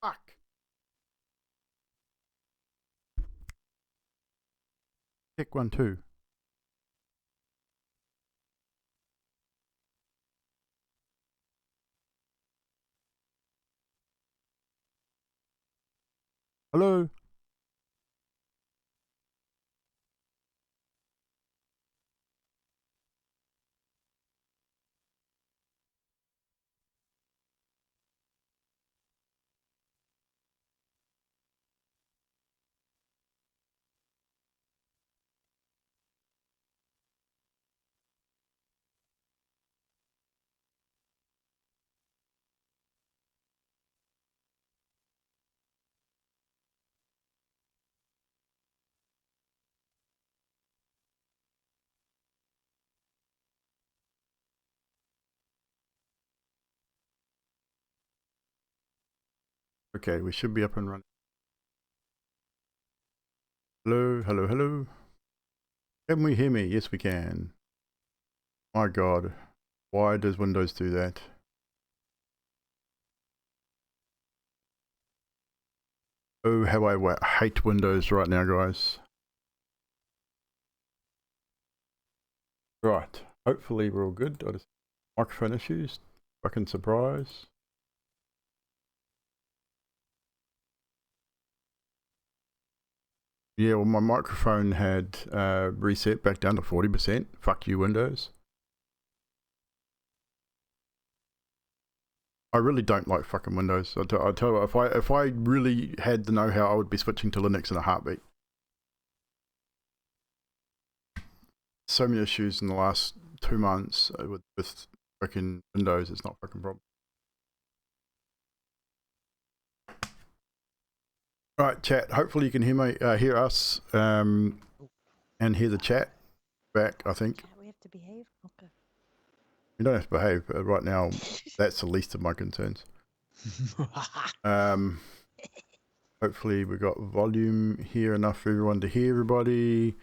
Fuck. Check 1, 2. Hello. Okay, we should be up and running. Hello, hello, hello. Can we hear me? Yes, we can. My God, why does Windows do that? Oh, how I hate Windows right now, guys. Right, hopefully we're all good. I just microphone issues. Fucking surprise. Yeah, well, my microphone had reset back down to 40%. Fuck you, Windows. I really don't like fucking Windows. I tell you what, if I really had the know-how, I would be switching to Linux in a heartbeat. So many issues in the last 2 months with fucking Windows. It's not fucking problem. Right, chat. Hopefully you can hear me, hear us, and hear the chat back. I think We have to behave. Okay. we don't have to behave. But right now, that's the least of my concerns. Hopefully we got volume here enough for everyone to hear everybody.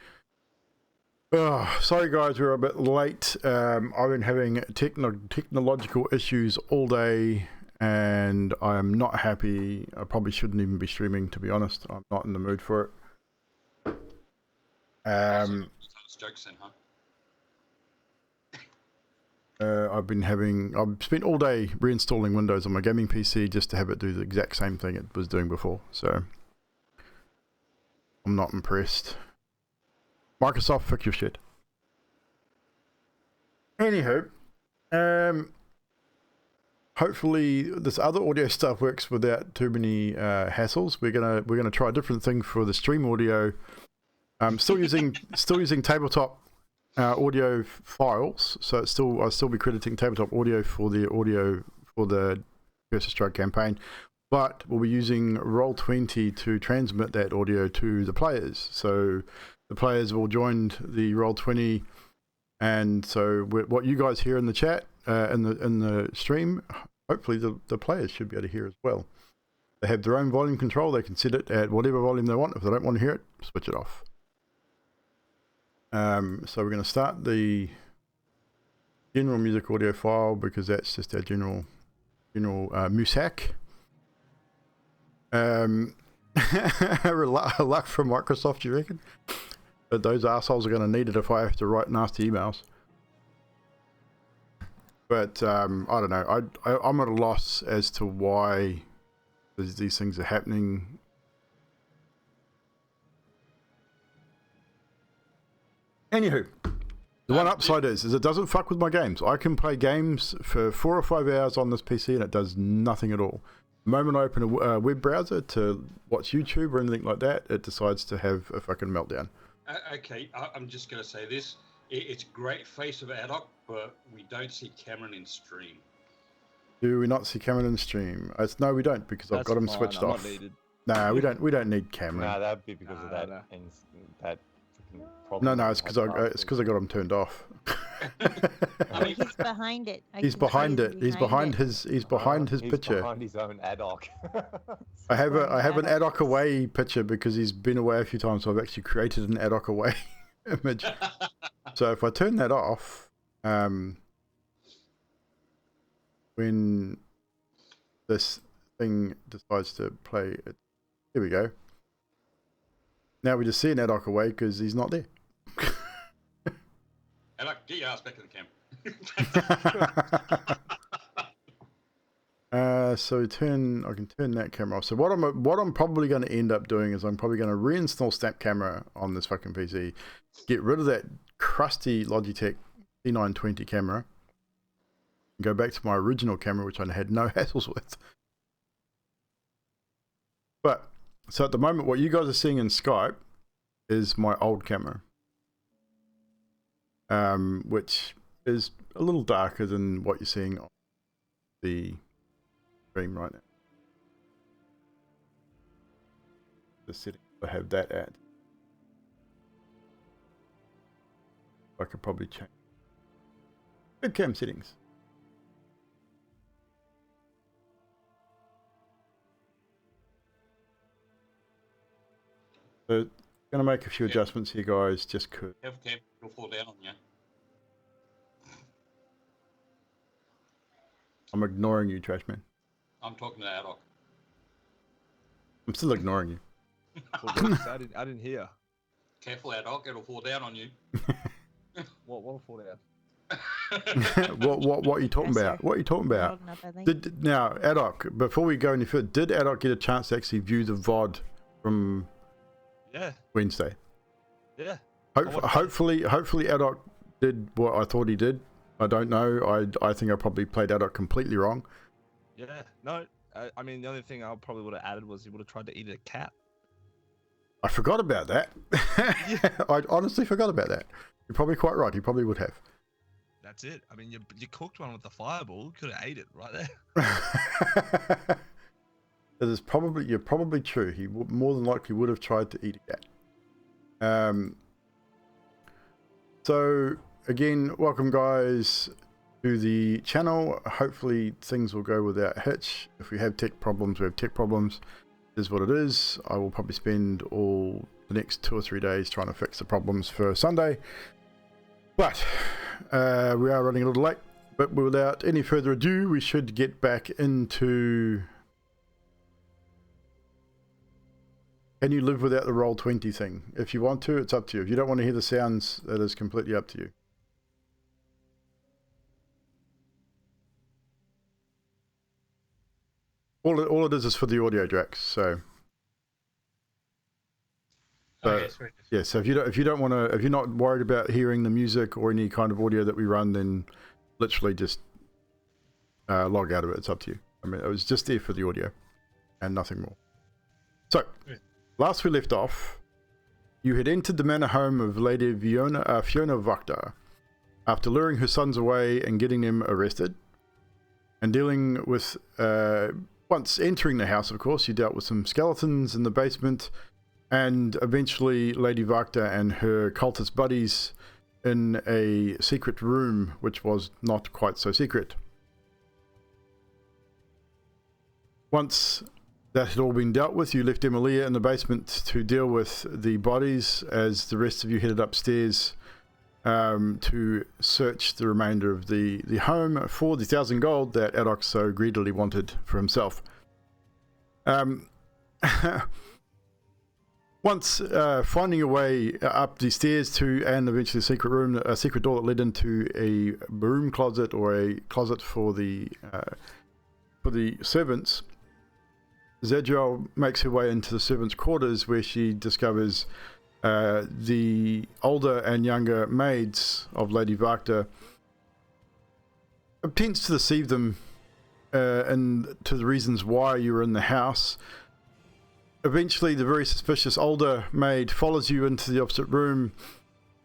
Oh, sorry guys, we're a bit late. I've been having technological issues all day and I'm not happy. I probably shouldn't even be streaming, to be honest. I'm not in the mood for it. Jokes in, huh? I've spent all day reinstalling Windows on my gaming PC just to have it do the exact same thing it was doing before. So I'm not impressed. Microsoft, fix your shit. Anywho, hopefully this other audio stuff works without too many hassles. We're gonna try a different thing for the stream audio. Still using tabletop audio files, so I'll still be crediting tabletop audio for the Curse of Strahd campaign, but we'll be using Roll20 to transmit that audio to the players. So the players will join the Roll20, and so what you guys hear in the chat in the stream, hopefully the players should be able to hear as well. They have their own volume control. They can set it at whatever volume they want. If they don't want to hear it, switch it off. So we're going to start the general music audio file because that's just our general musak. Luck from Microsoft, you reckon? But those assholes are going to need it if I have to write nasty emails. But I don't know. I'm at a loss as to why these things are happening. Anywho, the one upside is it doesn't fuck with my games. I can play games for 4 or 5 hours on this PC and it does nothing at all. The moment I open a web browser to watch YouTube or anything like that, it decides to have a fucking meltdown. Okay, I'm just going to say this. It's great face of Addoc, but we don't see Cameron in stream. Do we not see Cameron in stream? No, we don't, because I've got him switched off. No, we don't need Cameron. Nah, that'd be because of that problem. No, it's because I got him turned off. I mean, he's behind it. He's behind it. He's behind his picture. He's behind his own Addoc. I have an Addoc away picture because he's been away a few times, so I've actually created an Addoc away image. So if I turn that off, when this thing decides to play it. Here we go. Now we just see an ad hoc away because he's not there. Ad hoc, get your ass back in the camp. So I can turn that camera off. So what I'm probably going to end up doing is I'm probably going to reinstall Snap Camera on this fucking PC, get rid of that crusty Logitech P920 camera, and go back to my original camera, which I had no hassles with. But so at the moment, what you guys are seeing in Skype is my old camera, which is a little darker than what you're seeing on the stream right now. The setting I have that at. I could probably change webcam settings. So, gonna make a few adjustments here, guys. Just could. Have camp, it'll fall down on you. I'm ignoring you, Trashman. I'm talking to ad hoc. I'm still ignoring you. I didn't hear. Careful, ad hoc, it'll fall down on you. What will fall down? What are you talking about? What are you talking about? Loading up, I think. Now, ad hoc, before we go any further, did ad hoc get a chance to actually view the VOD from Yeah, Wednesday? yeah. Hopefully ad hoc did what I thought he did. I don't know. I think I probably played ad hoc completely wrong. Yeah, no. I mean, the only thing I probably would have added was he would have tried to eat a cat. I forgot about that. I honestly forgot about that. You're probably quite right. He probably would have. That's it. I mean, you cooked one with the fireball. Could have ate it right there. You're probably true. He more than likely would have tried to eat a cat. So again, welcome guys to the channel. Hopefully things will go without a hitch. If we have tech problems, we have tech problems. It is what it is. I will probably spend all the next 2 or 3 days trying to fix the problems for Sunday. But we are running a little late. But without any further ado, we should get back into... Can you live without the Roll20 thing? If you want to, it's up to you. If you don't want to hear the sounds, it is completely up to you. All it is for the audio tracks. So yeah. So if you don't want to, if you're not worried about hearing the music or any kind of audio that we run, then literally just log out of it. It's up to you. I mean, it was just there for the audio and nothing more. So. Last we left off, you had entered the manor home of Lady Fiona Wachter after luring her sons away and getting them arrested. And dealing with, once entering the house, of course, you dealt with some skeletons in the basement, and eventually Lady Wachter and her cultist buddies in a secret room, which was not quite so secret. Once that had all been dealt with, you left Emilia in the basement to deal with the bodies as the rest of you headed upstairs to search the remainder of the home for the 1,000 gold that Adok so greedily wanted for himself. Once finding a way up the stairs to, and eventually a secret room, a secret door that led into a broom closet or a closet for the servants, Zadriel makes her way into the servants' quarters, where she discovers the older and younger maids of Lady Wachter, attempts to deceive them and to the reasons why you were in the house. Eventually, the very suspicious older maid follows you into the opposite room.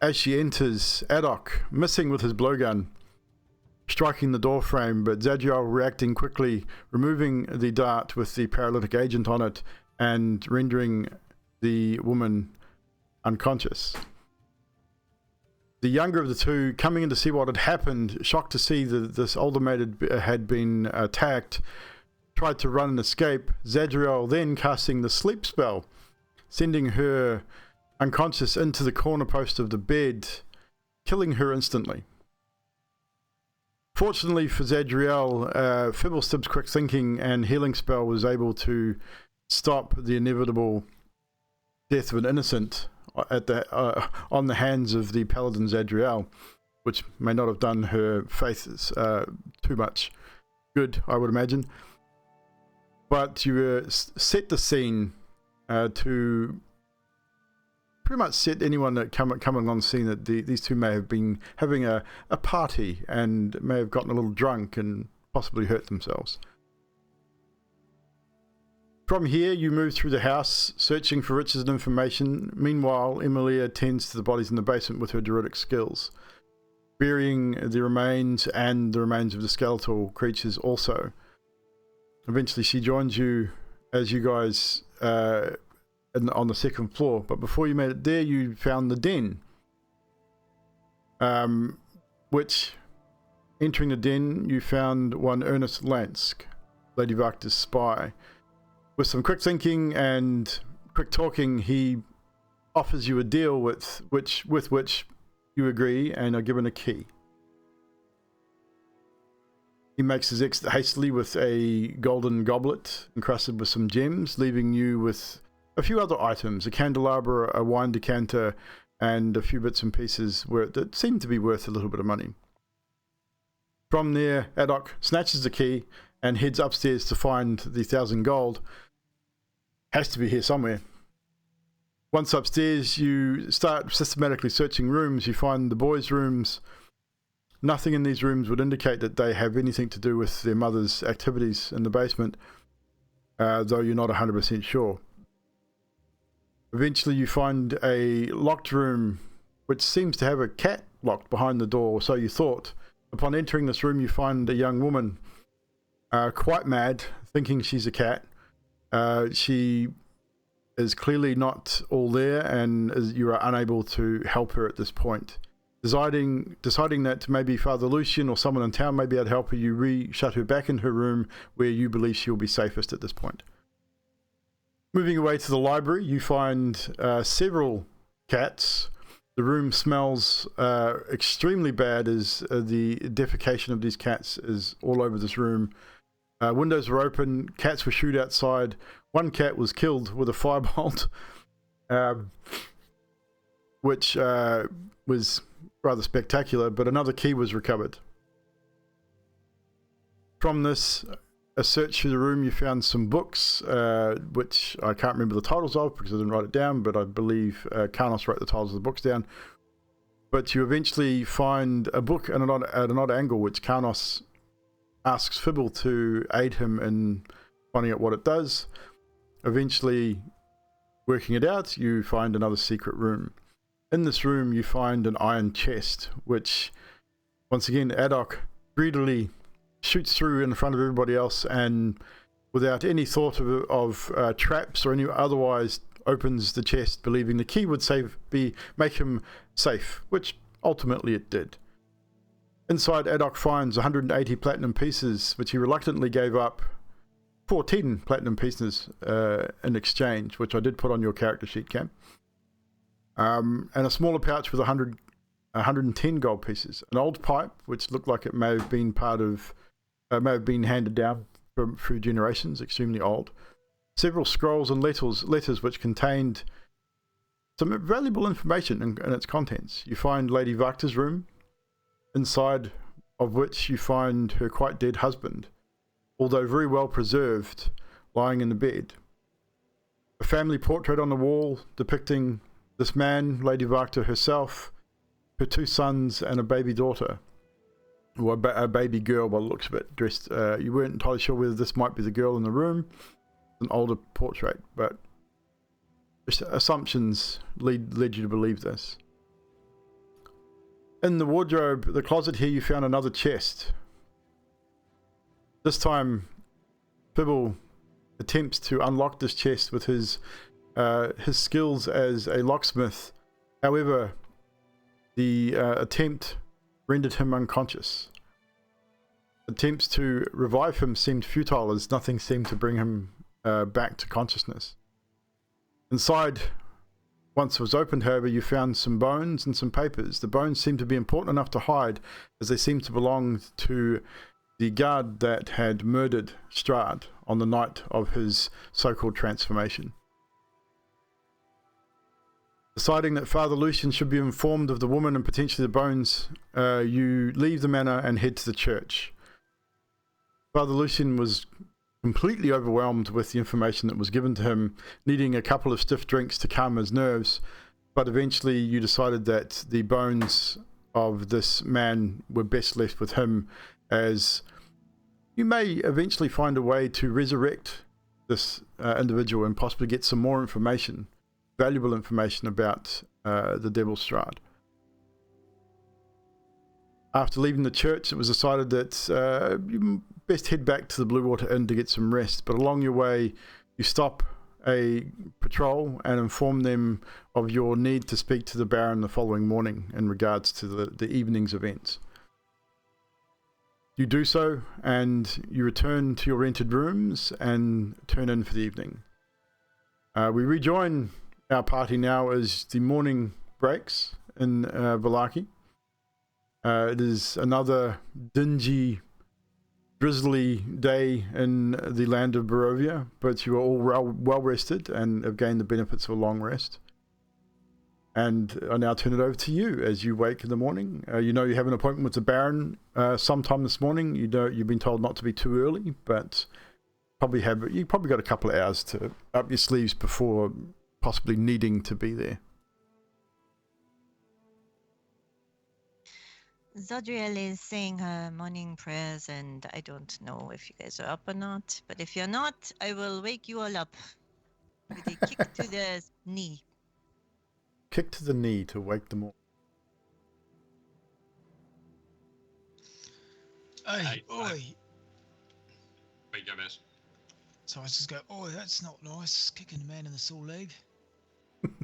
As she enters, Adok, missing with his blowgun, striking the door frame, but Zadriel reacting quickly, removing the dart with the paralytic agent on it and rendering the woman unconscious. The younger of the two, coming in to see what had happened, shocked to see that this older maid had been attacked, tried to run and escape. Zadriel then casting the sleep spell, sending her unconscious into the corner post of the bed, killing her instantly. Fortunately for Zadriel, Fibblestib's quick thinking and healing spell was able to stop the inevitable death of an innocent on the hands of the paladin Zadriel, which may not have done her faith too much good, I would imagine. But you set the scene to pretty much set anyone that coming on scene that these two may have been having a party and may have gotten a little drunk and possibly hurt themselves. From here, you move through the house, searching for riches and information. Meanwhile, Emilia tends to the bodies in the basement with her druidic skills, burying the remains and the remains of the skeletal creatures also. Eventually, she joins you as you guys on the second floor, but before you made it there, you found the den. Which, entering the den, you found one Ernest Lansk, Lady Wachter's spy. With some quick thinking and quick talking, he offers you a deal with which you agree and are given a key. He makes his exit hastily with a golden goblet encrusted with some gems, leaving you with a few other items, a candelabra, a wine decanter, and a few bits and pieces that seem to be worth a little bit of money. From there, Adok snatches the key and heads upstairs to find the 1,000 gold. Has to be here somewhere. Once upstairs, you start systematically searching rooms. You find the boys' rooms. Nothing in these rooms would indicate that they have anything to do with their mother's activities in the basement, though you're not 100% sure. Eventually you find a locked room which seems to have a cat locked behind the door, or so you thought. Upon entering this room, you find a young woman, quite mad, thinking she's a cat. She is clearly not all there, and you are unable to help her at this point. Deciding that maybe Father Lucian or someone in town may be able to help her, you shut her back in her room where you believe she'll be safest at this point. Moving away to the library, you find several cats. The room smells extremely bad as the defecation of these cats is all over this room. Windows were open, cats were shooed outside. One cat was killed with a firebolt, which was rather spectacular, but another key was recovered. From this, a search through the room, you found some books, which I can't remember the titles of because I didn't write it down, but I believe Karnos wrote the titles of the books down. But you eventually find a book at an odd angle, which Karnos asks Fibble to aid him in finding out what it does. Eventually, working it out, you find another secret room. In this room, you find an iron chest, which, once again, Adok greedily shoots through in front of everybody else, and without any thought of traps or any otherwise, opens the chest, believing the key would make him safe, which ultimately it did. Inside, Adok finds 180 platinum pieces, which he reluctantly gave up 14 platinum pieces in exchange, which I did put on your character sheet, Cam. And a smaller pouch with 110 gold pieces. An old pipe, which looked like it may have been may have been handed down through generations, extremely old. Several scrolls and letters which contained some valuable information in its contents. You find Lady Wachter's room, inside of which you find her quite dead husband, although very well preserved, lying in the bed. A family portrait on the wall depicting this man, Lady Wachter herself, her 2 sons, and a baby daughter. Or a baby girl by the looks of it, dressed. You weren't entirely sure whether this might be the girl in the room. An older portrait, but assumptions led you to believe this. In the wardrobe, the closet here, you found another chest. This time, Fibble attempts to unlock this chest with his skills as a locksmith. However, the attempt rendered him unconscious. Attempts to revive him seemed futile, as nothing seemed to bring him back to consciousness. Inside, Once it was opened, however, you found some bones and some papers. The bones seemed to be important enough to hide, as they seemed to belong to the guard that had murdered Strahd on the night of his so-called transformation. Deciding that Father Lucian should be informed of the woman and potentially the bones, you leave the manor and head to the church. Father Lucian was completely overwhelmed with the information that was given to him, needing a couple of stiff drinks to calm his nerves, but eventually you decided that the bones of this man were best left with him, as you may eventually find a way to resurrect this individual and possibly get some more information, valuable information about the Devil Strahd. After leaving the church, it was decided that you best head back to the Blue Water Inn to get some rest, but along your way you stop a patrol and inform them of your need to speak to the Baron the following morning in regards to the evening's events. You do so, and you return to your rented rooms and turn in for the evening. We rejoin our party now as the morning breaks in Vallaki. It is another dingy, drizzly day in the land of Barovia, but you are all well rested and have gained the benefits of a long rest. And I now turn it over to you as you wake in the morning. You know you have an appointment with the Baron sometime this morning. You've been told not to be too early, but you probably got a couple of hours to up your sleeves before possibly needing to be there. Zodriel is saying her morning prayers, and I don't know if you guys are up or not. But if you're not, I will wake you all up with a kick to the knee. Kick to the knee to wake them up. Hey, oi. There you go, miss. So I just go, oi, that's not nice. Kicking a man in the sore leg.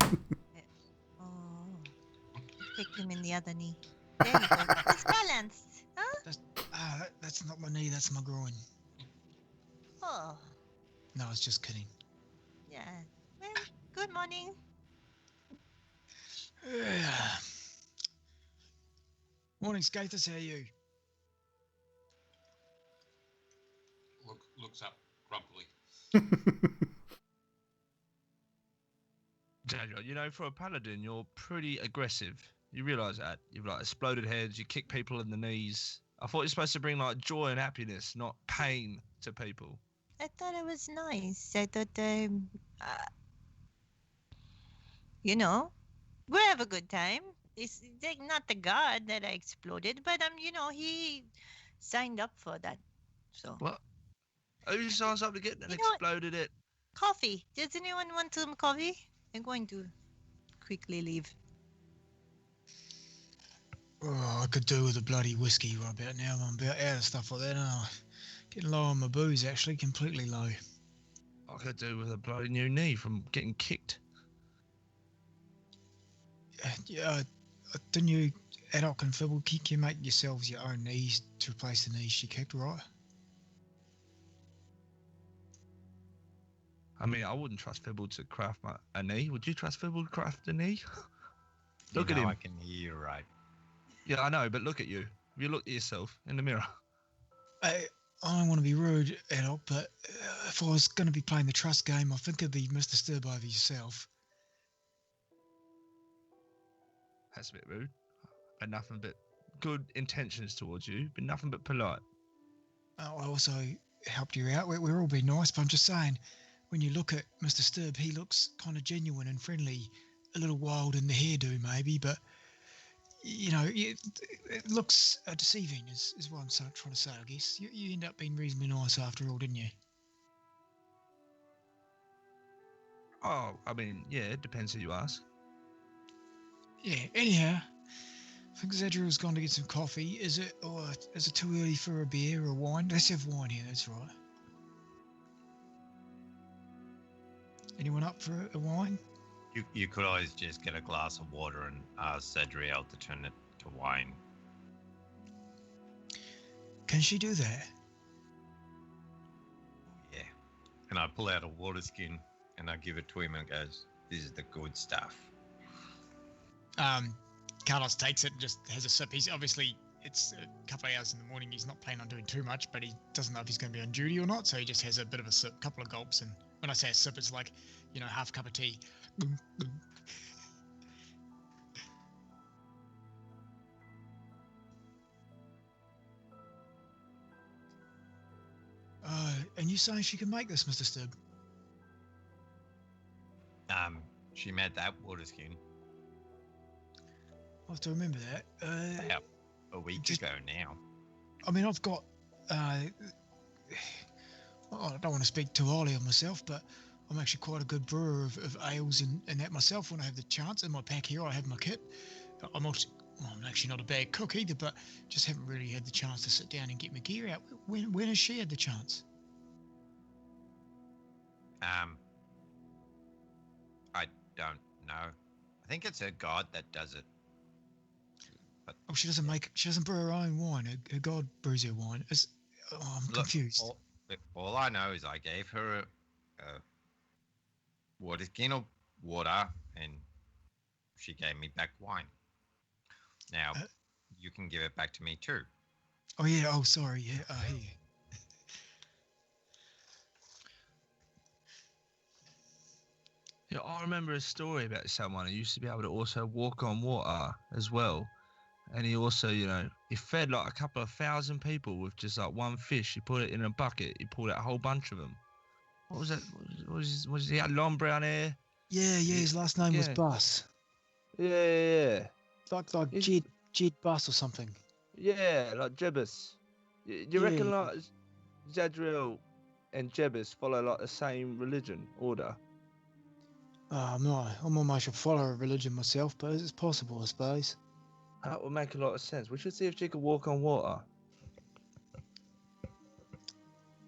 Oh, kick him in the other knee. There you go. It's balanced. Huh? That's not my knee, that's my groin. Oh, No, I was just kidding. yeah. Well, good morning. Morning, Skathis, how are you? Looks up grumpily. Daniel, you know, for a paladin, you're pretty aggressive. You realise that? You've like exploded heads, you kick people in the knees. I thought you're supposed to bring like joy and happiness, not pain to people. I thought it was nice. I thought, you know, we'll have a good time. It's like not the god that I exploded, but he signed up for that. So What? Who signs up to get and You know what? exploded it? coffee. Does anyone want some coffee? I'm going to quickly leave. Oh, I could do with a bloody whiskey right about now. I'm about out of stuff like that, aren't I? Getting low on my booze, actually, completely low. I could do with a bloody new knee from getting kicked. Didn't you, Adok and Fibble, you make yourselves your own knees to replace the knees you kicked, right? I mean, I wouldn't trust Fibble to craft a knee. Would you trust Fibble to craft a knee? Look at him. I can hear you right. Yeah, I know, but look at you. Have you looked at yourself in the mirror? I don't want to be rude, Adok, but if I was going to be playing the trust game, I think it'd be Mr. Stirb over yourself. That's a bit rude. But nothing but good intentions towards you, but nothing but polite. I also helped you out. We're all being nice, but I'm just saying, when you look at Mr. Stirb, he looks kind of genuine and friendly, a little wild in the hairdo maybe, but you know, it looks deceiving is what I'm trying to say, I guess. You end up being reasonably nice after all, didn't you? Oh, I mean, yeah, it depends who you ask. Yeah, anyhow, I think Zadriel's gone to get some coffee. Is it too early for a beer or wine? Let's have wine here, that's right. Anyone up for a wine? You could always just get a glass of water and ask Zadriel to turn it to wine. Can she do that? Yeah. And I pull out a water skin and I give it to him and goes, "This is the good stuff." Carlos takes it and just has a sip. He's obviously, it's a couple of hours in the morning. He's not planning on doing too much, but he doesn't know if he's going to be on duty or not. So he just has a bit of a sip, couple of gulps. And when I say a sip, it's like, half a cup of tea. And you saying she can make this, Mr. Stibb? She made that water skin I have to remember that. about a week ago now. I mean, I've got. I don't want to speak too highly of myself, but I'm actually quite a good brewer of ales and that myself. When I have the chance, in my pack here, I have my kit. I'm actually not a bad cook either, but just haven't really had the chance to sit down and get my gear out. When has she had the chance? I don't know. I think it's her god that does it. But Oh, she doesn't brew her own wine. Her god brews her wine. I'm look, confused. all I know is I gave her a water skin of water, and she gave me back wine. Now, you can give it back to me too. Oh yeah. Oh, sorry. Yeah. Here. Yeah, I remember a story about someone who used to be able to also walk on water as well. And he also, he fed like a couple of thousand people with just like one fish. He put it in a bucket. He pulled out a whole bunch of them. What was that? He had long brown hair? Yeah. His last name was Yeah. Buss. Yeah. Like Is- Jed Buss or something. Yeah, like Jebus. You Yeah. reckon like Zadriel and Jebus follow like the same religion order? I'm not much a follower of religion myself, but it's possible, I suppose. That would make a lot of sense. We should see if she could walk on water.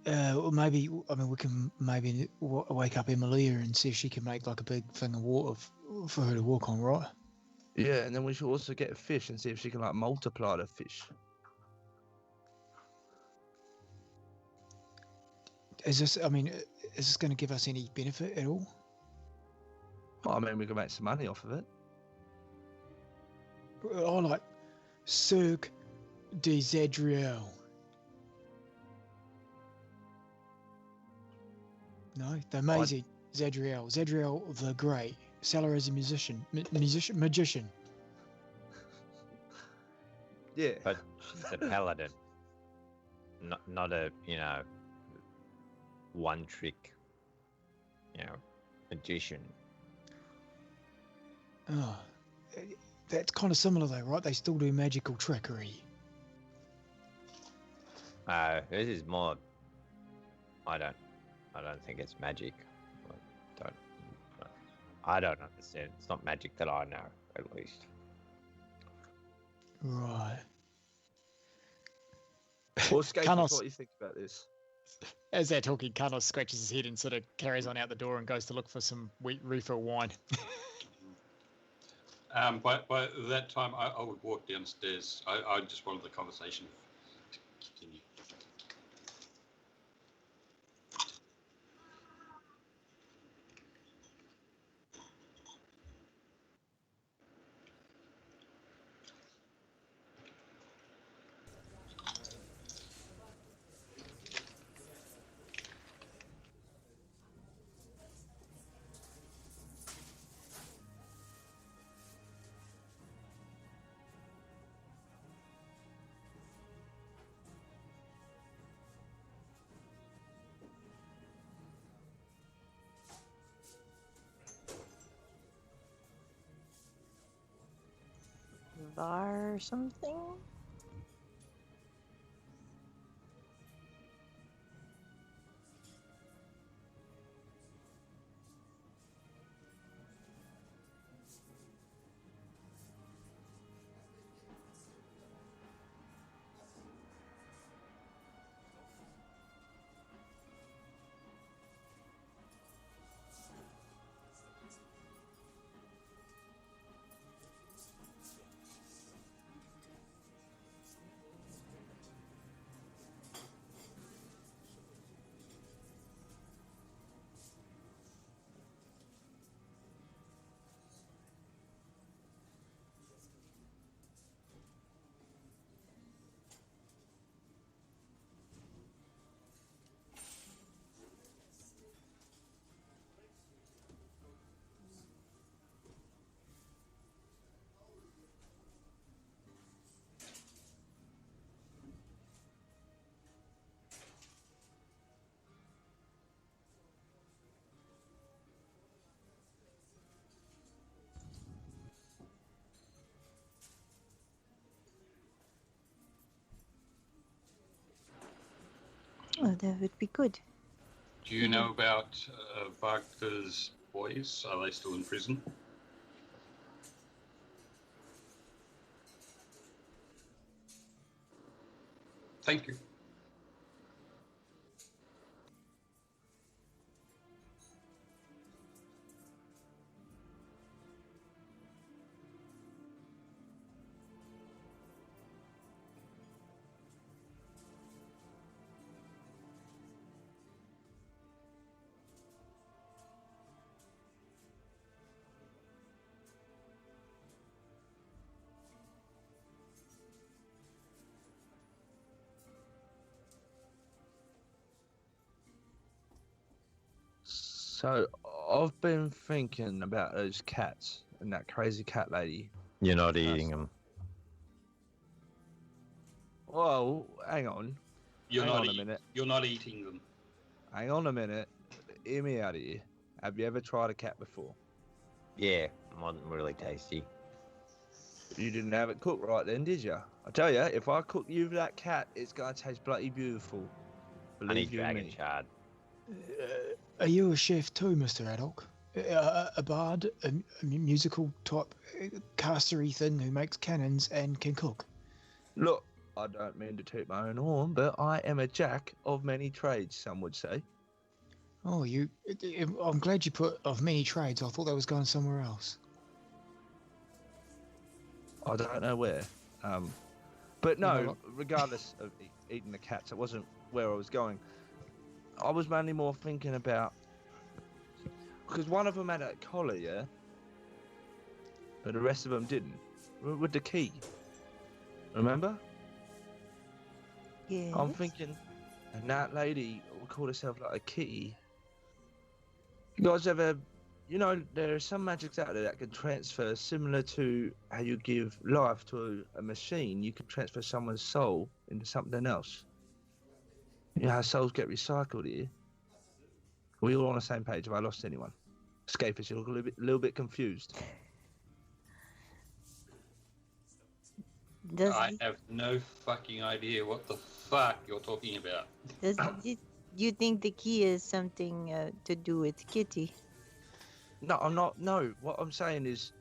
Or maybe, we can maybe wake up Emilia and see if she can make like a big thing of water for her to walk on, right? Yeah, and then we should also get a fish and see if she can like multiply the fish. Is this going to give us any benefit at all? Well, I mean, we can make some money off of it. I like Cirque de Zadriel. No, the amazing Zadriel. Zadriel the Great. Sell her as a magician. Yeah. But she's a paladin. Not a, one trick, magician. Oh, that's kind of similar though, right? They still do magical trickery. This is more. I don't think it's magic. I don't understand. It's not magic that I know, at least. Right. Well, Skate, Carlos- what do you think about this? As they're talking, Carlos scratches his head and sort of carries on out the door and goes to look for some refill wine. By that time, I would walk downstairs. I just wanted the conversation to continue. Var something? Well, that would be good. Do you know about Wagner's boys? Are they still in prison? Thank you. So I've been thinking about those cats and that crazy cat lady. You're not eating them. Well, hang on. You're Hang not on a minute. You're not eating them. Hang on a minute. Hear me out here. Have you ever tried a cat before? Yeah, wasn't really tasty. You didn't have it cooked right then, did you? I tell you, if I cook you that cat, it's gonna taste bloody beautiful. I need Believe you dragon me. shard. Are you a chef too, Mr. Addock? A bard, a musical type castery thing who makes cannons and can cook? Look, I don't mean to toot my own horn, but I am a jack of many trades, some would say. Oh, I'm glad you put of many trades. I thought that was going somewhere else. I don't know where. But no, You know, regardless of eating the cats, it wasn't where I was going. I was mainly more thinking about... Because one of them had a collar, yeah? But the rest of them didn't. With the key. Remember? Yes. I'm thinking, and that lady would call herself like a kitty. You guys ever... You know, there are some magics out there that can transfer similar to how you give life to a machine. You can transfer someone's soul into something else. You know how souls get recycled here? Are we all on the same page? Have I lost anyone? Escapist, you look a little bit confused. Does I have no fucking idea what the fuck you're talking about. you think the key is something to do with Kitty? No, I'm not. No, what I'm saying is,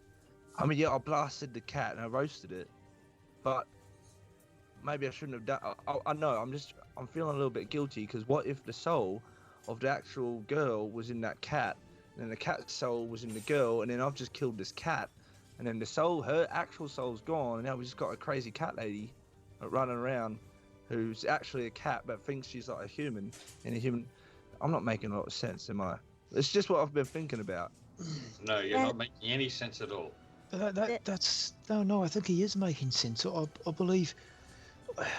I mean, yeah, I blasted the cat and I roasted it, but maybe I shouldn't have done. I know. I'm feeling a little bit guilty because what if the soul of the actual girl was in that cat, and then the cat's soul was in the girl, and then I've just killed this cat, and then the soul, her actual soul's gone, and now we just got a crazy cat lady running around who's actually a cat but thinks she's like a human, and a human. I'm not making a lot of sense, am I? It's just what I've been thinking about. No, you're not making any sense at all. That's no. I think he is making sense. I believe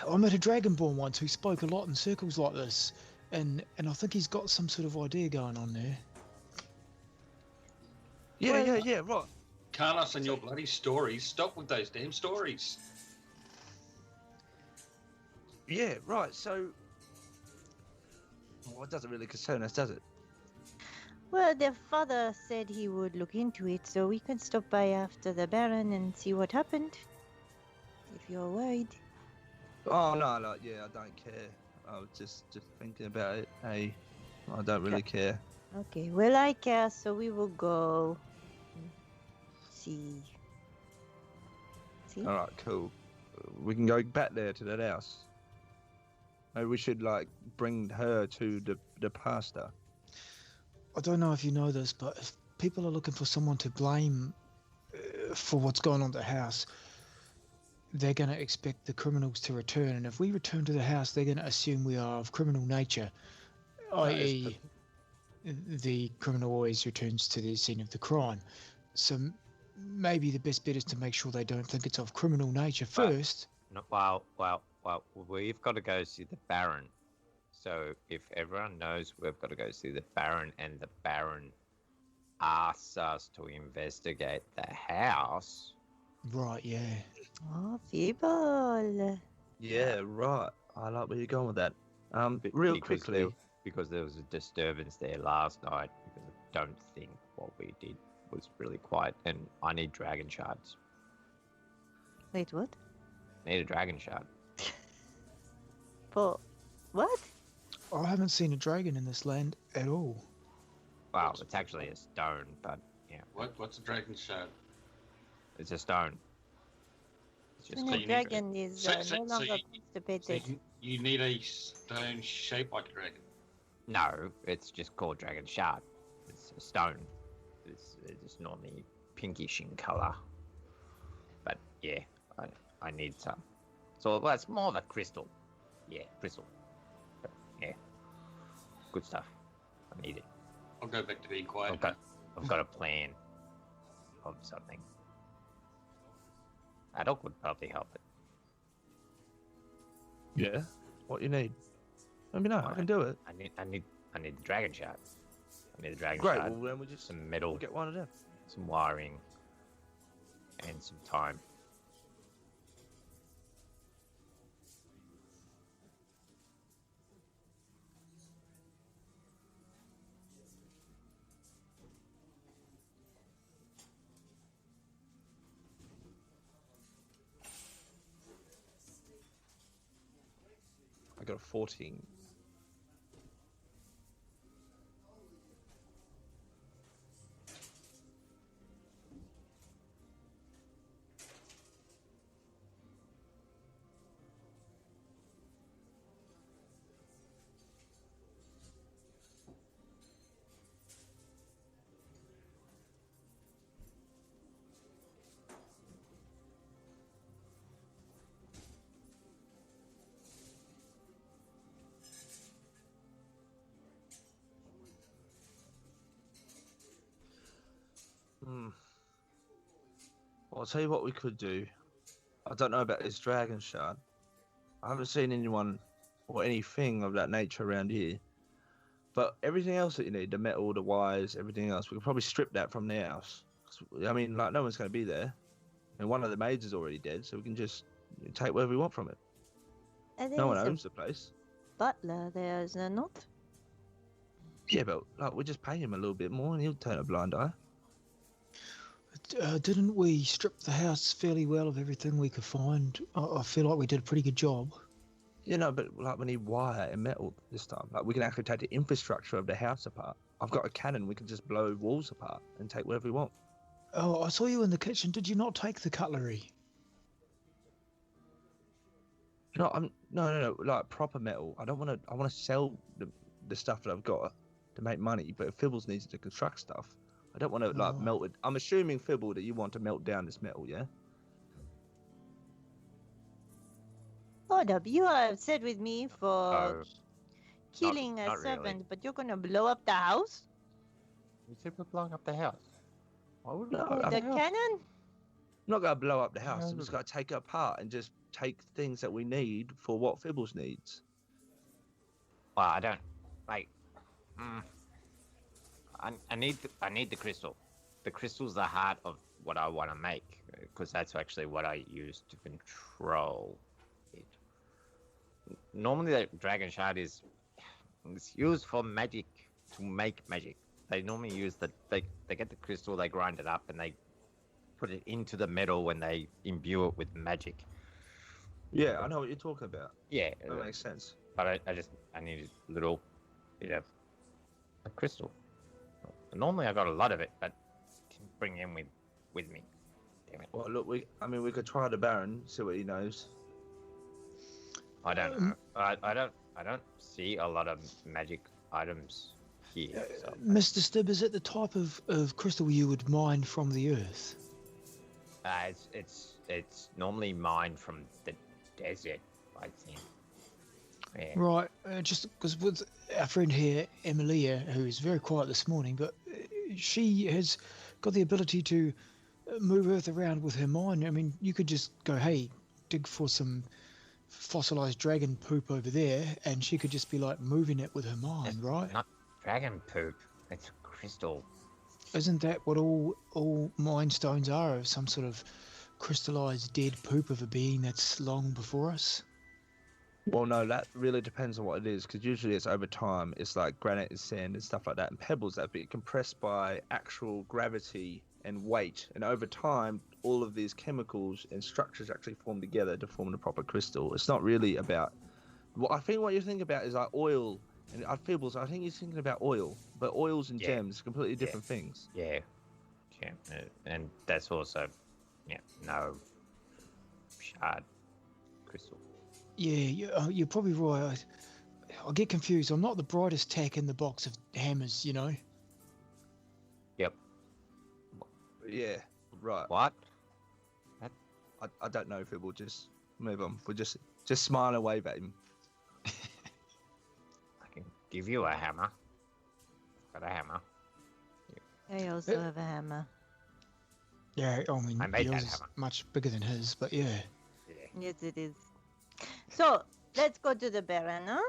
I met a dragonborn once who spoke a lot in circles like this, and I think he's got some sort of idea going on there. Yeah, right. Carlos and your bloody stories. Stop with those damn stories. Yeah, right. So, well, it doesn't really concern us, does it? Well, their father said he would look into it, so we can stop by after the Baron and see what happened. If you're worried. Oh no, like yeah, I don't care. I was just thinking about it. Hey, I don't really care. Okay, well, I care, so we will go. See. All right, cool. We can go back there to that house. Maybe we should like bring her to the pastor. I don't know if you know this, but if people are looking for someone to blame for what's going on at the house, they're going to expect the criminals to return. And if we return to the house, they're going to assume we are of criminal nature, i.e. the criminal always returns to the scene of the crime. So maybe the best bet is to make sure they don't think it's of criminal nature first. Well, we've got to go see the Baron. So if everyone knows we've got to go see the Baron, and the Baron asks us to investigate the house. Right, yeah. Oh, feeble. Yeah, right. I like where you're going with that. Real quickly, because there was a disturbance there last night. Because I don't think what we did was really quiet, and I need dragon shards. Wait, what? Need a dragon shard. For what? I haven't seen a dragon in this land at all. Well, it's actually a stone, but yeah, What's a dragon shard? it's a stone. It's just When So a you need- dragon is so- no so longer you- constipated. You need a stone shaped like a dragon. No, it's just called dragon shard. It's a stone. It's normally pinkish in color. But yeah, I need some. So well, it's more of a crystal. Yeah, crystal. But, yeah, good stuff. I need it. I'll go back to being quiet. I've got a plan of something. Adok would probably help it. Yeah. What you need? Let me know. I can do it. I need the dragon shard. I need the dragon Great. shard. Well, then we just Some metal, we'll get one of them. some wiring, and some time. I got a 14. Well, I'll tell you what we could do. I don't know about this dragon shard. I haven't seen anyone or anything of that nature around here. But everything else that you need, the metal, the wires, everything else, we could probably strip that from the house. I mean, like, no one's going to be there. And one of the maids is already dead, so we can just take whatever we want from it. No one owns the place. Butler there, is there not? Yeah, but like, we just pay him a little bit more and he'll turn a blind eye. Didn't we strip the house fairly well of everything we could find? I feel like we did a pretty good job. You know, but like we need wire and metal this time. Like we can actually take the infrastructure of the house apart. I've got a cannon, we can just blow walls apart and take whatever we want. Oh, I saw you in the kitchen. Did you not take the cutlery? No, no, like proper metal. I want to sell the stuff that I've got to make money, but if Fibbles needs to construct stuff, I don't want to like melt it. I'm assuming, Fibble, that you want to melt down this metal, yeah? Hold up, you are upset with me for killing a not really. servant, but you're gonna blow up the house? You said we're blowing up the house. Why would we No, blow up The the house? cannon? I'm not going to blow up the house. I'm just going to take it apart and just take things that we need for what Fibbles needs. Well, I don't like. I need the crystal. The crystal's the heart of what I want to make, because that's actually what I use to control it. Normally, the dragon shard it's used for magic, to make magic. They normally use they get the crystal, they grind it up, and they put it into the metal when they imbue it with magic. Yeah, I know what you're talking about. Yeah, That makes sense. but I need a little bit of a crystal. Normally I got a lot of it, but didn't bring him with me. Damn it. Well, look, we could try the Baron, see what he knows. I don't know. I don't see a lot of magic items here. So. Mr. Stibb, is it the type of crystal you would mine from the earth? It's normally mined from the desert, I think. Yeah. Right, just because with our friend here, Emilia, who is very quiet this morning, but she has got the ability to move earth around with her mind. I mean, you could just go, hey, dig for some fossilized dragon poop over there, and she could just be like moving it with her mind, right? Not dragon poop. It's crystal. Isn't that what all mind stones are? Of some sort of crystallized dead poop of a being that's long before us? Well, no, that really depends on what it is, because usually it's over time. It's like granite and sand and stuff like that, and pebbles that be compressed by actual gravity and weight. And over time, all of these chemicals and structures actually form together to form the proper crystal. It's not really about... Well, I think what you think about is like oil And Fibbles, I think he's thinking about oil, but oils and Yeah. gems are completely different things. Yeah. And that's also, no shard crystal. Yeah, you're probably right. I get confused. I'm not the brightest tack in the box of hammers, you know. Yep. Yeah, right. What? I don't know if it will just move on. We'll just smile and wave at him. I can give you a hammer. I've got a hammer. I also have a hammer. Yeah, I mean, I made that yours is hammer. much bigger than his, but yeah. Yes, it is. So let's go to the Baron, huh?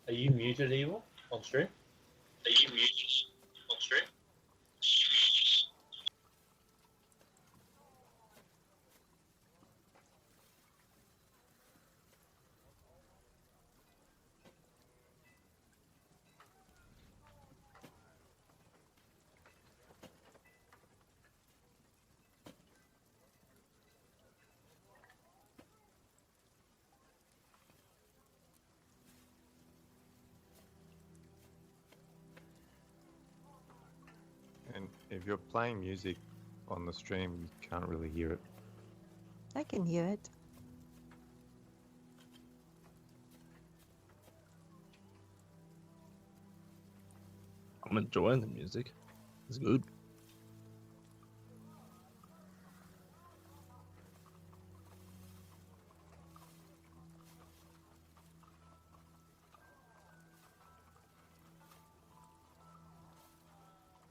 Are you muted, Evil, on stream? Are you muted on stream? And if you're playing music on the stream, you can't really hear it. I can hear it. I'm enjoying the music. It's good.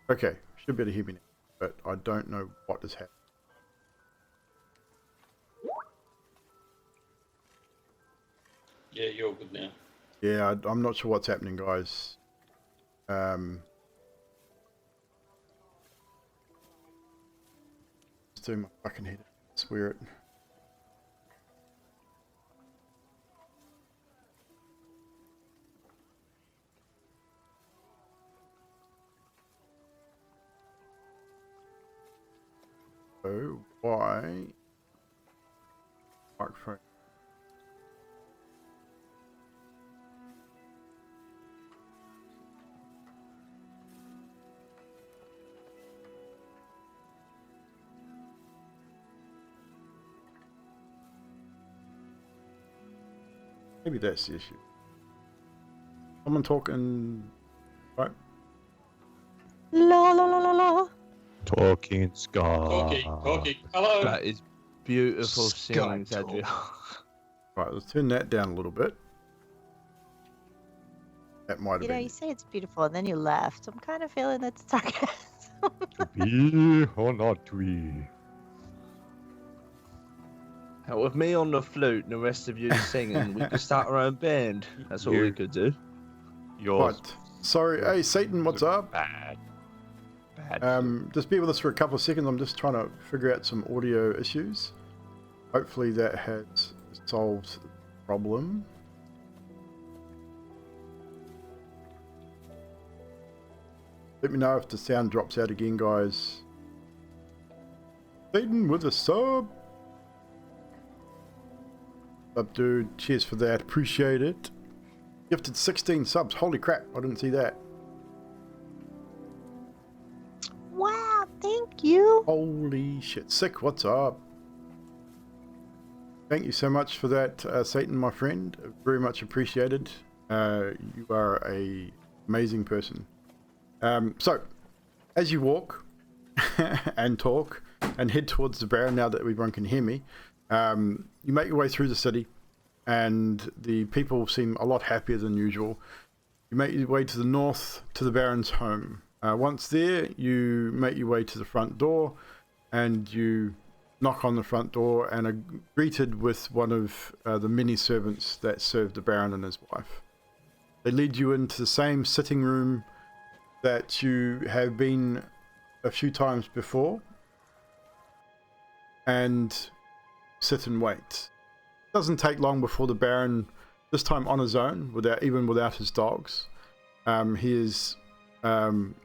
Okay, should be able to hear me now, but I don't know what is happening. Yeah, you're good now. Yeah, I'm not sure what's happening, guys. Just doing my fucking head. Swear it. So why microphone? Maybe that's the issue. Someone talking, right? La la la la la. Talking Sky. Talking. Hello. That is beautiful Sky singing, Adrian. Right, let's turn that down a little bit. That might have You know, been. you say it's beautiful, and then you laughed. I'm kind of feeling that's sarcasm. To be or not to be? Now, with me on the flute and the rest of you singing, we could start our own band. That's all we could do. Yours. Right. Sorry. Hey, Satan, what's up? Bad. Just be with us for a couple of seconds. I'm just trying to figure out some audio issues. Hopefully that has solved the problem. Let me know if the sound drops out again, guys. Satan with a sub. Up, dude. Cheers for that. Appreciate it. Gifted 16 subs. Holy crap. I didn't see that. Wow, thank you. Holy shit. Sick, what's up? Thank you so much for that, Satan, my friend. Very much appreciated. You are a amazing person. So, as you walk and talk and head towards the Baron, now that everyone can hear me, you make your way through the city, and the people seem a lot happier than usual. You make your way to the north to the Baron's home. Once there, you make your way to the front door, and you knock on the front door and are greeted with one of the many servants that serve the Baron and his wife. They lead you into the same sitting room that you have been a few times before, and sit and wait. It doesn't take long before the Baron, this time on his own, without his dogs, he is, let's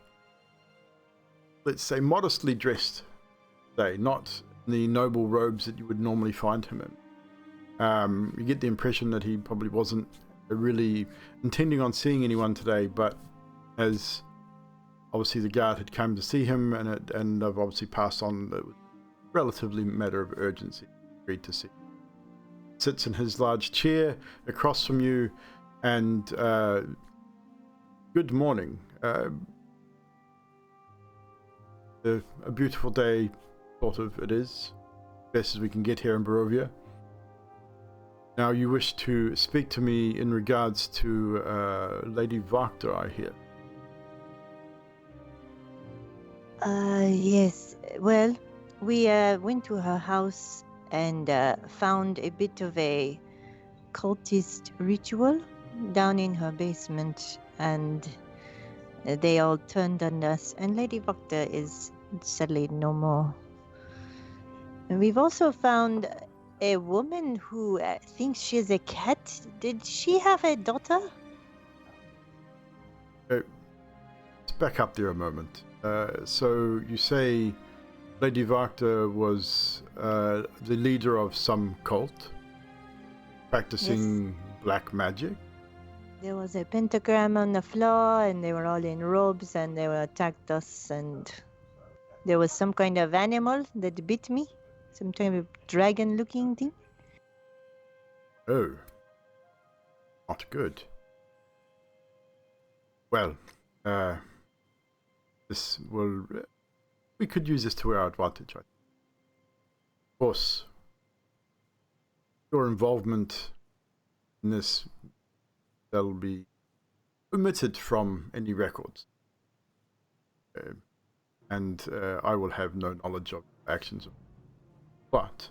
say, modestly dressed today, not in the noble robes that you would normally find him in. You get the impression that he probably wasn't really intending on seeing anyone today, but as obviously the guard had come to see him, and I've obviously passed on the relatively matter of urgency, agreed to see. Sits in his large chair across from you, and good morning. A beautiful day, sort of, it is. Best as we can get here in Barovia. Now you wish to speak to me in regards to Lady Wachter, I hear. Yes. Well, we went to her house and found a bit of a cultist ritual down in her basement, and they all turned on us, and Lady Wachter is sadly no more. And we've also found a woman who thinks she's a cat. Did she have a daughter? Let's back up there a moment. So you say Lady Wachter was the leader of some cult, practicing black magic? There was a pentagram on the floor, and they were all in robes, and they attacked us, and there was some kind of animal that bit me, some kind of dragon-looking thing. Oh, not good. Well, we could use this to our advantage. Of course, your involvement in this, they'll be omitted from any records. And I will have no knowledge of actions. But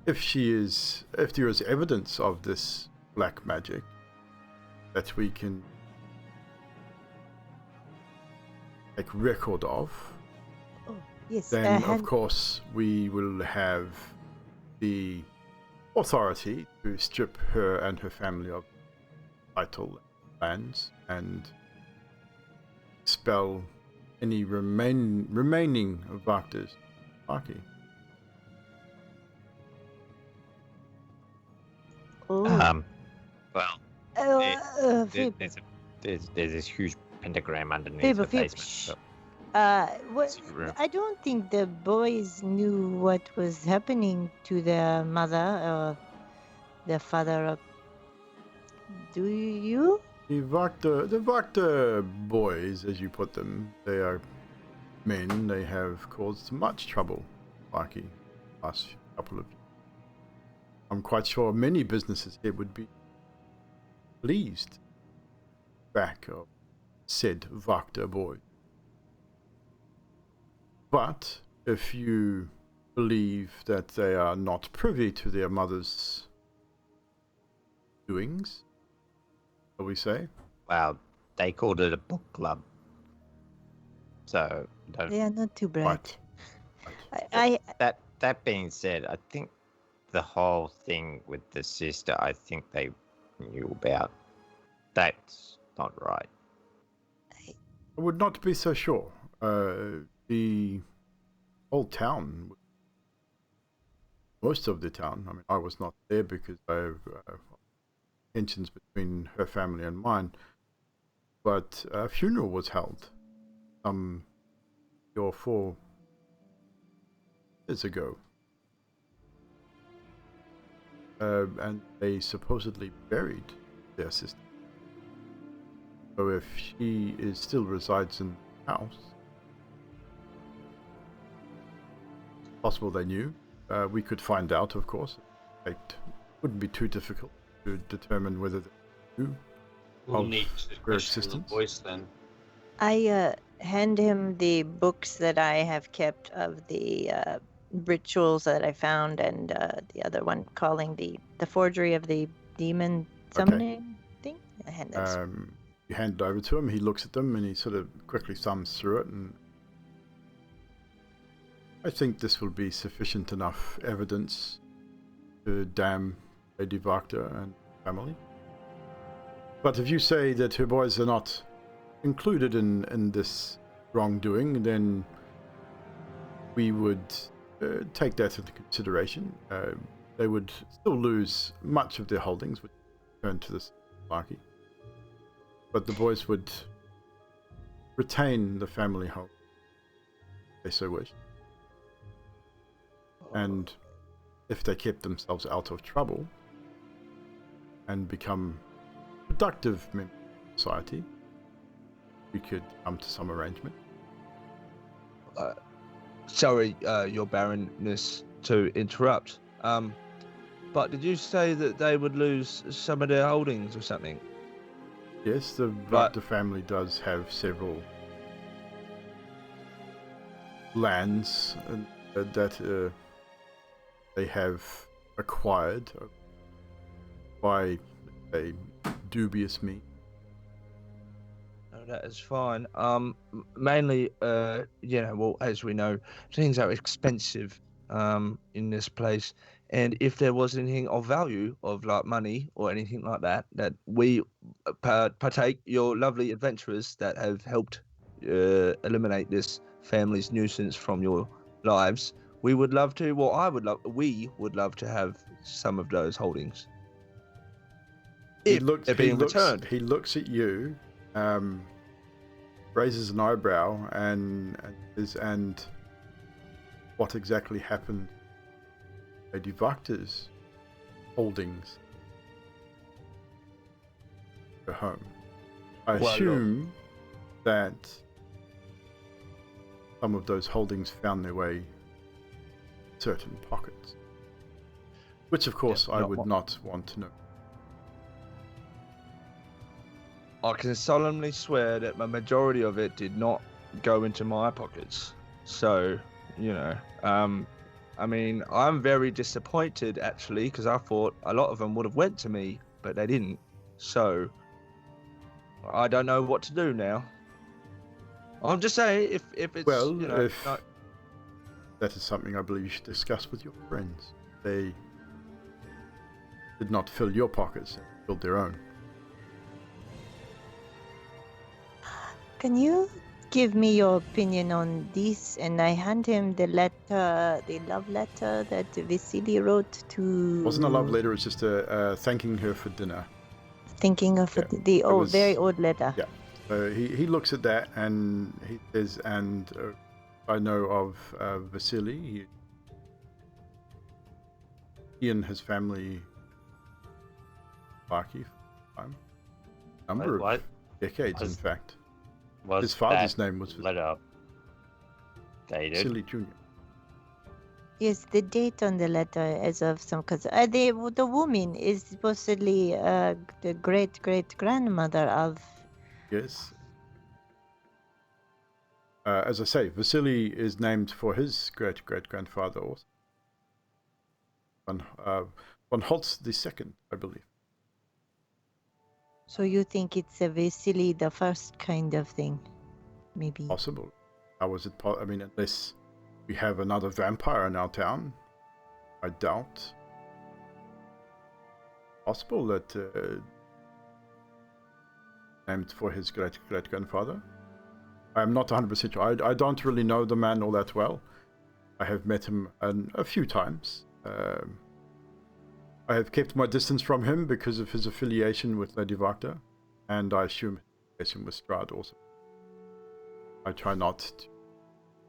if there is evidence of this black magic that we can take record of, Yes. then of course we will have the authority to strip her and her family of title lands and expel any remaining of Wachter's party. Oh. Well, Phoebe. there's this huge pentagram underneath Phoebe, the Phoebe, basement. shh. So I don't think the boys knew what was happening to their mother or their father. Do you? The Wachter boys, as you put them, they are men. They have caused much trouble, Lucky, last couple of years. I'm quite sure many businesses here would be pleased back of said Wachter boy. But if you believe that they are not privy to their mother's doings, shall we say? well, they called it a book club. So don't. They are not too bright. Right. That being said, I think the whole thing with the sister, I think they knew about. That's not right. I would not be so sure. The whole town, most of the town. I mean, I was not there because I have tensions between her family and mine. But a funeral was held some 3 or 4 years ago. And they supposedly buried their sister. So if she still resides in the house, possible they knew. We could find out, of course. It wouldn't be too difficult to determine whether they knew. We'll Of need to her question the existence. voice then. I hand him the books that I have kept of the rituals that I found, and the other one calling the forgery of the demon summoning thing. I hand that. You hand it over to him. He looks at them and he sort of quickly thumbs through it, and I think this will be sufficient enough evidence to damn Lady Wachter and family. But if you say that her boys are not included in this wrongdoing, then we would take that into consideration. They would still lose much of their holdings, which would turn to this monarchy. But the boys would retain the family home, if they so wish. And if they kept themselves out of trouble and become productive members of society, we could come to some arrangement. Sorry, Your Barrenness, to interrupt. But did you say that they would lose some of their holdings or something? Yes, the Wachter family does have several lands that they have acquired by a dubious means. No, that is fine. Mainly, well, as we know, things are expensive in this place, and if there was anything of value, of like money or anything like that, that we partake, your lovely adventurers that have helped eliminate this family's nuisance from your lives, we would love to. Well, we would love to have some of those holdings. If they're being returned. He looks at you, raises an eyebrow, and what exactly happened to Lady Wachter's holdings at home? I assume that some of those holdings found their way certain pockets, which of course I would not want to know. I can solemnly swear that the majority of it did not go into my pockets. So, I mean, I'm very disappointed actually, because I thought a lot of them would have went to me, but they didn't. So, I don't know what to do now. I'm just saying, if it's that is something I believe you should discuss with your friends. They did not fill your pockets; they filled their own. Can you give me your opinion on this? And I hand him the letter, the love letter that Vasily wrote to... It wasn't a love letter, it's just a thanking her for dinner. Thinking of the old, very old letter. Yeah. So he looks at that and he says, and I know of Vasily. He and his family Barky for a number of decades, in fact. His father's name was letter dated? Vasily Jr. Yes, the date on the letter as of some, because the woman is supposedly the great-great-grandmother of... Yes. As I say, Vasily is named for his great-great-grandfather also. Von Holtz II, I believe. So you think it's a Vasily the first kind of thing? Maybe. Possible. How was it? I mean, unless we have another vampire in our town, I doubt. Possible that named for his great-great-grandfather. I'm not 100% sure. I don't really know the man all that well. I have met him a few times. I have kept my distance from him because of his affiliation with Lady Wachter, and I assume his affiliation with Strahd also. I try not to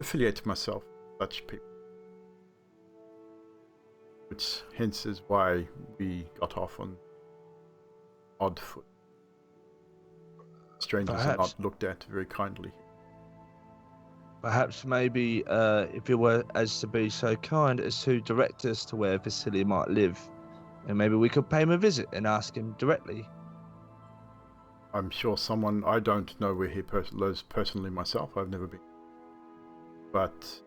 affiliate myself with such people. Which hence is why we got off on odd foot. Strangers are not looked at very kindly. Perhaps maybe if you were as to be so kind as to direct us to where Vasily might live, and maybe we could pay him a visit and ask him directly. I'm sure someone, I don't know where he lives personally myself, I've never been. But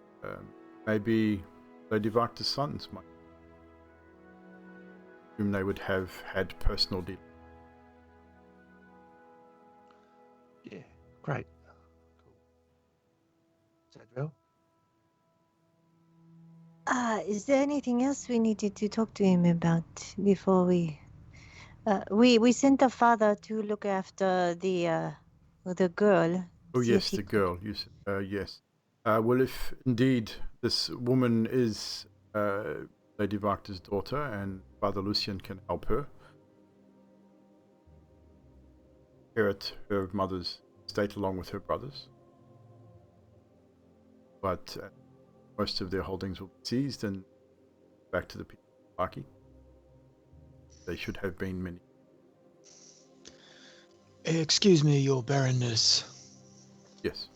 maybe Lady Wachter's sons might, whom they would have had personal dealings. Yeah, great. Cool. Zadriel? Is there anything else we needed to talk to him about before we? We sent the father to look after the girl. Oh see if yes, he the could- girl. You said, yes. Well, if indeed this woman is Lady Wachter's daughter, and Father Lucian can help her inherit her mother's estate along with her brothers, but most of their holdings will be seized and back to the people of Arki. They should have been many. Excuse me, your barrenness. Yes.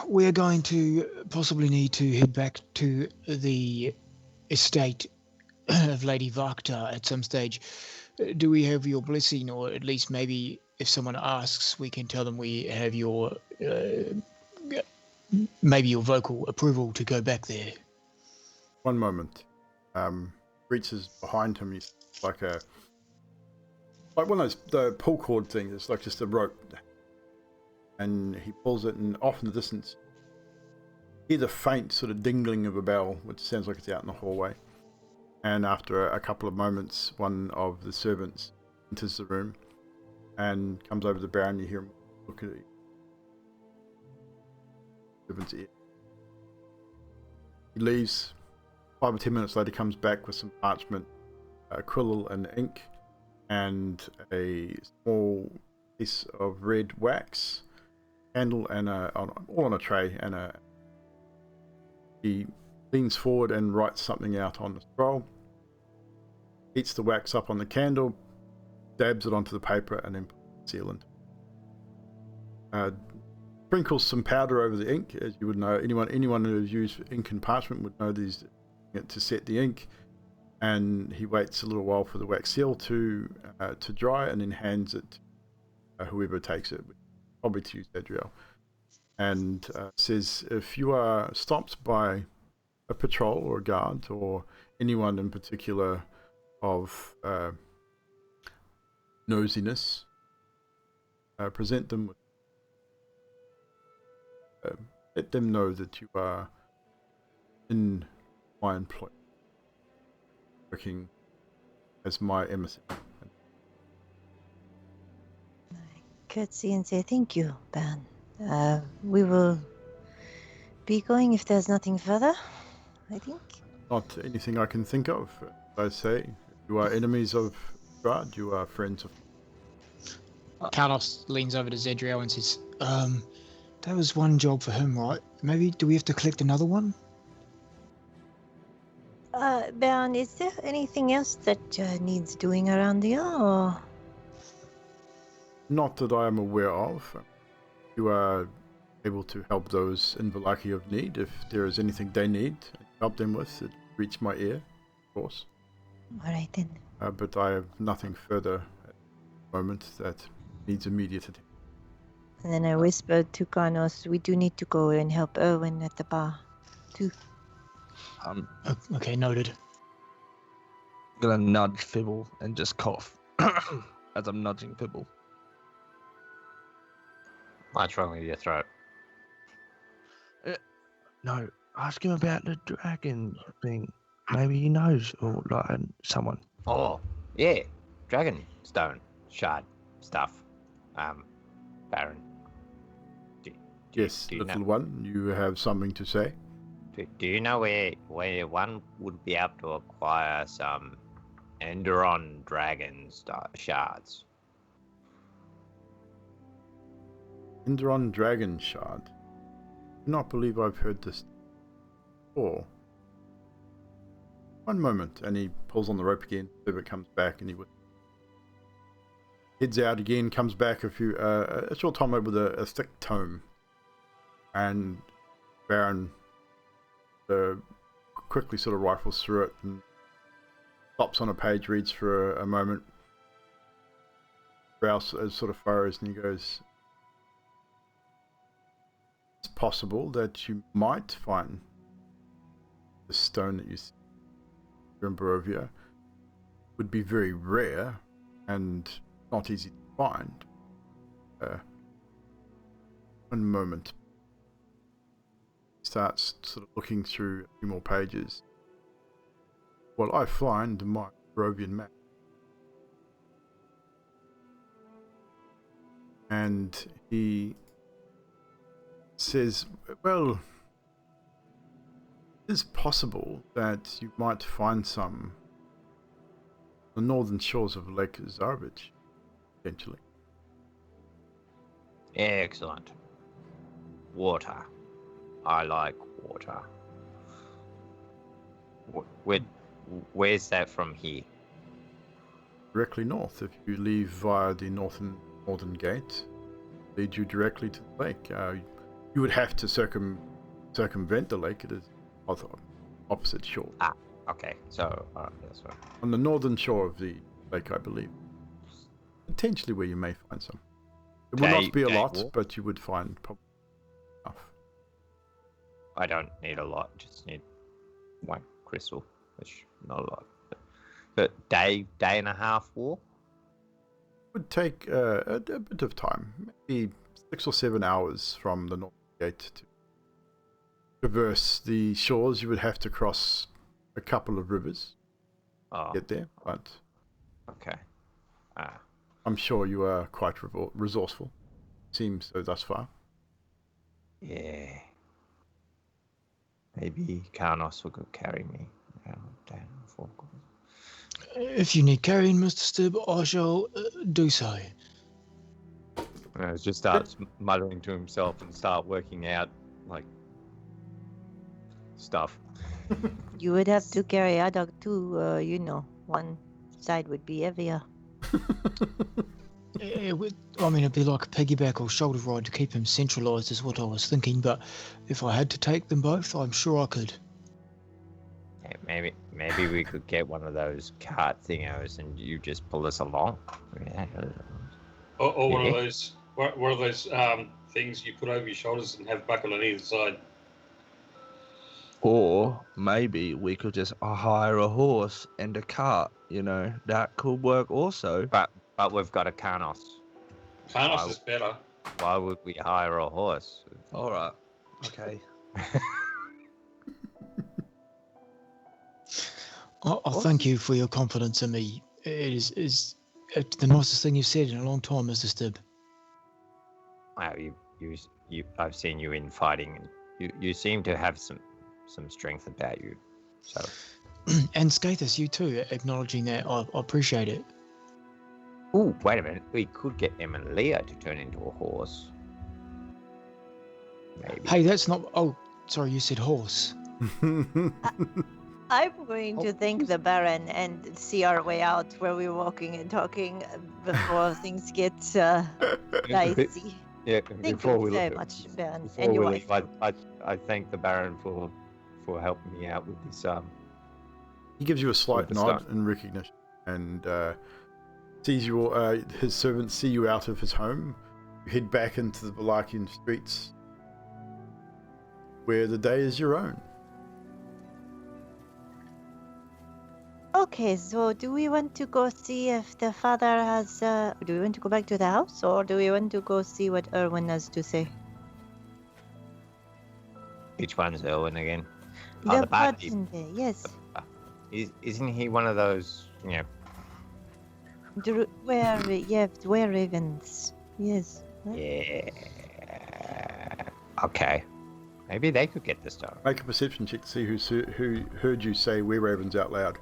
We're going to possibly need to head back to the estate of Lady Wachter at some stage. Do we have your blessing, or at least maybe if someone asks, we can tell them we have your maybe your vocal approval to go back there? One moment. Reaches behind him. He's like one of those the pull cord things. It's like just a rope, and he pulls it, and off in the distance, hear the faint sort of dingling of a bell, which sounds like it's out in the hallway. And after a couple of moments, one of the servants enters the room and comes over to the Baron. You hear him look at the servant's ear. He leaves. 5 or 10 minutes later, comes back with some parchment, quill and ink, and a small piece of red wax, candle, and all on a tray. And he leans forward and writes something out on the scroll, heats the wax up on the candle, dabs it onto the paper, and then puts the seal in. Sprinkles some powder over the ink, as you would know. Anyone who has used ink and parchment would know these to set the ink. And he waits a little while for the wax seal to dry, and then hands it to whoever takes it, probably to you, Zadriel, and says, if you are stopped by a patrol or a guard or anyone in particular of nosiness, present them with, let them know that you are in my employ, working as my emissary. Curtsy and say thank you, Baron. We will be going if there's nothing further, I think. Not anything I can think of. I say, you are enemies of Strahd, you are friends of... Carlos leans over to Zadriel and says, that was one job for him, right? Maybe, do we have to collect another one? Baron, is there anything else that needs doing around here, or? Not that I am aware of. You are able to help those in Vallaki of need. If there is anything they need, help them with, it reach my ear, of course. All right then. But I have nothing further at the moment that needs immediate attention. And then I whispered to Carlos, we do need to go and help Erwin at the bar, too. Okay, noted. I'm gonna nudge Fibble and just cough as I'm nudging Fibble. What's wrong with your throat? No, ask him about the dragon thing. Maybe he knows, or like someone. Oh, yeah. Dragon stone, shard, stuff. Baron. Yes, do you little know, one, you have something to say? do you know where one would be able to acquire some Enderon dragon shards? Enderon Dragon Shard. I do not believe I've heard this before. One moment, and he pulls on the rope again. It comes back, and he heads out again. Comes back a short time later with a thick tome, and Baron quickly sort of rifles through it and stops on a page, reads for a moment, brows sort of furrows, and he goes, "It's possible that you might find the stone that you see in Barovia. Would be very rare and not easy to find. One moment." Starts sort of looking through a few more pages. "Well, I find my Barovian map." And he says, "Well, it is possible that you might find some on the northern shores of Lake Zarbich, potentially." Excellent. Water. I like water. Where's that from here? Directly north. If you leave via the northern gate, lead you directly to the lake. You would have to circumvent the lake. It is on the opposite shore. Ah, okay. So, that's right. On the northern shore of the lake, I believe. Potentially where you may find some. It would not be a lot, walk? but you would find probably enough. I don't need a lot. Just need one crystal, which not a lot. But day and a half walk. Would take a bit of time, maybe 6 or 7 hours from the north gate to traverse the shores. You would have to cross a couple of rivers to get there, but Okay. I'm sure you are quite resourceful. Seems so thus far. Yeah. Maybe Karnos will carry me down for. If you need carrying, Mr. Stibb, I shall do so. Just starts muttering to himself and start working out like stuff. You would have to carry Adok too, one side would be heavier. It'd be like a piggyback or shoulder ride to keep him centralised is what I was thinking, but if I had to take them both, I'm sure I could. Yeah, maybe we could get one of those cart thingos and you just pull us along. Or one of those things you put over your shoulders and have buckle on either side. Or maybe we could just hire a horse and a cart. That could work also. But we've got a Karnos. Karnos is better. Why would we hire a horse? All right. Okay. I thank you for your confidence in me. It is the nicest thing you've said in a long time, Mr. Stibb. Wow, you I've seen you in fighting, and you seem to have some strength about you. So. And Skathis, you too, acknowledging that. I appreciate it. Ooh, wait a minute. We could get Em and Leah to turn into a horse. Maybe. Hey, that's not. Oh, sorry, you said horse. I'm going to thank the Baron and see our way out where we're walking and talking before things get dicey. Yeah, Thank before you we very look, much, Baron, before and your we wife. leave, I thank the Baron for helping me out with this. He gives you a slight the nod stuff. in recognition, and sees you. His servants see you out of his home. You head back into the Valakian streets, where the day is your own. Okay, so do we want to go see if the father has... do we want to go back to the house, or do we want to go see what Erwin has to say? Which one's Erwin again? The the barkeep. bartender, yes. Isn't he one of those? Where ravens. Yes. Right? Yeah. Okay. Maybe they could get the star. Make a perception check to see who heard you say "Were Ravens" out loud,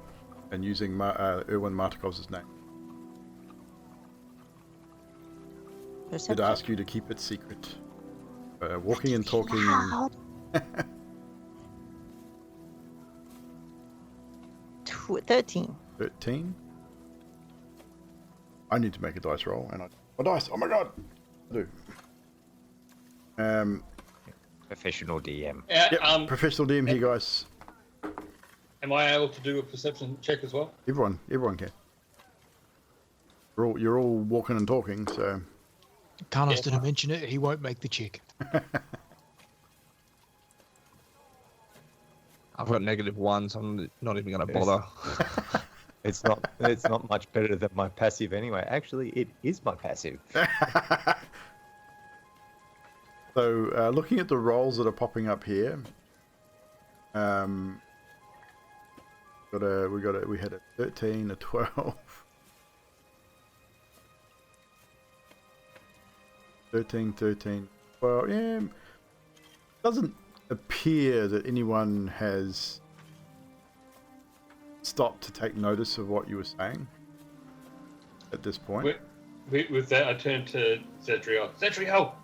and using Erwin Martikov's name. Did Perception. ask you to keep it secret. Walking and talking. Loud. 13. 13. I need to make a dice roll, and my dice. Oh my god! I do. Professional DM. Yep, professional DM here, guys. Am I able to do a perception check as well? Everyone can. You're all walking and talking, so. Carlos didn't mention it. He won't make the check. I've got -1, so I'm not even going to bother. It's not much better than my passive anyway. Actually, it is my passive. So, looking at the rolls that are popping up here, we had a 13, a 12, 13, 12. Yeah, doesn't appear that anyone has stopped to take notice of what you were saying at this point. With that, I turn to Zedriel. Zedriel!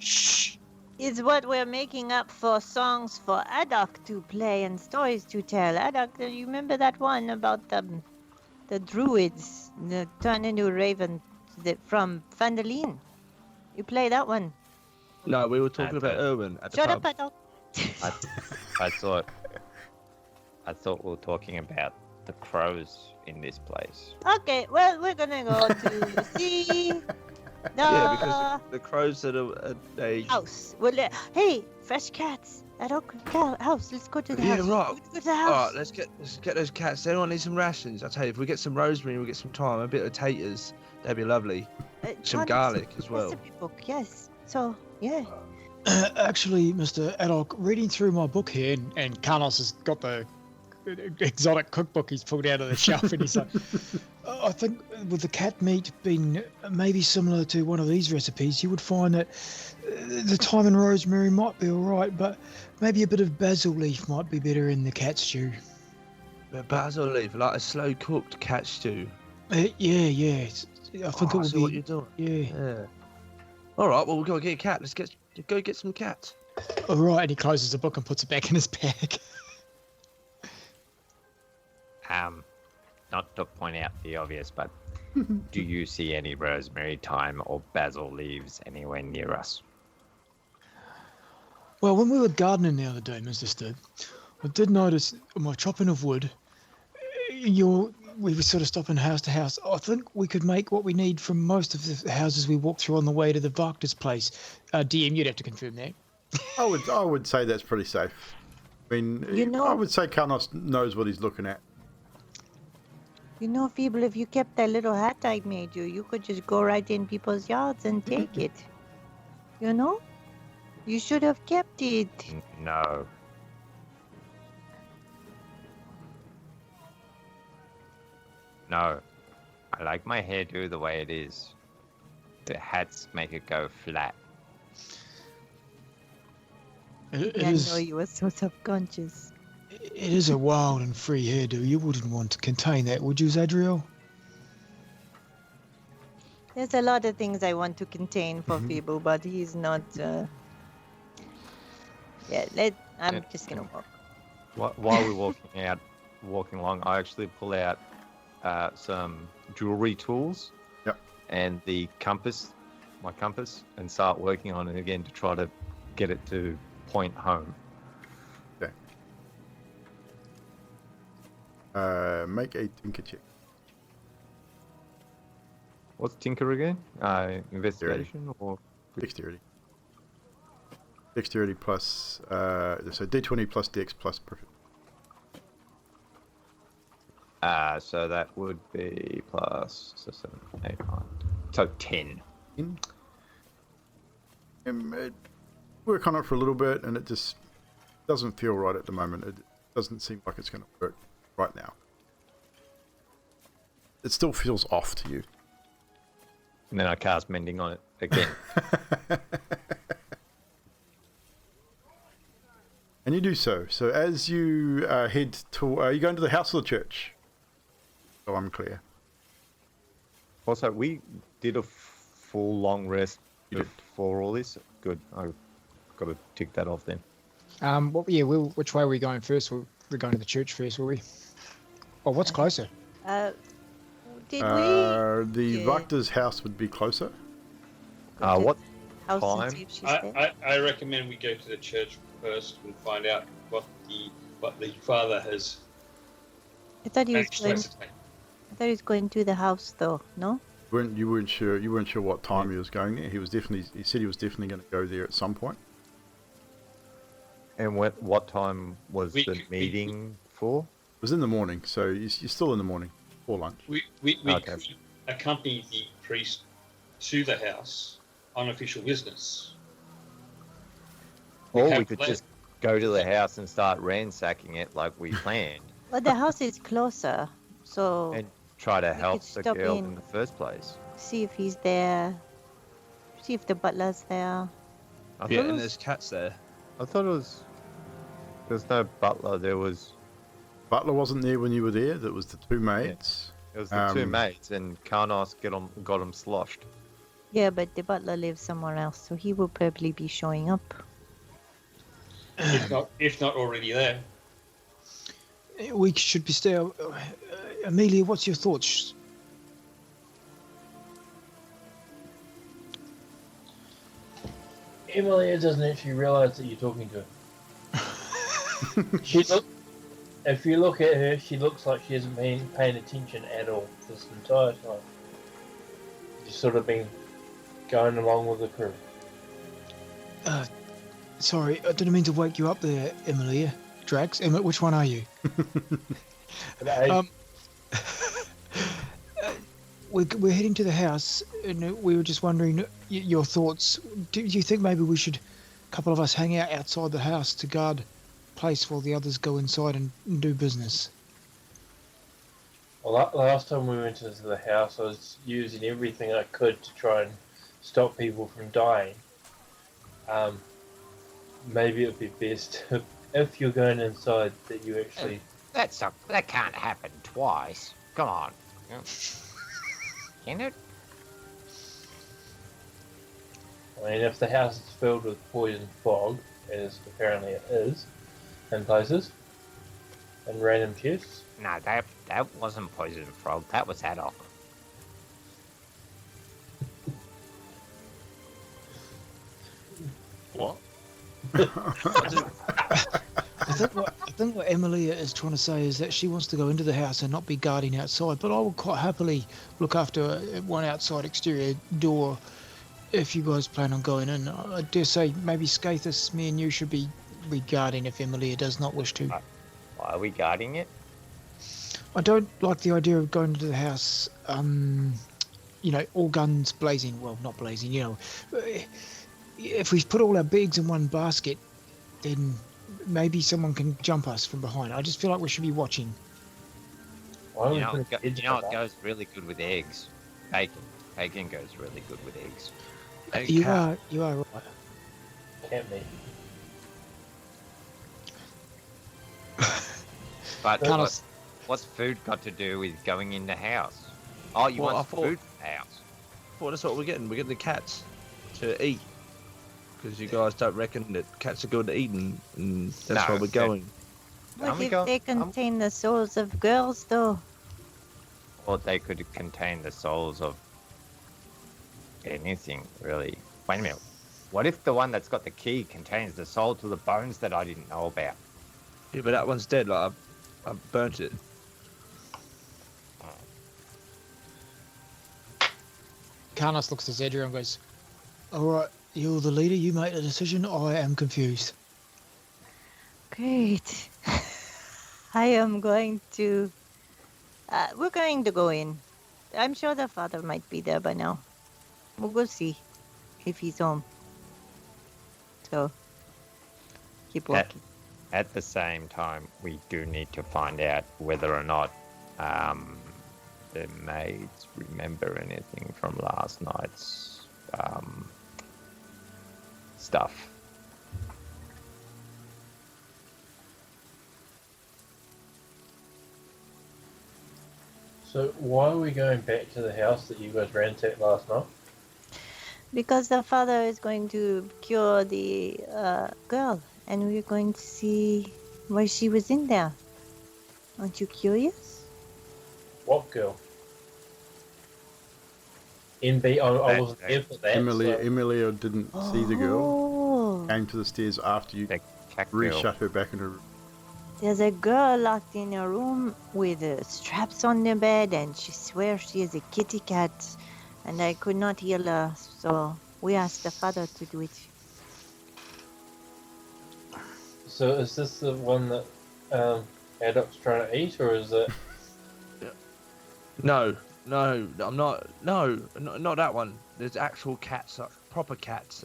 Shh! It's what we're making up for songs for Adok to play and stories to tell. Adok, do you remember that one about the druids turned into a raven from Fandalin? You play that one. No, we were talking about Erwin at the Shut pub. up, Adok. I thought we were talking about the crows in this place. Okay, well, we're gonna go to see Yeah, because the crows that are they. house. Hey, fresh cats. Adok, house. Let's go to the Yeah, house. right. Let's go to the All house. right, let's get those cats. They don't need some rations. I tell you, if we get some rosemary, we get some thyme, a bit of taters, that'd be lovely. Some John's garlic as well. Recipe book, yes. So, yeah. Actually, Mr. Adok, reading through my book here, and Carlos has got the exotic cookbook he's pulled out of the shelf, and he's like, I think with the cat meat being maybe similar to one of these recipes, you would find that the thyme and rosemary might be all right, but maybe a bit of basil leaf might be better in the cat stew. But basil leaf, like a slow cooked cat stew. Yeah. I think it I would see be. what you're doing. Yeah. All right, well we'll go get a cat. Let's go get some cats. All right, and he closes the book and puts it back in his bag. Not to point out the obvious, but do you see any rosemary, thyme, or basil leaves anywhere near us? Well, when we were gardening the other day, Mr. Stib, I did notice on my chopping of wood, we were sort of stopping house to house. I think we could make what we need from most of the houses we walk through on the way to the Wachter's place. DM, you'd have to confirm that. I would say that's pretty safe. I mean, I would say Karnos knows what he's looking at. You know, Feeble, if you kept that little hat I made you, you could just go right in people's yards and take it. You know? You should have kept it. No. No. I like my hairdo the way it is. The hats make it go flat. It I is. know you were so subconscious. It is a wild and free hairdo. You wouldn't want to contain that, would you, Zadriel? There's a lot of things I want to contain for Feeble, but he's not. I'm just gonna walk. While we're walking along, I actually pull out some jewelry tools. Yep. And my compass, and start working on it again to try to get it to point home. Okay. Make a tinker check. What's tinker again? Investigation or Dexterity. Dexterity plus, so D20 plus Dex plus perfect. So that would be plus 7, 8, 9. So 10. Work on it for a little bit, and it just doesn't feel right at the moment. It doesn't seem like it's going to work right now. It still feels off to you. And then I cast mending on it again. And you do so. So as you head to... are you going to the house or the church? So I'm clear. Also, we did a full long rest You did. before all this. Good. I've got to tick that off then. Which way are we going first? We're going to the church first, will we? Oh, what's closer? Did we? The Yeah. Wachter's house would be closer. go to What the house and time? see if she's there? I recommend we go to the church first and find out what the father has I thought he was managed to going. ascertain. I thought he was going to the house, though. No. You weren't sure what time he was going there. He said he was definitely going to go there at some point. And what time was We the could- meeting for? It was in the morning, so you're still in the morning for lunch. We Okay. could accompany the priest to the house on official business. Or have we could plans. just go to the house and start ransacking it like we planned Well, the house is closer, so and try to We help could the stop girl in. in the first place. see if he's there. See if the butler's there. I Yeah, thought, and there's cats there. it was. There's no butler. There was. Butler wasn't there when you were there. That was the two maids. It was the two Um, mates, and Karnos got them sloshed. Yeah, but the butler lives somewhere else, so he will probably be showing up. if not already there. We should be still. Amelia, what's your thoughts? Emilia doesn't actually realise that you're talking to her. If you look at her, she looks like she hasn't been paying attention at all this entire time. She's sort of been going along with the crew. Sorry, I didn't mean to wake you up there, Emilia. Drax, which one are you? But, hey, Um, we're heading to the house, and we were just wondering your thoughts. Do you think maybe we should, a couple of us, hang out outside the house to guard place while the others go inside and do business? well, last time we went to the house, I was using everything I could to try and stop people from dying. Maybe it would be best if you're going inside that you actually. That can't happen twice. Come on. Can it? I mean, if the house is filled with poison fog, as apparently it is, in places, and random chests, No, that wasn't poison frog. That was haddock. What? I think what Emilia is trying to say is that she wants to go into the house and not be guarding outside, but I would quite happily look after one outside exterior door if you guys plan on going in. I dare say maybe Scathus, me and you should be guarding if Emilia does not wish to. Why are we guarding it? I don't like the idea of going into the house, all guns blazing. Well, not blazing, If we put all our bags in one basket, then maybe someone can jump us from behind. I just feel like we should be watching. why don't You we know, put it a edge it on that? goes really good with eggs. Bacon. Bacon goes really good with eggs. And You cat. are right. Can't be. But Carlos, what's food got to do with going in the house? Oh, you Well, want I thought- food for the house? Well, that's what we're getting. We're getting the cats to eat. Because you guys don't reckon that cats are good at eating, and that's No, why we're going. What we if go- they contain the souls of girls, though? Or they could contain the souls of anything, really. Wait a minute. What if the one that's got the key contains the soul to the bones that I didn't know about? Yeah, but that one's dead. Like I burnt it. Carlos looks at Zedria and goes, "All right, you're the leader. You make the decision. I am confused." Great. I am going to. We're going to go in. I'm sure the father might be there by now. We'll go see if he's home. So, keep walking. At the same time, we do need to find out whether or not the maids remember anything from last night's stuff. So why are we going back to the house that you guys ransacked last night? Because the father is going to cure the girl, and we're going to see why she was in there. Aren't you curious? What girl? NB, I wasn't here for that. Emilia didn't see the girl. Oh, Came to the stairs after you The cat girl. re-shut her back in her room. there's a girl locked in a room with straps on the bed, and she swears she is a kitty cat, and I could not heal her, so we asked the father to do it. So is this the one that Adoc's trying to eat, or is it? No, I'm not. No, not that one. There's actual cats, like proper cats.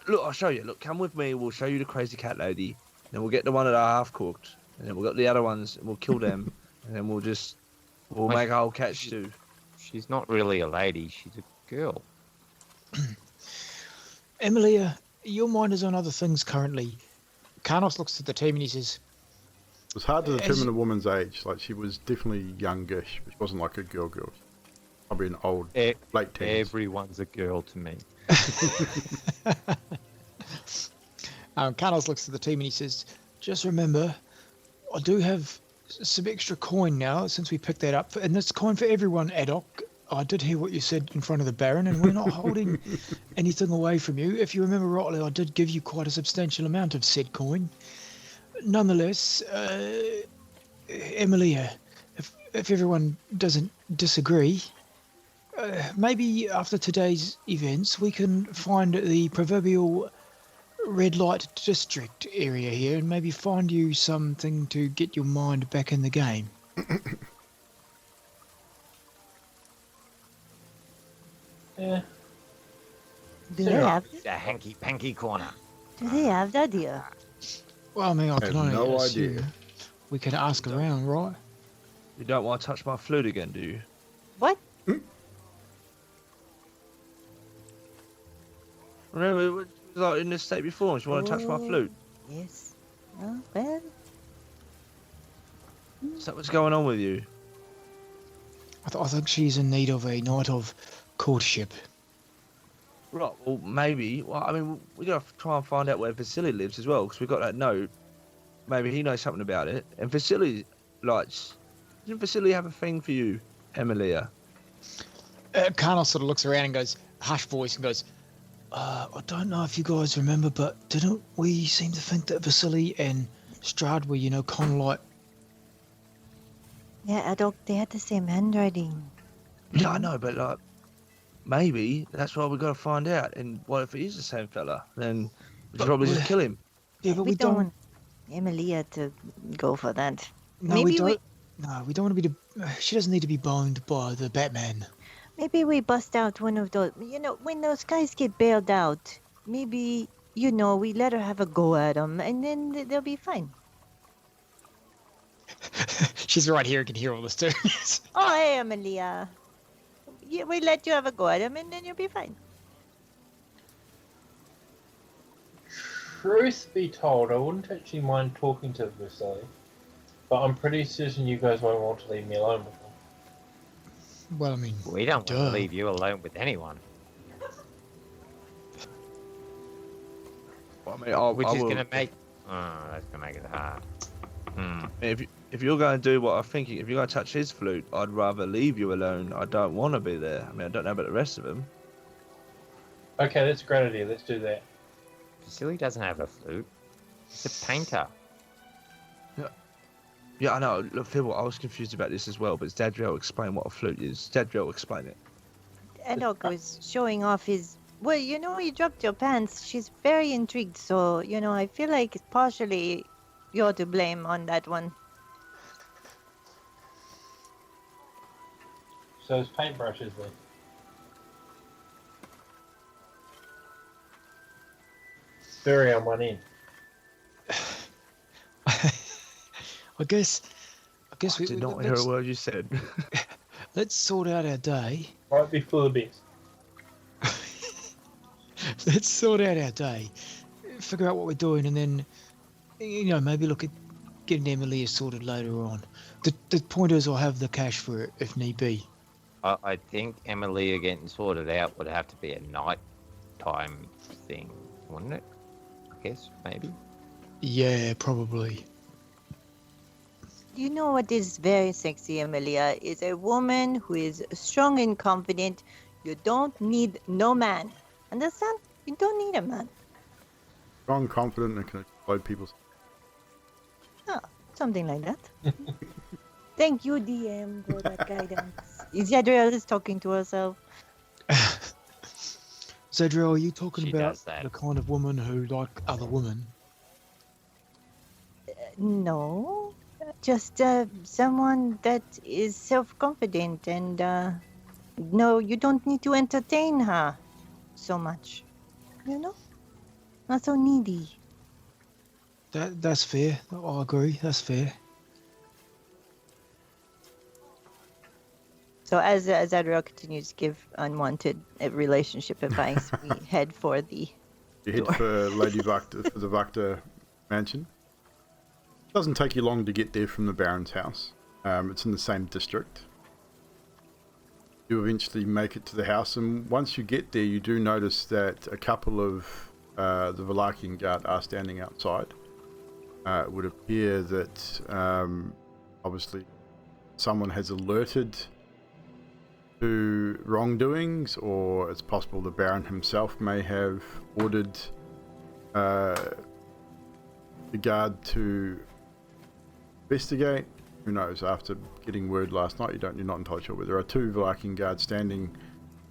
Look, I'll show you. Look, come with me. We'll show you the crazy cat lady. Then we'll get the one that are half cooked, and then we'll get the other ones, and we'll kill them, and then we'll make a whole cat stew. She's not really a lady. She's a girl. Emilia, your mind is on other things currently. Carnos looks at the team and he says, It was hard to determine a woman's age. Like, she was definitely youngish, but she wasn't like a girl. Probably an old, late teens. Everyone's a girl to me. Carlos looks at the team and he says, just remember, I do have some extra coin now since we picked that up. And this coin for everyone, Adoc. I did hear what you said in front of the Baron, and we're not holding anything away from you. If you remember rightly, I did give you quite a substantial amount of said coin. Nonetheless, Emilia, if everyone doesn't disagree, maybe after today's events, we can find the proverbial red light district area here and maybe find you something to get your mind back in the game. Yeah. Do they have? The hanky-panky corner. Do they have that here? Well, I mean, I I can have only no assume. idea. We can ask around, right? You don't want to touch my flute again, do you? What? Remember, it was like in this state before. She want to touch my flute. Yes. Oh, well. Is that what's going on with you? I think she's in need of a night of courtship. Right. Well, maybe. Well, I mean, we gotta try and find out where Vasily lives as well, because we got that note. Maybe he knows something about it. And Vasily, didn't Vasily have a thing for you, Emilia? Carlos sort of looks around and goes, hush voice, and goes, I don't know if you guys remember, but didn't we seem to think that Vasily and Strahd were, kind of like... Yeah, they had the same handwriting. Yeah, I know, but maybe that's why we gotta find out. And what if it is the same fella? Then we should probably just kill him. Yeah, but we don't want Emilia to go for that. No, Maybe we don't. No, we don't want to be. She doesn't need to be bound by the Batman. Maybe we bust out one of those. When those guys get bailed out, maybe we let her have a go at them, and then they'll be fine. She's right here and can hear all this too. Oh, hey, Emilia. Yeah, we let you have a go at them, and then you'll be fine. Truth be told, I wouldn't actually mind talking to Vasily, but I'm pretty certain you guys won't want to leave me alone with him. Well, I mean, We don't want to leave you alone with anyone. Well, I mean, Which is going to make... Oh, that's going to make it hard. If you're going to do what I'm thinking, if you're going to touch his flute, I'd rather leave you alone. I don't want to be there. I mean, I don't know about the rest of them. Okay, that's a great idea. Let's do that. Vasily doesn't have a flute. He's a painter. Yeah, I know. Look, Phil, I was confused about this as well, but Dadriel explain what a flute is. Dadriel explain it. Edok was showing off his... Well, you dropped your pants. She's very intrigued, so, I feel like partially you're to blame on that one. So it's paintbrushes then. Furry on one end. I guess I did not hear a word you said. Let's sort out our day. Right before the best. Let's sort out our day, figure out what we're doing, and then, maybe look at getting Emilia sorted later on. The point is, I'll have the cash for it if need be. I think Emily getting sorted out would have to be a night time thing, wouldn't it? I guess, maybe. Yeah, probably. You know what is very sexy, Amelia? Is a woman who is strong and confident. You don't need no man. Understand? You don't need a man. Strong, confident, and can explode people's. Oh, something like that. Thank you, DM, for that guidance. Zadriel is talking to herself. Zadriel, are you talking She about does that. the kind of woman who like other women? No, just someone that is self-confident and no, you don't need to entertain her so much. You know? Not so needy. That's fair. I agree. That's fair. So as Zadriel continues to give unwanted relationship advice, we head for the You head door. for Lady Wachter, for the Wachter mansion. It doesn't take you long to get there from the Baron's house. It's in the same district. You eventually make it to the house, and once you get there, you do notice that a couple of the Valakian guard are standing outside. It would appear that obviously someone has alerted to wrongdoings, or it's possible the Baron himself may have ordered the guard to investigate. Who knows? After getting word last night, you're not entirely sure. But there are two Valakian guards standing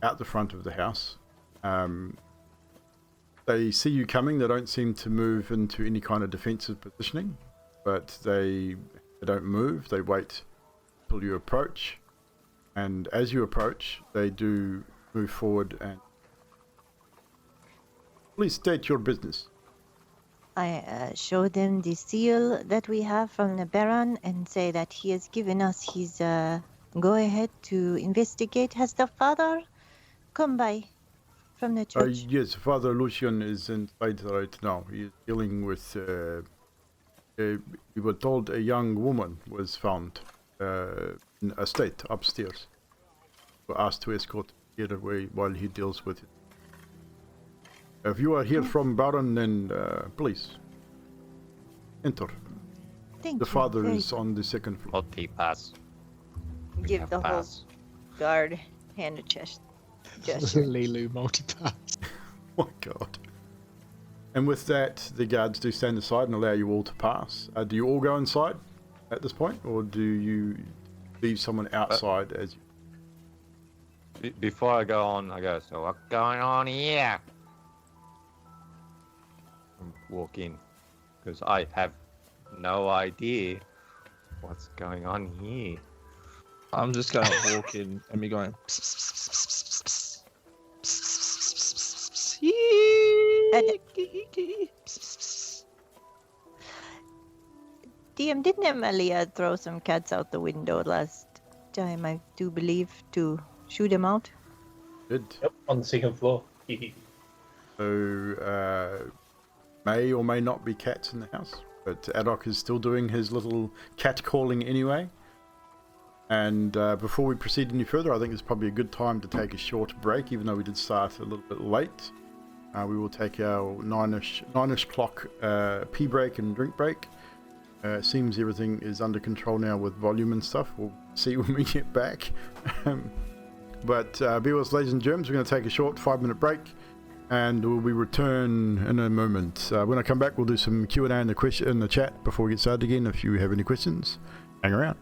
out the front of the house. They see you coming. They don't seem to move into any kind of defensive positioning, but they don't move. They wait till you approach. And as you approach, they do move forward and please state your business. I show them the seal that we have from the Baron and say that he has given us his go-ahead to investigate. Has the father come by from the church? Yes, Father Lucian is inside right now. He is dealing with. We were told a young woman was found in a state upstairs. We were asked to escort her away while he deals with it. If you are here from Baron, then please enter. Thank The you. father Very is on the second floor. Multi-pass. Give the whole pass. guard hand a gesture. Lilu multipass. Oh my god. And with that, the guards do stand aside and allow you all to pass. Do you all go inside at this point, or do you leave someone outside as you... Before I go on, I go, so what's going on here? And walk in, because I have no idea what's going on here. I'm just going to walk in and be going. DM, didn't Amelia throw some cats out the window last time, I do believe, to shoot them out? Good. Yep, on the second floor. So, may or may not be cats in the house, but Adok is still doing his little cat calling anyway. And before we proceed any further, I think it's probably a good time to take a short break, even though we did start a little bit late. We will take our 9ish clock pee break and drink break. Seems everything is under control now with volume and stuff. We'll see when we get back. But be with us, ladies and germs. We're going to take a short 5-minute break, and we'll return in a moment. When I come back, we'll do some Q&A in the chat before we get started again. If you have any questions, hang around.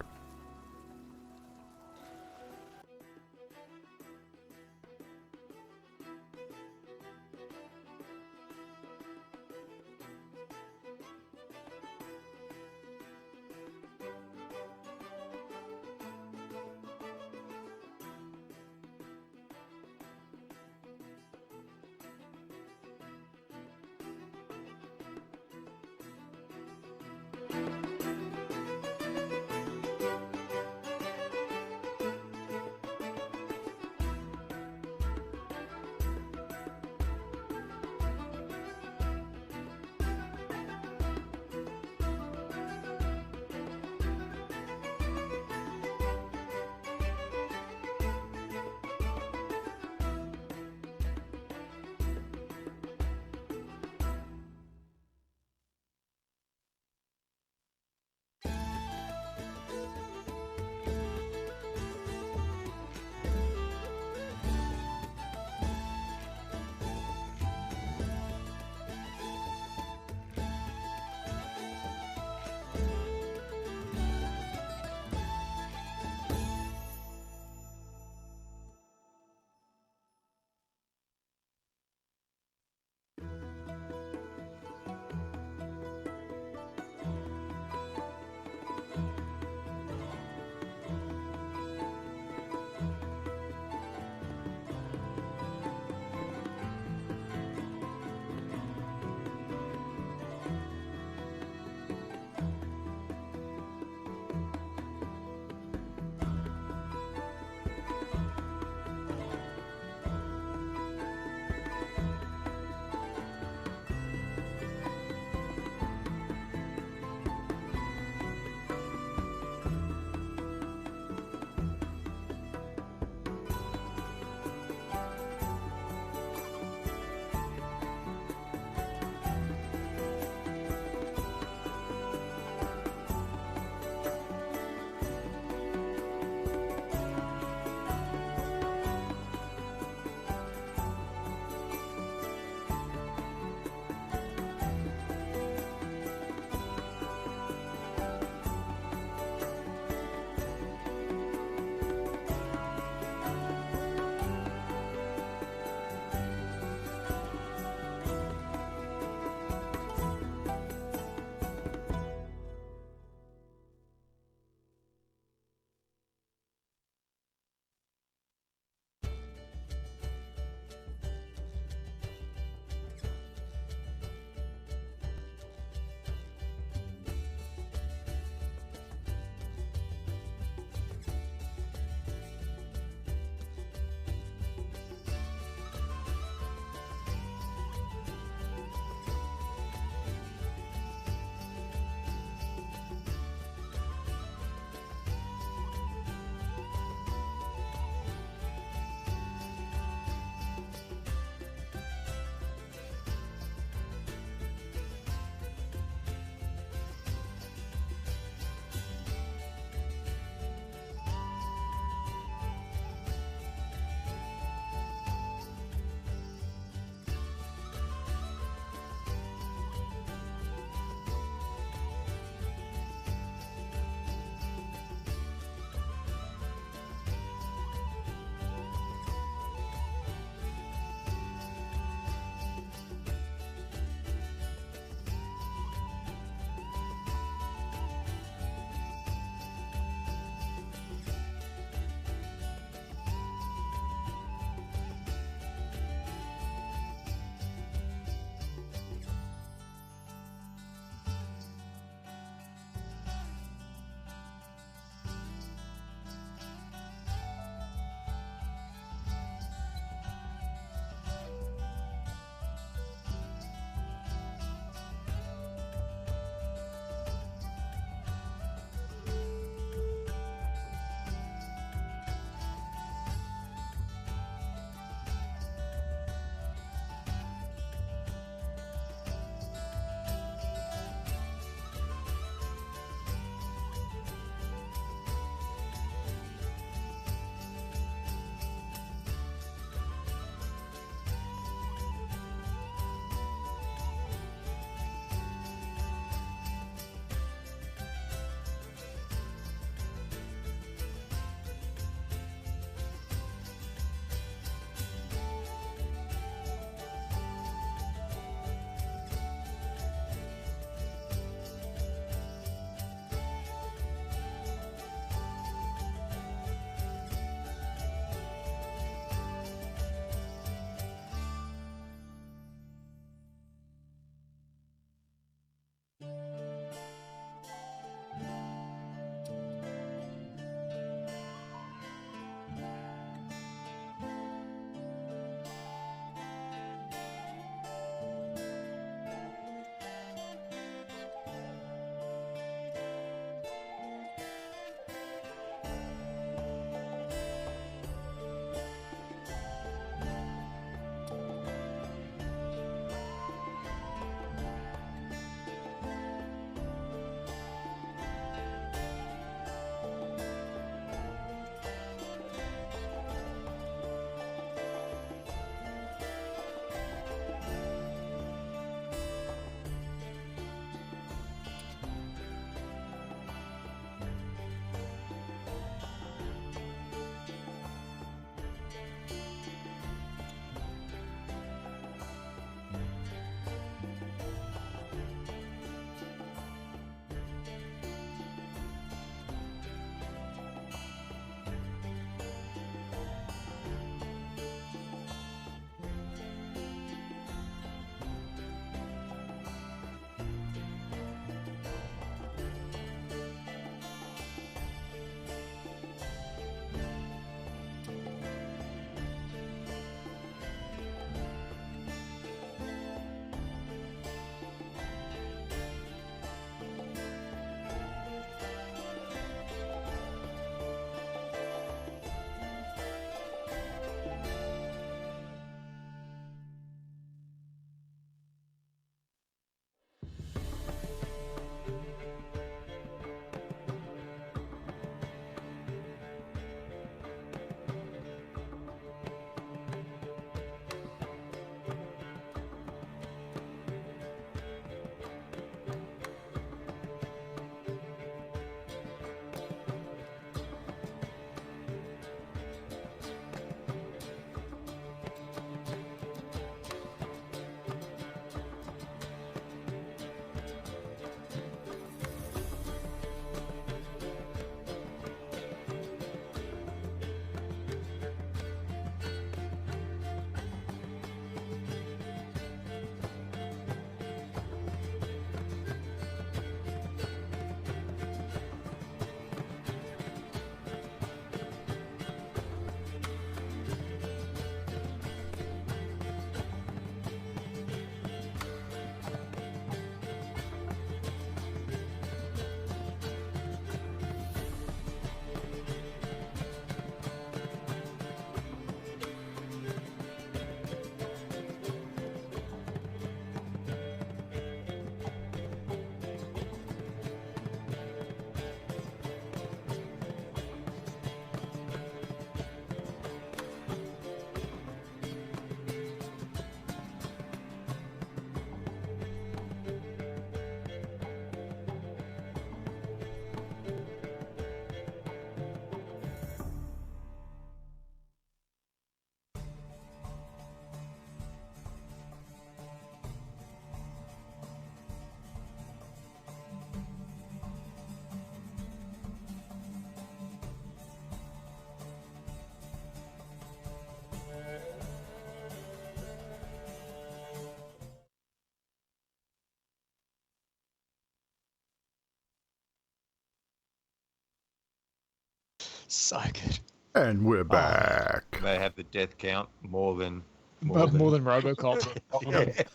So good. And we're back. They have the death count more than More than Robocop. Yeah. That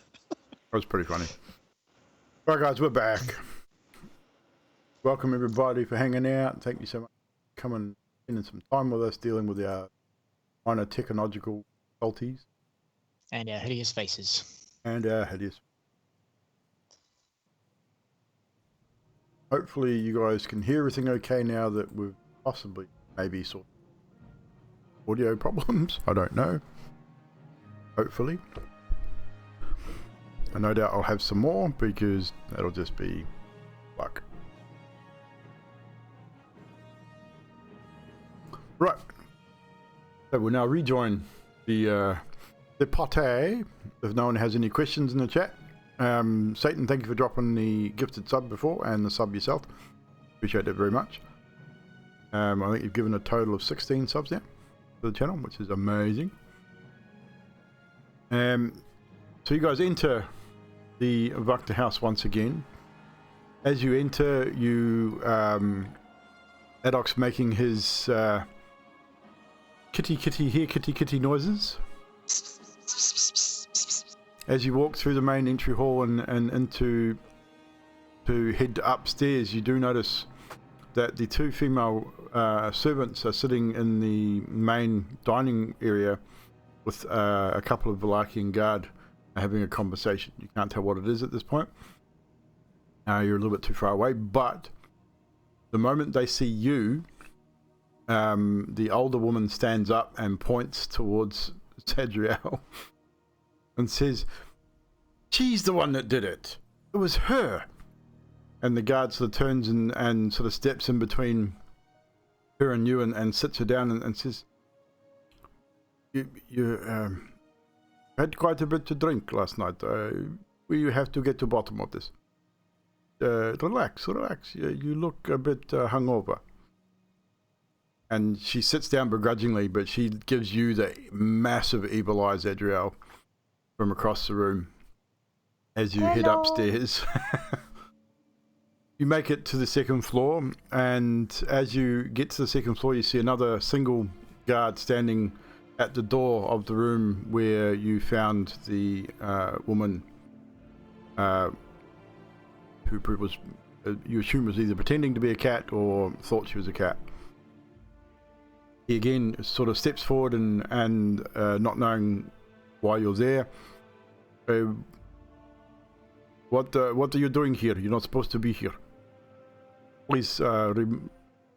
was pretty funny. All right, guys, we're back. Welcome, everybody, for hanging out. Thank you so much for coming, spending some time with us, dealing with our minor technological difficulties. And our hideous faces. And our hideous. Hopefully, you guys can hear everything okay now that we've possibly maybe sorted audio problems. I don't know. Hopefully. And no doubt I'll have some more because that'll just be luck. Right. So we'll now rejoin the party. If no one has any questions in the chat. Satan, thank you for dropping the gifted sub before and the sub yourself. Appreciate that very much. I think you've given a total of 16 subs now to the channel, which is amazing. So you guys enter the Wachter house once again. As you enter, you Adoc's making his kitty kitty noises. As you walk through the main entry hall and into to head upstairs, you do notice that the two female servants are sitting in the main dining area with a couple of Valakian guard having a conversation. You can't tell what it is at this point. You're a little bit too far away, but the moment they see you, the older woman stands up and points towards Sadriel and says, "She's the one that did it. It was her." And the guard sort of turns and sort of steps in between her and you and sits her down and says, You had quite a bit to drink last night. We have to get to the bottom of this. Relax. You look a bit hungover. And she sits down begrudgingly, but she gives you the massive evil eyes, Adriel, from across the room as you head upstairs. You make it to the second floor, and as you get to the second floor, you see another single guard standing at the door of the room where you found the woman who was, you assume, was either pretending to be a cat or thought she was a cat. He again sort of steps forward and not knowing why you're there. What are you doing here? You're not supposed to be here. Please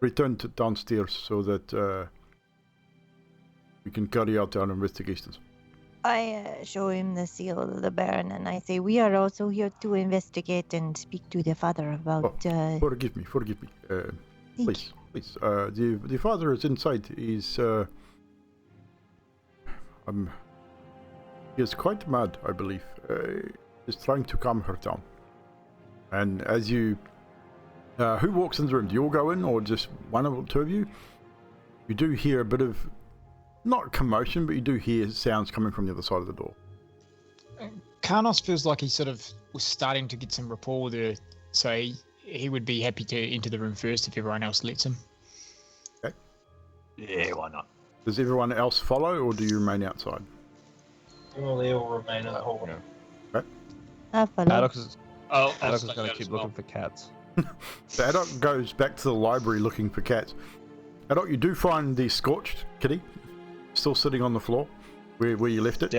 return to downstairs so that we can carry out our investigations. I show him the seal of the Baron and I say, we are also here to investigate and speak to the father about... Forgive me. Please. The father is inside. He is quite mad, I believe. He's trying to calm her down. And as you... who walks in the room? Do you all go in, or just one or two of you? You do hear a bit of, not commotion, but you do hear sounds coming from the other side of the door. Karnos feels like he sort of was starting to get some rapport with her, so he would be happy to enter the room first if everyone else lets him. Okay. Yeah, why not? Does everyone else follow, or do you remain outside? Well, they all remain in the hall. Okay. I follow. Addox is I'll going stay to there keep as well. looking for cats. So Adok goes back to the library looking for cats. Adok, you do find the scorched kitty still sitting on the floor where you left it.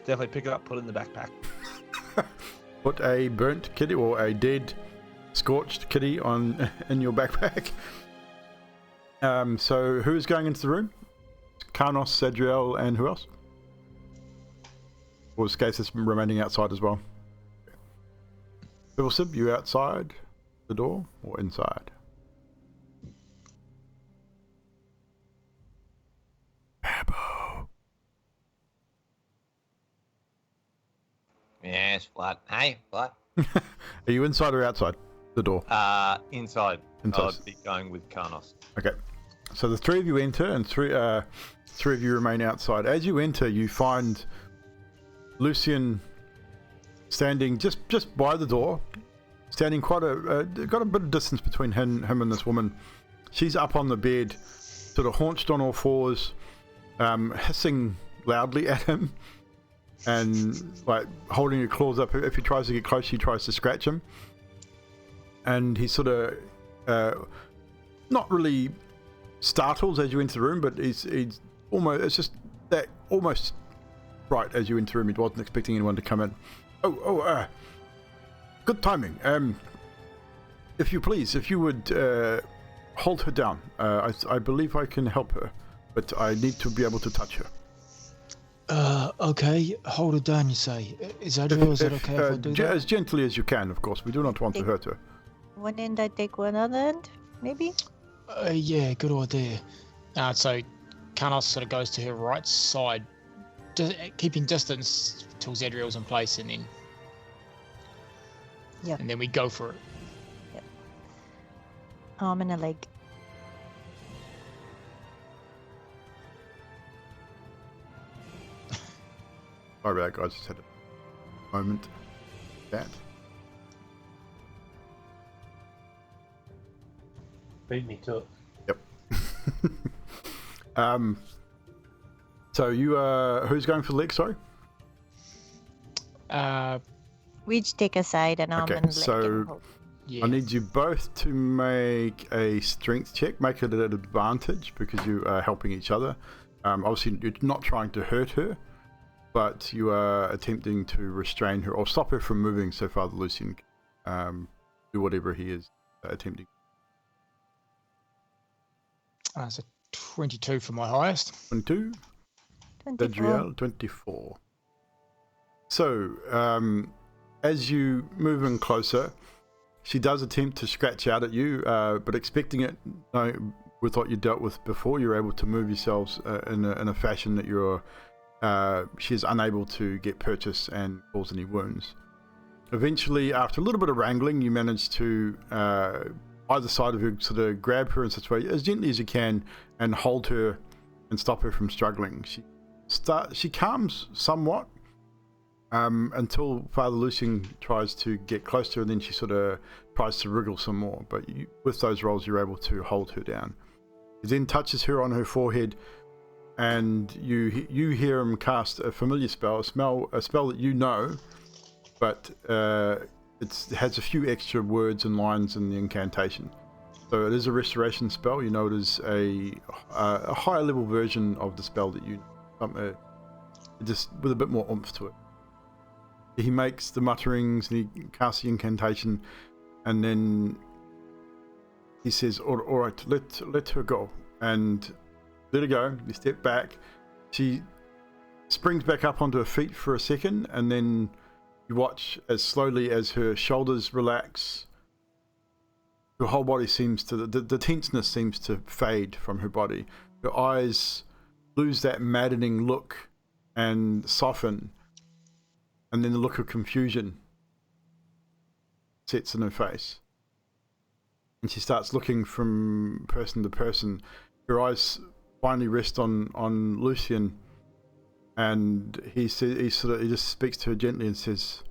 Definitely pick it up, put it in the backpack. Put a burnt kitty or a dead scorched kitty in your backpack. So who's going into the room? Karnos, Sadriel, and who else? Or Skaith is remaining outside as well. Bibblesid, you outside the door or inside? Babbo. Yes, what? Hey, what? Are you inside or outside the door? Inside. Inside. I'd be going with Karnos. Okay. So the three of you enter and three of you remain outside. As you enter, you find Lucian standing just by the door, standing quite got a bit of distance between him and this woman. She's up on the bed, sort of haunched on all fours, hissing loudly at him, and like holding her claws up. If he tries to get close, she tries to scratch him, and he sort of not really startles as you enter the room, but he's almost, it's just that almost right as you enter the room. He wasn't expecting anyone to come in. Good timing. If you please, if you would hold her down. I believe I can help her, but I need to be able to touch her. Okay, hold her down, you say. Is that okay if I do that? As gently as you can, of course. We do not want to hurt her. One end, I take one other end, maybe? Yeah, good idea. So Karnos sort of goes to her right side, keeping distance till Zadriel's in place, and then... Yeah. And then we go for it. Yep. Arm and a leg. Sorry about that, guys. Just had a moment. That. Beat me to it. Yep. So you, who's going for the leg, sorry? We each take a side, an arm and leg. So I need you both to make a strength check. Make it at an advantage because you are helping each other. Obviously, you're not trying to hurt her, but you are attempting to restrain her or stop her from moving so Father Lucian can do whatever he is attempting. So 22 for my highest. 22? 24. 24. So, as you move in closer, she does attempt to scratch out at you, but expecting it, with what you dealt with before, you're able to move yourselves in a fashion that she is unable to get purchase and cause any wounds. Eventually, after a little bit of wrangling, you manage to either side of her sort of grab her in such a way as gently as you can and hold her and stop her from struggling. She calms somewhat until Father Lucian tries to get close to her, and then she sort of tries to wriggle some more. But with those rolls, you're able to hold her down. He then touches her on her forehead, and you hear him cast a familiar spell, a spell that you know, but it has a few extra words and lines in the incantation. So it is a restoration spell. You know it is a higher level version of the spell that you know, just with a bit more oomph to it. He makes the mutterings and he casts the incantation, and then he says, all right, let her go. And let her go. You step back. She springs back up onto her feet for a second, and then you watch as slowly as her shoulders relax. Her whole body seems to, the tenseness seems to fade from her body. Her eyes lose that maddening look and soften. And then the look of confusion sets in her face. And she starts looking from person to person. Her eyes finally rest on Lucian. And he just speaks to her gently and says,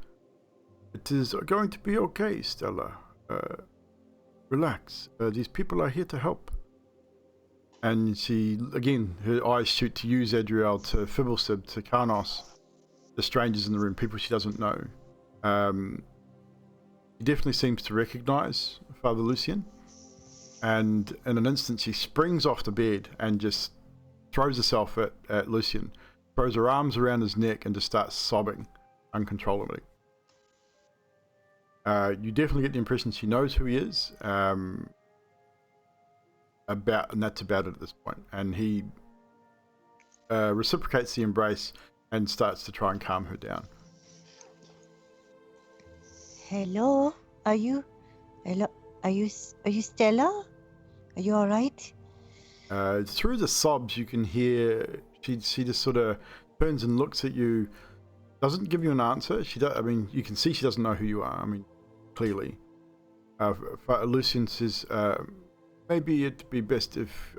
"It is going to be okay, Stella. Relax. These people are here to help." And she, again, her eyes shoot to you, Zadriel, to Fibblesib, to Karnos, the strangers in the room, people she doesn't know. He definitely seems to recognize Father Lucian. And in an instant, she springs off the bed and just throws herself at Lucian. Throws her arms around his neck and just starts sobbing uncontrollably. You definitely get the impression she knows who he is, and that's about it at this point. And he reciprocates the embrace and starts to try and calm her down. Hello? Are you Stella? Are you all right? Through the sobs, you can hear she just sort of turns and looks at you. Doesn't give you an answer. You can see she doesn't know who you are. I mean, clearly. Lucian says, maybe it'd be best if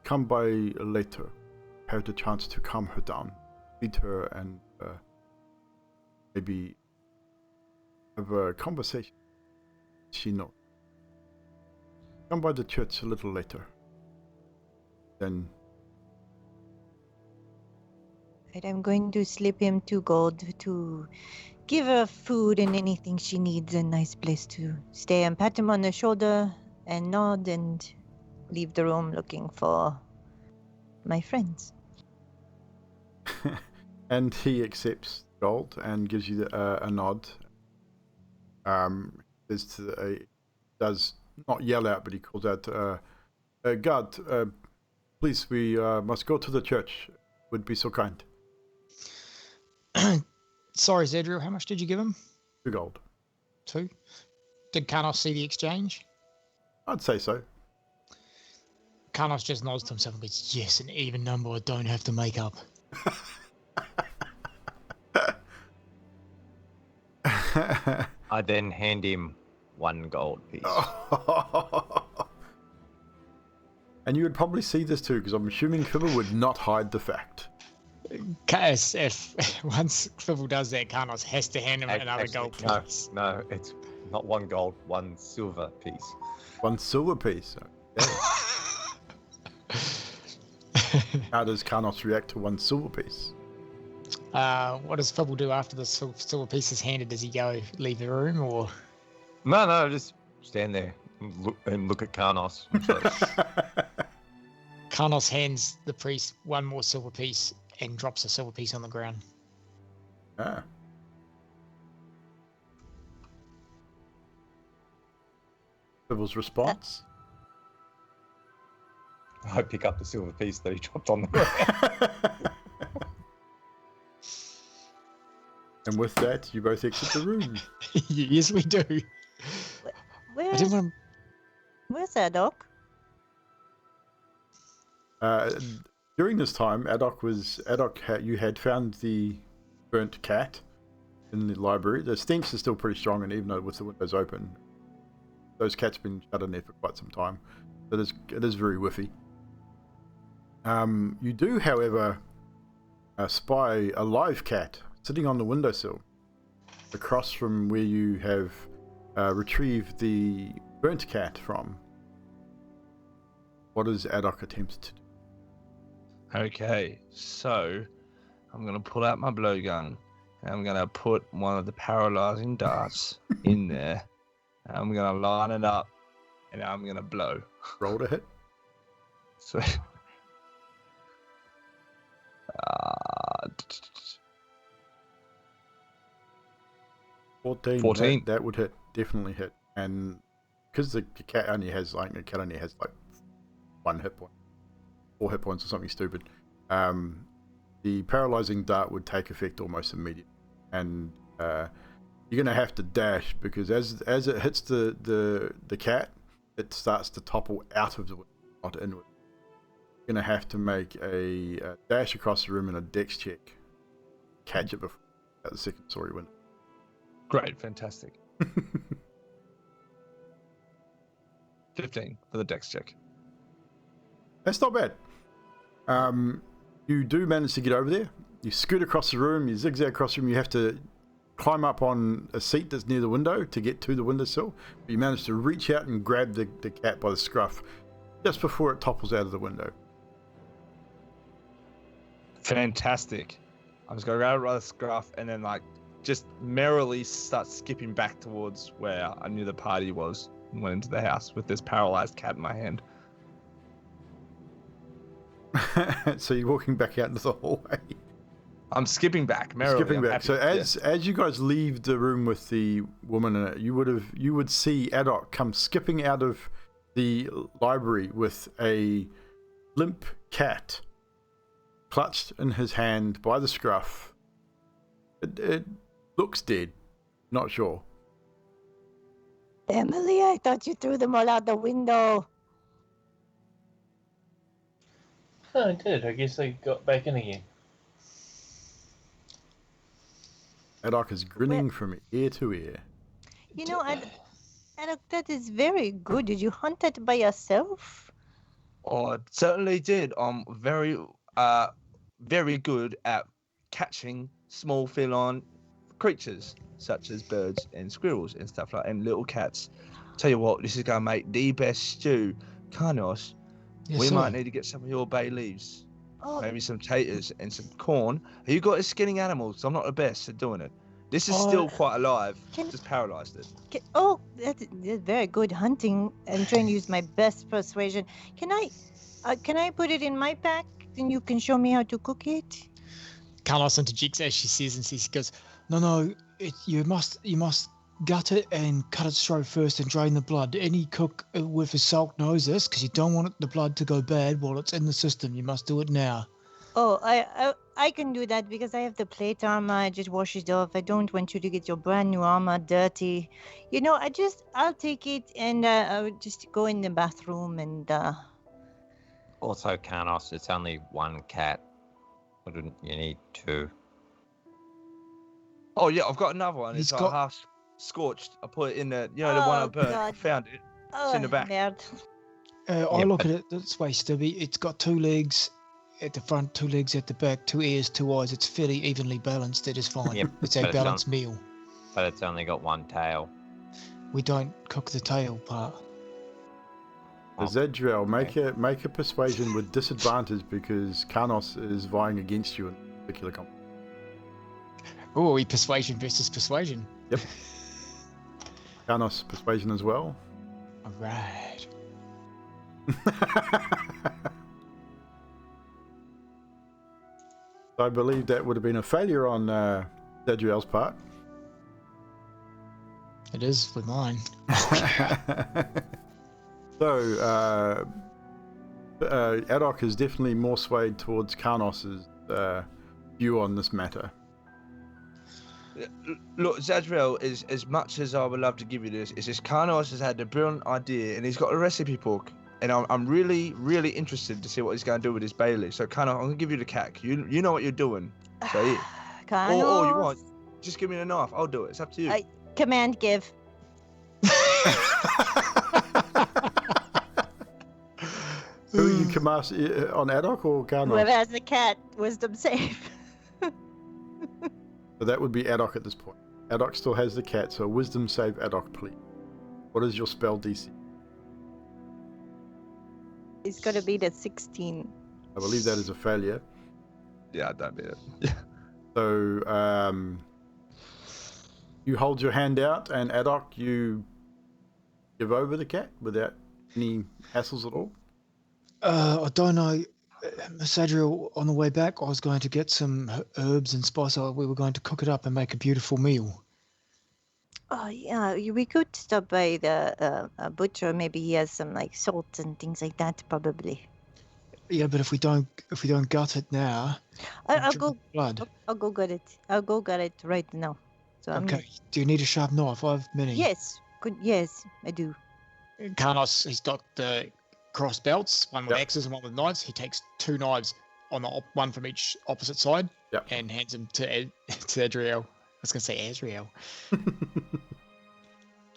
come by later. Have the chance to calm her down, feed her, and maybe have a conversation. She knows. Come by the church a little later. then Right, I'm going to slip him 2 gold to give her food and anything she needs, a nice place to stay, and pat him on the shoulder and nod and leave the room looking for my friends. and he accepts gold and gives you a nod. Does not yell out, but he calls out, "Guard, please, we must go to the church. Would be so kind." Sorry, Zedriel, how much did you give him? 2 gold. 2? Did Karnos see the exchange? I'd say so. Karnos just nods to himself and goes, yes, an even number I don't have to make up. I then hand him 1 gold piece. And you would probably see this too, because I'm assuming Fibber would not hide the fact. If once Fibble does that, Karnos has to hand him another Actually, gold piece. No, it's not 1 gold, 1 silver piece. 1 silver piece. Okay. How does Karnos react to 1 silver piece? What does Fibble do after the silver piece is handed? Does he go leave the room or? No, just stand there and look at Karnos. Karnos hands the priest 1 more silver piece and drops a silver piece on the ground. Ah. Fibble's response? I pick up the silver piece that he dropped on the ground. And with that, you both exit the room. Yes, we do. Where's Adok? During this time, you had found the burnt cat in the library. The stench is still pretty strong, and even though with the windows open, those cats have been shut in there for quite some time. It is very whiffy. You do, however, spy a live cat sitting on the windowsill across from where you have retrieved the burnt cat from. What does Adok attempt to do? Okay, so I'm going to pull out my blowgun and I'm going to put one of the paralyzing darts in there. And I'm going to line it up and I'm going to blow. Roll to hit. So, 14. That would hit. Definitely hit. And because the cat only has like 1 hit point, 4 hit points or something stupid, the paralyzing dart would take effect almost immediately. And you're gonna have to dash, because as it hits the cat, it starts to topple out of the window, not inward. You're gonna have to make a dash across the room and a dex check. Catch it before at the 2nd story window. great, fantastic. 15 for the dex check. That's not bad. You do manage to get over there. You scoot across the room, you zigzag across the room, you have to climb up on a seat that's near the window to get to the windowsill. But you manage to reach out and grab the cat by the scruff just before it topples out of the window. Fantastic. I'm just going to grab it by the scruff and then just merrily start skipping back towards where I knew the party was and went into the house with this paralyzed cat in my hand. So you're walking back out into the hallway. I'm skipping back merrily. Skipping back. So as you guys leave the room with the woman in it, you would see Adok come skipping out of the library with a limp cat clutched in his hand by the scruff. It looks dead. Not sure. Emily, I thought you threw them all out the window. Oh, I did. I guess they got back in again. Adok is grinning from ear to ear. You know, Adok, that is very good. Did you hunt it by yourself? Oh, I certainly did. I'm very good at catching small feline creatures such as birds and squirrels and stuff like that, and little cats. Tell you what, this is gonna make the best stew. Karnos, Yes, we sir. might need to get some of your bay leaves, Oh, maybe some taters and some corn. Have you got a skinning animals? I'm not the best at doing it. This is still quite alive. Can- Just paralyzed it. oh, that's very good hunting. I'm trying to use my best persuasion. Can I put it in my pack? Then you can show me how to cook it. Carlos interjects as she says, and she goes, "No, you must gut it and cut its throat first and drain the blood. Any cook with a salt knows this, because you don't want the blood to go bad while it's in the system. You must do it now." Oh, I can do that because I have the plate armor. I just wash it off. I don't want you to get your brand new armor dirty. You know, I'll take it and I'll just go in the bathroom and Also, Carnos, it's only one cat. Wouldn't you need two? Oh yeah, I've got another one. He's It's like got- half scorched. I put it in the, the one I Oh, burnt. I God. found it. It's in the back. Merde. I Yeah, look but- at it this way, Stubby. It's got 2 legs at the front, 2 legs at the back, 2 ears, 2 eyes. It's fairly evenly balanced. It is fine. Yep, It's but a it's not- balanced meal. But it's only got one tail. We don't cook the tail part. Zadriel, make a persuasion with disadvantage because Karnos is vying against you in particular competition. Oh, we persuasion versus persuasion. Karnos persuasion as well. All right. I believe that would have been a failure on Zadriel's part. It is for mine. So, Adok is definitely more swayed towards Karnos's view on this matter. Look, Zadriel, is as much as I would love to give you this, is just Carnos has had the brilliant idea and he's got a recipe book, and I'm really, really interested to see what he's going to do with his bay leaf. So, Carnos, I'm going to give you the cack. You know what you're doing. So, yeah. Or you want, just give me the knife. I'll do it. It's up to you. Command give. Who you cast on Adok or Karnos? Whoever has the cat, wisdom save. So that would be Adok at this point. Adok still has the cat, so wisdom save Adok, please. What is your spell DC? It's got to be the 16. I believe that is a failure. Yeah, I don't need it. So, you hold your hand out, and Adok, you give over the cat without any hassles at all? I don't know. Miss Adriel, on the way back, I was going to get some herbs and spice. We were going to cook it up and make a beautiful meal. Oh yeah, we could stop by the butcher. Maybe he has some like salt and things like that. Probably. Yeah, but if we don't gut it now, I'll drink go. the blood. I'll go get it. I'll go get it right now. So Okay. Do you need a sharp knife? I have many. Yes. Good. Yes, I do. Carnos, he's got the cross belts, one with Yep. axes and one with knives. He takes 2 knives on the one from each opposite side, Yep. and hands them to Adriel. I was gonna say Azriel.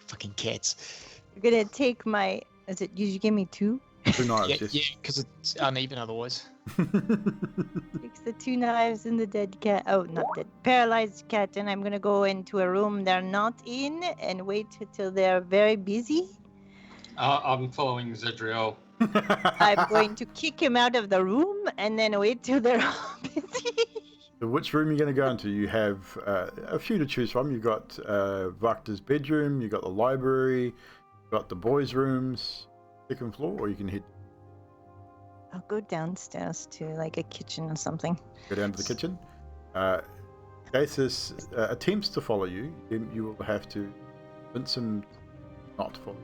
Fucking cats. You're gonna take my. Is it? You give me 2. 2 knives, Yeah, yes. yeah, because it's uneven otherwise. Takes the 2 knives and the dead cat. Oh, not dead. Paralyzed cat, and I'm gonna go into a room they're not in and wait till they're very busy. I'm following Zadriel. I'm going to kick him out of the room and then wait till they're all busy. So which room are you going to go into? You have a few to choose from. You've got Wachter's bedroom, you've got the library, you've got the boys' rooms, 2nd floor, or you can I'll go downstairs to like a kitchen or something. go down to the kitchen. Gathis attempts to follow you. You will have to convince him not to follow.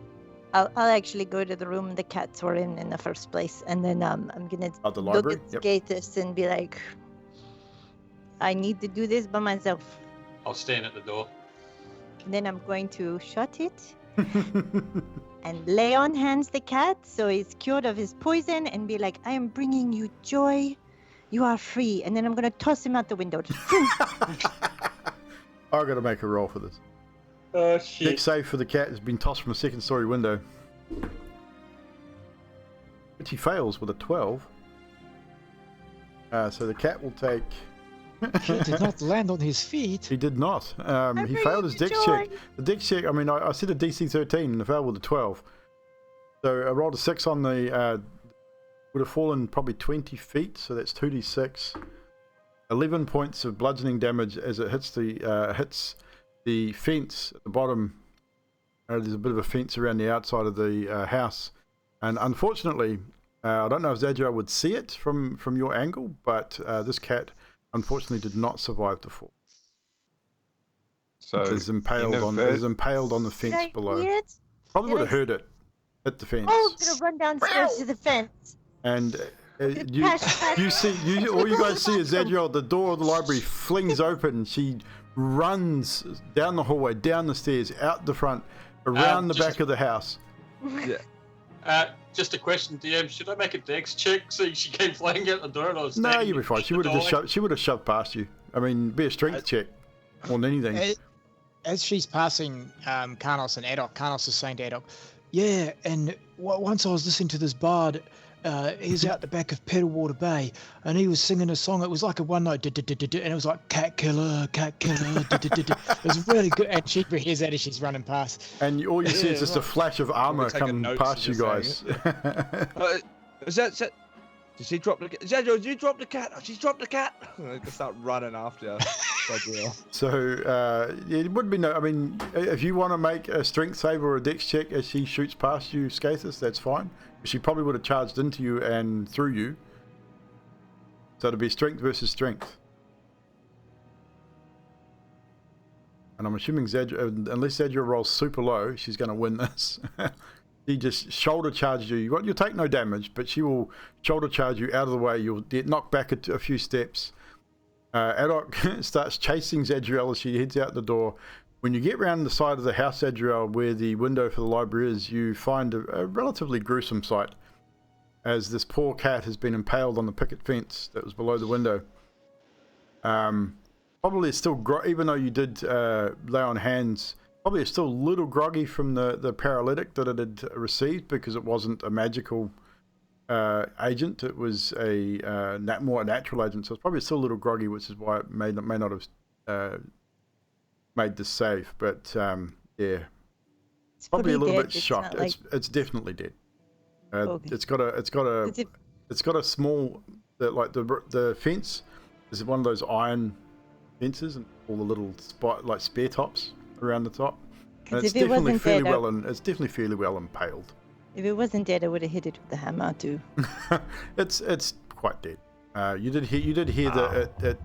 I'll actually go to the room the cats were in the first place, and then I'm gonna At the look library? at Gathis and be like, I need to do this by myself. I'll stand at the door. And then I'm going to shut it and lay on hands the cat so he's cured of his poison and be like, I am bringing you joy. You are free. And then I'm going to toss him out the window. I've got to make a roll for this. Oh Deck shit. save for the cat has been tossed from a 2nd story window. Which he fails with a 12. So the cat will take... He did not land on his feet. He did not. He failed his dex check. The dex check, I mean, I said a DC 13 and I failed with a 12. So I rolled a 6 on the would have fallen probably 20 feet, so that's 2d6. 11 points of bludgeoning damage as it hits the fence at the bottom. There's a bit of a fence around the outside of the house, and unfortunately, I don't know if Zadriel would see it from your angle, but this cat unfortunately did not survive the fall. So It is impaled on the fence Did I below. hear it? Probably Did would have I- heard it hit the fence. Oh, I'm gonna run downstairs to the fence. And Pass. all you guys see is Zadriel, the door of the library flings open. She runs down the hallway, down the stairs, out the front, around the back of the house. Just a question, DM. Should I make a dex check so she came flying out the door and I was No, standing you'll be fine. in She the would have doorway? she would have shoved past you. I mean, be a strength check more than anything. As she's passing Karnos and Adok, Karnos is saying to Adok, yeah, and once I was listening to this bard, he's out the back of Petalwater Bay, and he was singing a song. It was like a one note, and it was like cat killer, cat killer. It was really good, and she hears that as she's running past. And all you see is just a flash of armor taking come notes past you and guys. just Is that? Did she drop the cat? Zadriel, did you drop the cat? Oh, she's dropped the cat. I can start running after you. So it would be no. I mean, if you want to make a strength save or a dex check as she shoots past you, Skathis, that's fine. She probably would have charged into you and through you. So it'd be strength versus strength. And I'm assuming unless Zadriel rolls super low, she's going to win this. She just shoulder charges you. You'll take no damage, but she will shoulder charge you out of the way. You'll get knocked back a few steps. Adok starts chasing Zadriel as she heads out the door. When you get round the side of the house, Zadriel, where the window for the library is, you find a relatively gruesome sight, as this poor cat has been impaled on the picket fence that was below the window. Probably it's still, even though you did lay on hands, probably it's still a little groggy from the paralytic that it had received, because it wasn't a magical agent. It was a more natural agent, so it's probably still a little groggy, which is why it may not have made this save. But yeah, It's probably a fully little dead. bit shocked. Not like... It's definitely dead. Okay. It's got a small the fence is one of those iron fences, and all the little spear tops around the top. And it's definitely fairly well impaled. If it wasn't dead, I would have hit it with a hammer too. It's quite dead. You did hear it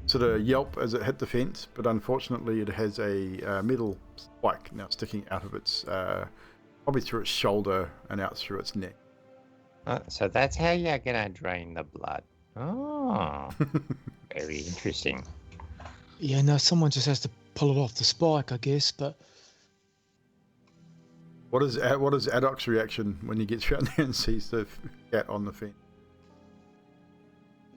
sort of yelp as it hit the fence, but unfortunately it has a metal spike now sticking out of its probably through its shoulder and out through its neck. So that's how you're gonna drain the blood. Oh, very interesting. Yeah, no, someone just has to pull it off the spike, I guess. But what is Adok's reaction when he gets around there and sees the cat on the fence?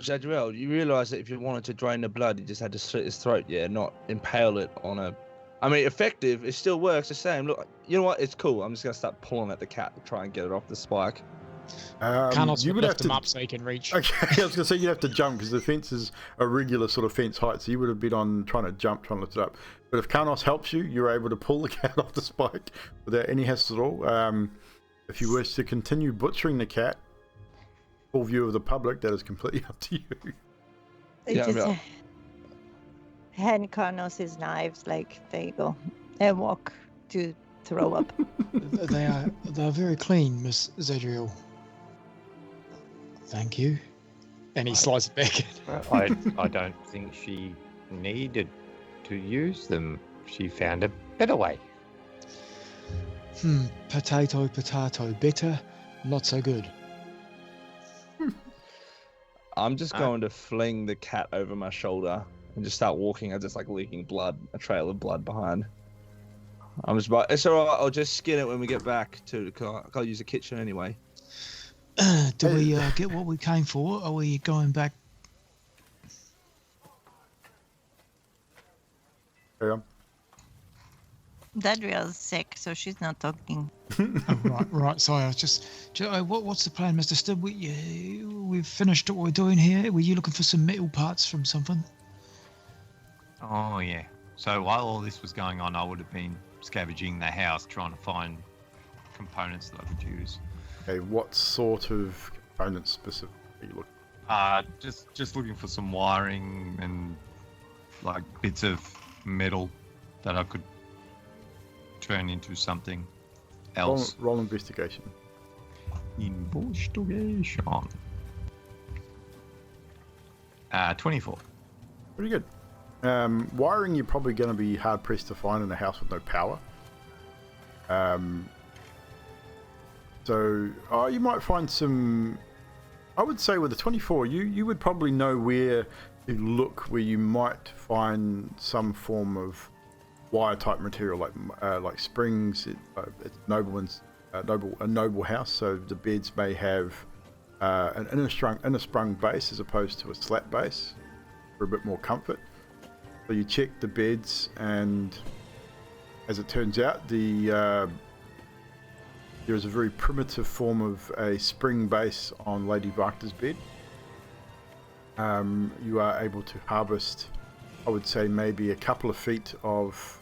Zadriel, you realise that if you wanted to drain the blood, you just had to slit his throat, not impale it on a... I mean, effective, it still works the same. Look, you know what? It's cool. I'm just going to start pulling at the cat to try and get it off the spike. You would lift him up so he can reach. Okay, I was going to say you'd have to jump, because the fence is a regular sort of fence height, so you would have been trying to lift it up. But if Karnos helps you, you're able to pull the cat off the spike without any hassle at all. If you wish to continue butchering the cat, full view of the public, that is completely up to you. Hand Carnos' knives, like, there you go, and walk to throw up. They are very clean, Miss Zadriel. Thank you. And he slides it back in. I don't think she needed to use them. She found a better way. Potato. Better, not so good. I'm just going to fling the cat over my shoulder and just start walking. I just leaking blood, a trail of blood behind. It's alright, I'll just skin it when we get back to, I'll use the kitchen anyway. Do we get what we came for? Are we going back? Yeah. Zadriel's sick, so she's not talking. Right. Sorry, I was just what's the plan, Mr. Stubb? We've finished what we're doing here. Were you looking for some metal parts from something? Oh, yeah. So while all this was going on, I would have been scavenging the house, trying to find components that I could use. Okay, what sort of components specifically are you looking? Just looking for some wiring and like bits of metal that I could turn into something else. Roll investigation. Investigation. 24. Pretty good. Wiring, you're probably going to be hard pressed to find in a house with no power. So you might find some. I would say with the 24, you would probably know where to look, where you might find some form of wire type material, like springs. It's a noble house, so the beds may have an inner sprung base as opposed to a slat base for a bit more comfort. So you check the beds, and as it turns out, there is a very primitive form of a spring base on Lady Wachter's bed. You are able to harvest, I would say, maybe a couple of feet of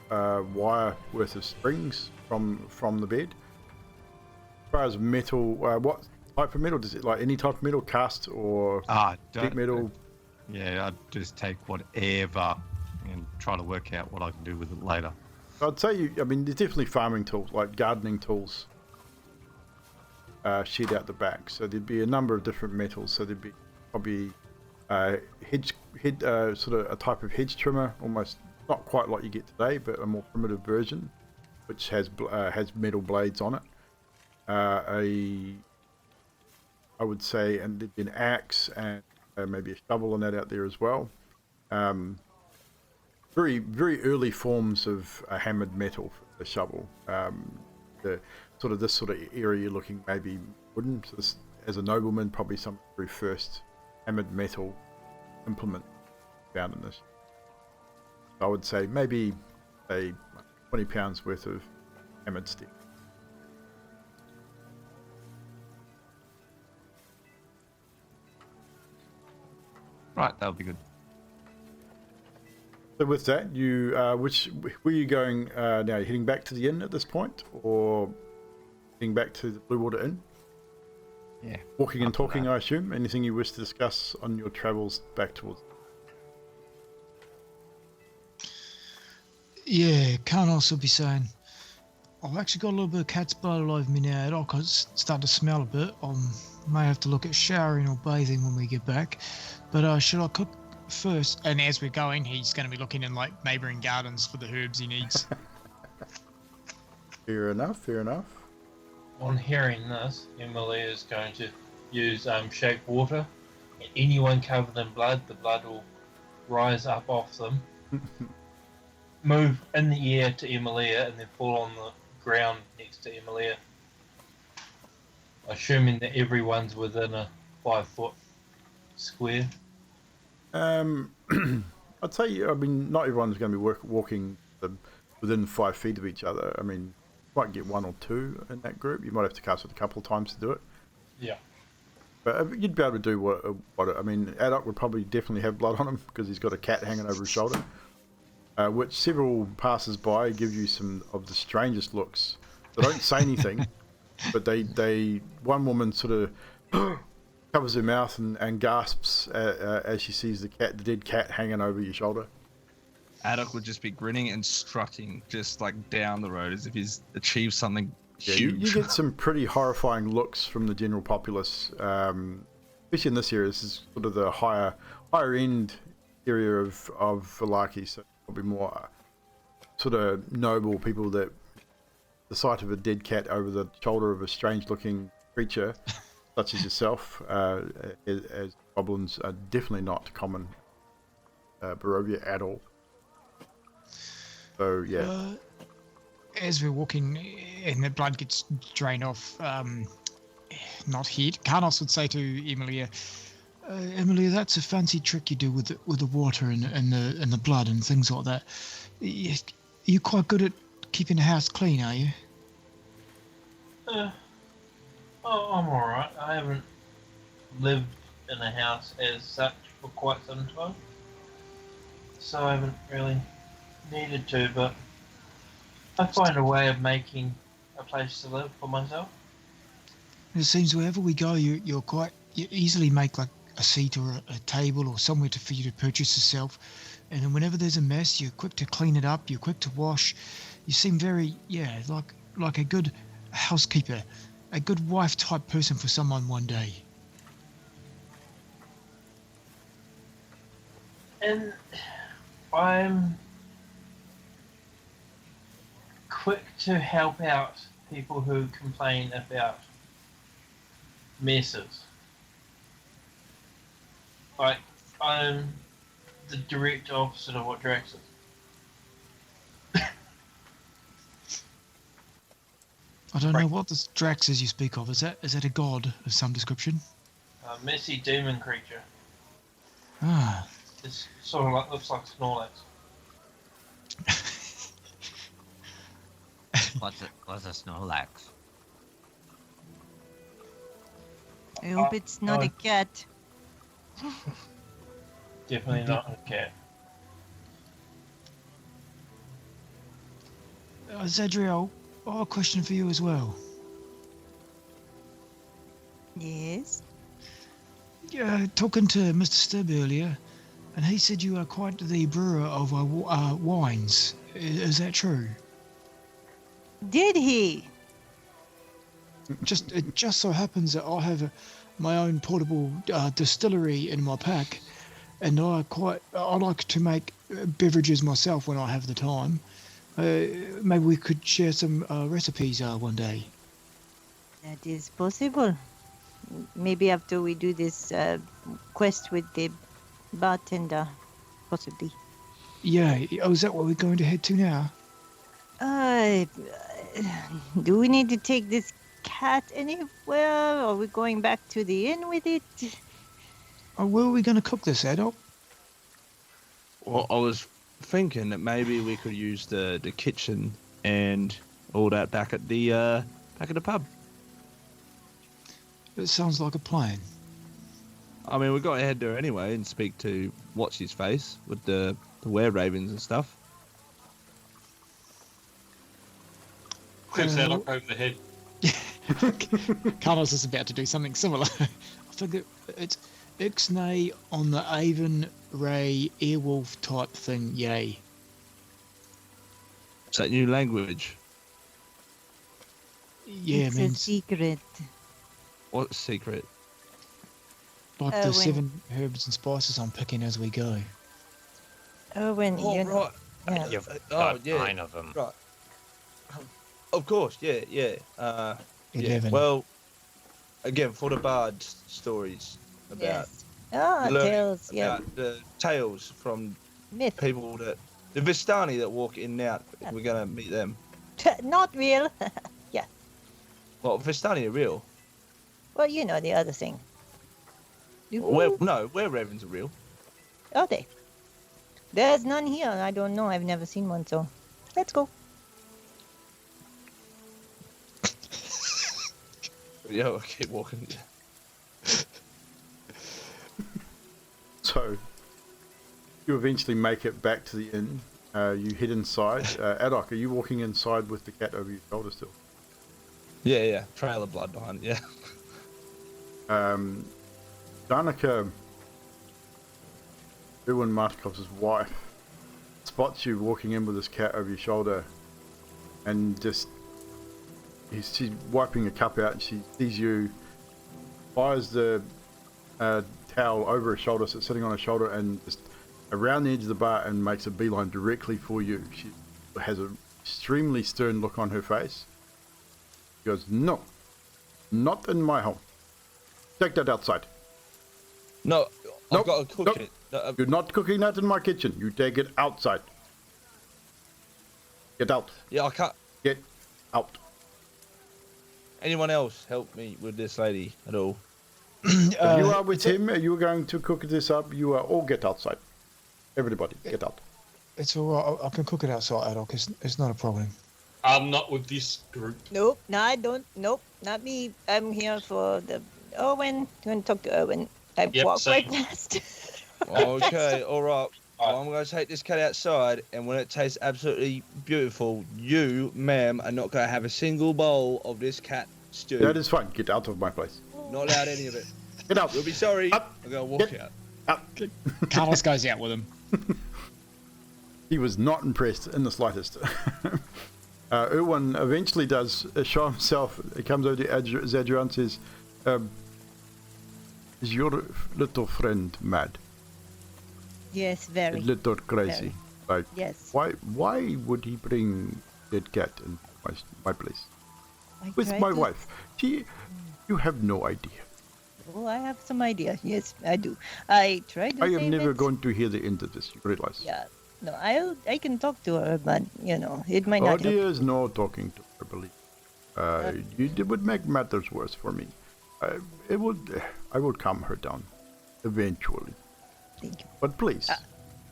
wire worth of springs from the bed. As far as metal, what type of metal does it, like any type of metal, cast or deep metal? Yeah, I'd just take whatever and try to work out what I can do with it later. I'd say there's definitely farming tools, like gardening tools, shed out the back. So there'd be a number of different metals. So there'd be probably sort of a type of hedge trimmer, almost not quite like you get today, but a more primitive version, which has metal blades on it. I would say, and there'd be an axe and maybe a shovel and that out there as well. Very, very early forms of hammered metal for the shovel. This sort of area you're looking maybe wooden. So this, as a nobleman, probably some of the very first hammered metal implement found in this. I would say maybe 20 pounds worth of hammered steel. Right, that'll be good. So with that, you were you going now? You're heading back to the inn at this point, or heading back to the Blue Water Inn? Yeah. Walking and talking, I assume. Anything you wish to discuss on your travels back towards? Yeah, can't also be saying, I've actually got a little bit of cat's blood all over me now. I can start to smell a bit. I may have to look at showering or bathing when we get back. But should I cook first? And as we're going, he's going to be looking in like neighbouring gardens for the herbs he needs. Fair enough. On hearing this, Emily is going to use shake water. Anyone covered in blood, the blood will rise up off them, move in the air to Emilia, and then fall on the ground next to Emilia. Assuming that everyone's within a 5-foot square. I'd say, not everyone's going to be walking within 5 feet of each other. You might get one or two in that group. You might have to cast it a couple of times to do it. Yeah. But you'd be able to do what Adok would probably definitely have blood on him because he's got a cat hanging over his shoulder, which several passers-by give you some of the strangest looks. They don't say anything, but one woman sort of covers her mouth and gasps as she sees the dead cat hanging over your shoulder. Adok would just be grinning and strutting just like down the road as if he's achieved something huge. You get some pretty horrifying looks from the general populace, especially in this area. This is sort of the higher end area of Vallaki, so probably more sort of noble people that the sight of a dead cat over the shoulder of a strange looking creature such as yourself, as goblins, are definitely not common Barovia at all. So yeah. As we're walking and the blood gets drained off, not hit, Karnos would say to Emilia, Emilia, that's a fancy trick you do with the water and the blood and things like that. You're quite good at keeping the house clean, are you? I'm alright. I haven't lived in a house as such for quite some time, so I haven't really needed to, but I find a way of making a place to live for myself. It seems wherever we go, you're quite you easily make like a seat or a table or somewhere for you to purchase yourself. And then whenever there's a mess, you're quick to clean it up. You're quick to wash. You seem very, like a good housekeeper, a good wife type person for someone one day. And I'm quick to help out people who complain about messes. Like, I'm the direct opposite of what Drax is. I don't know what this Drax is you speak of. Is that a god of some description? A messy demon creature. Ah. It's sort of like, looks like Snorlax. What's a Snorlax? I hope it's not a cat. Definitely not a cat. Zadriel, I have a question for you as well. Yes. Yeah, talking to Mr. Stubb earlier, and he said you are quite the brewer of wines. Is that true? Did he? It just so happens that I have my own portable distillery in my pack, and I like to make beverages myself when I have the time. Maybe we could share some recipes one day. That is possible. Maybe after we do this quest with the bartender, possibly. Yeah. Oh, is that what we're going to head to now? Do we need to take this cat anywhere? Or are we going back to the inn with it? Oh, where are we going to cook this, adult? Well, I was thinking that maybe we could use the kitchen and all that back at the pub. It sounds like a plan. I mean, we got to head there anyway and speak to what's his face with the were ravens and stuff. Clips that up over the head. Carlos is about to do something similar. I think it's Ixnay on the Avon Ray Airwolf type thing, yay. Is that new language? Yeah, It's it a means secret. What's secret? like the 7 herbs and spices I'm picking as we go. When you right. yeah. You've Oh, got yeah. 9 of them. Right. Of course, yeah. 11. Well, again, for the bard stories about Yes. Ah, learning tales, yeah. about the tales from Myth. people that the Vistani that walk in and out. We're gonna meet them. Not real. Yeah. Well, Vistani are real. Well, you know the other thing. Were ravens are real. Are they? There's none here. I don't know. I've never seen one, so let's go. Yeah, I'll keep walking. So, you eventually make it back to the inn. You head inside. Adok, are you walking inside with the cat over your shoulder still? Yeah. Trail of blood behind it, yeah. Danica, Erwin Martikov's wife, spots you walking in with this cat over your shoulder, and just she's wiping a cup out, and she sees you, fires the towel over her shoulder, so it's sitting on her shoulder, and just around the edge of the bar, and makes a beeline directly for you. She has an extremely stern look on her face. She goes, "No, not in my home. Take that outside." No, I've Nope, got to cook nope. it. No, You're not cooking that in my kitchen. You take it outside. Get out. yeah, I can't. Get out. Anyone else help me with this lady at all? If you are with him, you are going to cook this up. You are all get outside. Everybody, get out. It's all right. I can cook it outside, Adok. It's not a problem. I'm not with this group. Nope. No, I don't. Nope. Not me. I'm here for the Owen. You want to talk to Owen? I walk right past. Okay, all right. Well, I'm going to take this cat outside, and when it tastes absolutely beautiful, you, ma'am, are not going to have a single bowl of this cat stew. That is fine. Get out of my place. Not allowed any of it. Get out. You'll be sorry. Up. I'm gonna walk Get out. out. Carlos goes out with him. He was not impressed in the slightest. Erwin eventually does show himself. He comes over to Zadriel and says, is your little friend mad? Yes, very. A little crazy. Like, Yes. why would he bring dead cat in my place? With tried my to- wife. You have no idea. Oh, I have some idea. Yes, I do. I tried to I am save never it. going to hear the end of this, you realize. Yeah. No, I can talk to her, but it might not help. There's no talking to her, believe. It would make matters worse for me. I would calm her down, eventually. Thank you. But please,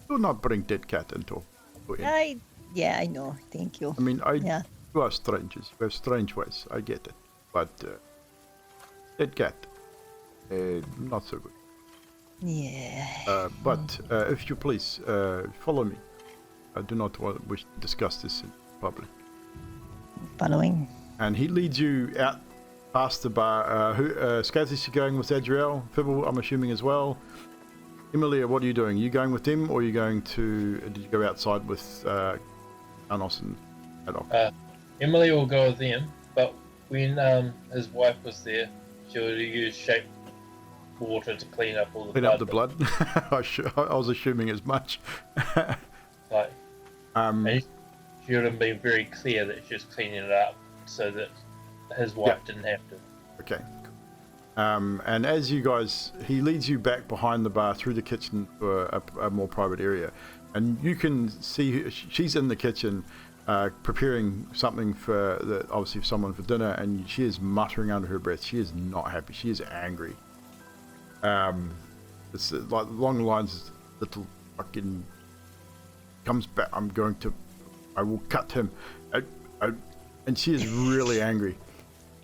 do not bring dead cat into it. Yeah, I know. Thank you. I mean, Yeah. you are strangers. You have strange ways. I get it. But dead cat, not so good. Yeah. But if you please, follow me. I do not wish to discuss this in public. Following. And he leads you out past the bar. Skaz, is you going with Adriel? Fibble, I'm assuming as well. Emilia, what are you doing? Are you going with them, or are you going to? Did you go outside with Anos and Haddock? Emily will go with them, but when his wife was there, she would use shape water to clean up all the Clean blood. up the blood. I was assuming as much. Like, and she would have been very clear that she was cleaning it up so that his wife didn't have to. Okay. And as you guys, he leads you back behind the bar through the kitchen to a more private area, and you can see she's in the kitchen preparing something for obviously someone for dinner, and she is muttering under her breath. She is not happy. She is angry. It's like along the lines, little fucking comes back. I will cut him. And she is really angry.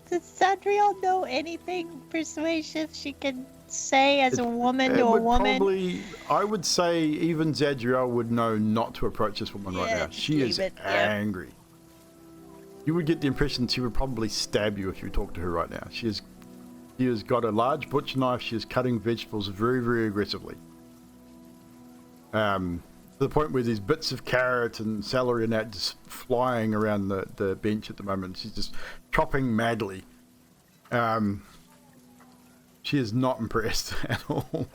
Does Zadriel know anything persuasive she can say as a woman to a would woman? Probably, I would say even Zadriel would know not to approach this woman right now. She is angry. You would get the impression she would probably stab you if you talk to her right now. She has got a large butcher knife. She is cutting vegetables very, very aggressively. To the point where there's bits of carrot and celery and that just flying around the bench at the moment. She's just chopping madly. She is not impressed at all.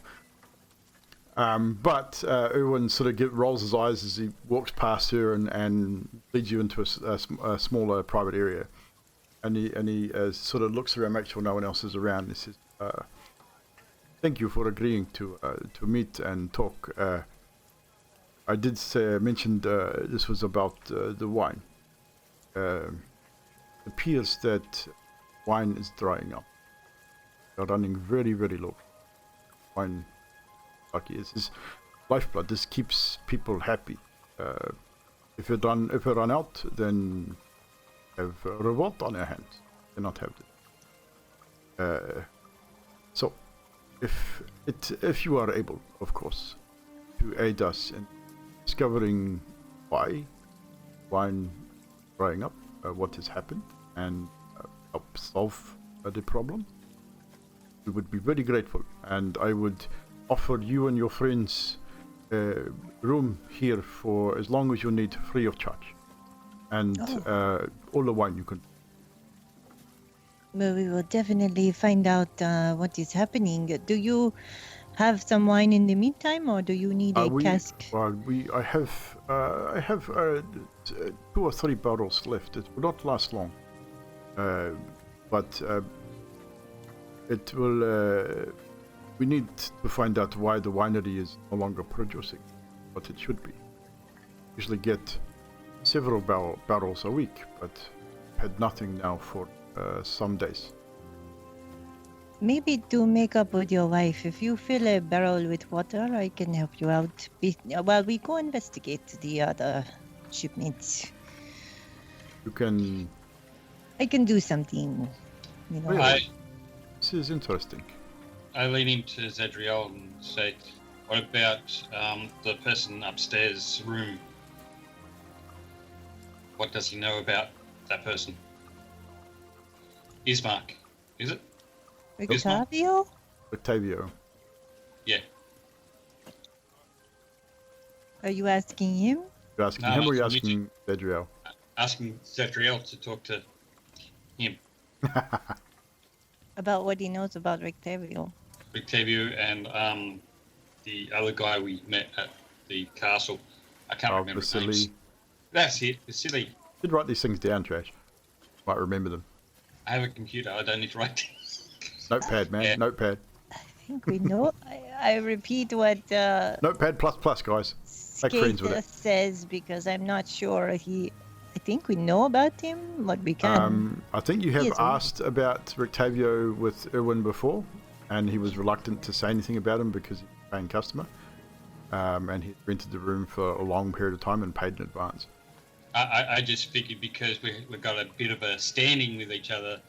But Erwin sort of rolls his eyes as he walks past her and leads you into a smaller private area. And he sort of looks around, makes sure no one else is around. He says, "Thank you for agreeing to meet and talk. I did mention this was about the wine. It appears that wine is drying up. They're running very, very low. Wine, like this is lifeblood. This keeps people happy. If we run out, then have a revolt on our hands. Cannot have this. So, if you are able, of course, to aid us in discovering why wine drying up, what has happened, and help solve the problem, we would be very grateful. And I would offer you and your friends room here for as long as you need, free of charge, and all the wine you can. Well, we will definitely find out what is happening. Do you have some wine in the meantime, or do you need a cask? I have 2 or 3 bottles left. It will not last long, but it will. We need to find out why the winery is no longer producing what it should be. Usually get several barrels a week, but had nothing now for some days. Maybe to make up with your wife, if you fill a barrel with water, I can help you out. While we go investigate the other shipments. You can. I can do something. Really? This is interesting. I lean into Zadriel and say, "What about the person upstairs room? What does he know about that person? Ismark, is it? Octavio? Octavio. Yeah. Are you asking him? You're asking No, him or you're asking you asking Zadriel? Asking Zadriel to talk to him, About what he knows about Octavio. Octavio, and the other guy we met at the castle. I can't remember his names. Vasily. That's it, Vasily. Did write these things down, Trash. Might remember them. I have a computer. I don't need to write things. Notepad, man. Yeah. Notepad. I think we know. I repeat what Notepad plus, guys. Make friends with Skater it. says because I'm not sure I think we know about him, what we can. I think you have Yes, asked about Octavio with Irwin before, and he was reluctant to say anything about him because he's a paying customer. And he rented the room for a long period of time and paid in advance. I just figured because we've got a bit of a standing with each other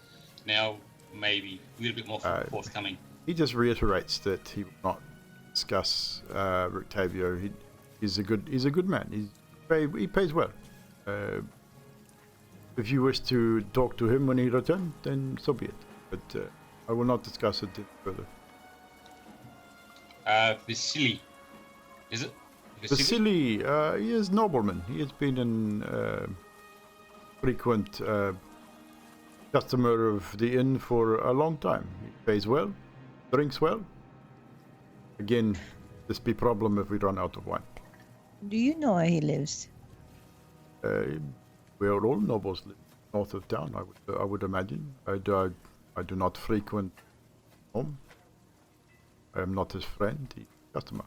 now, maybe a little bit more forthcoming. He just reiterates that he will not discuss Octavio. He's a good man. He pays well. If you wish to talk to him when he returns, then so be it. But I will not discuss it further. Vasily, is it? Vasily, he is nobleman. He has been an frequent customer of the inn for a long time. He pays well, drinks well. Again, this be problem if we run out of wine. Do you know where he lives? Where all nobles live, north of town, I would imagine. I do not frequent home. I am not his friend, he's a customer.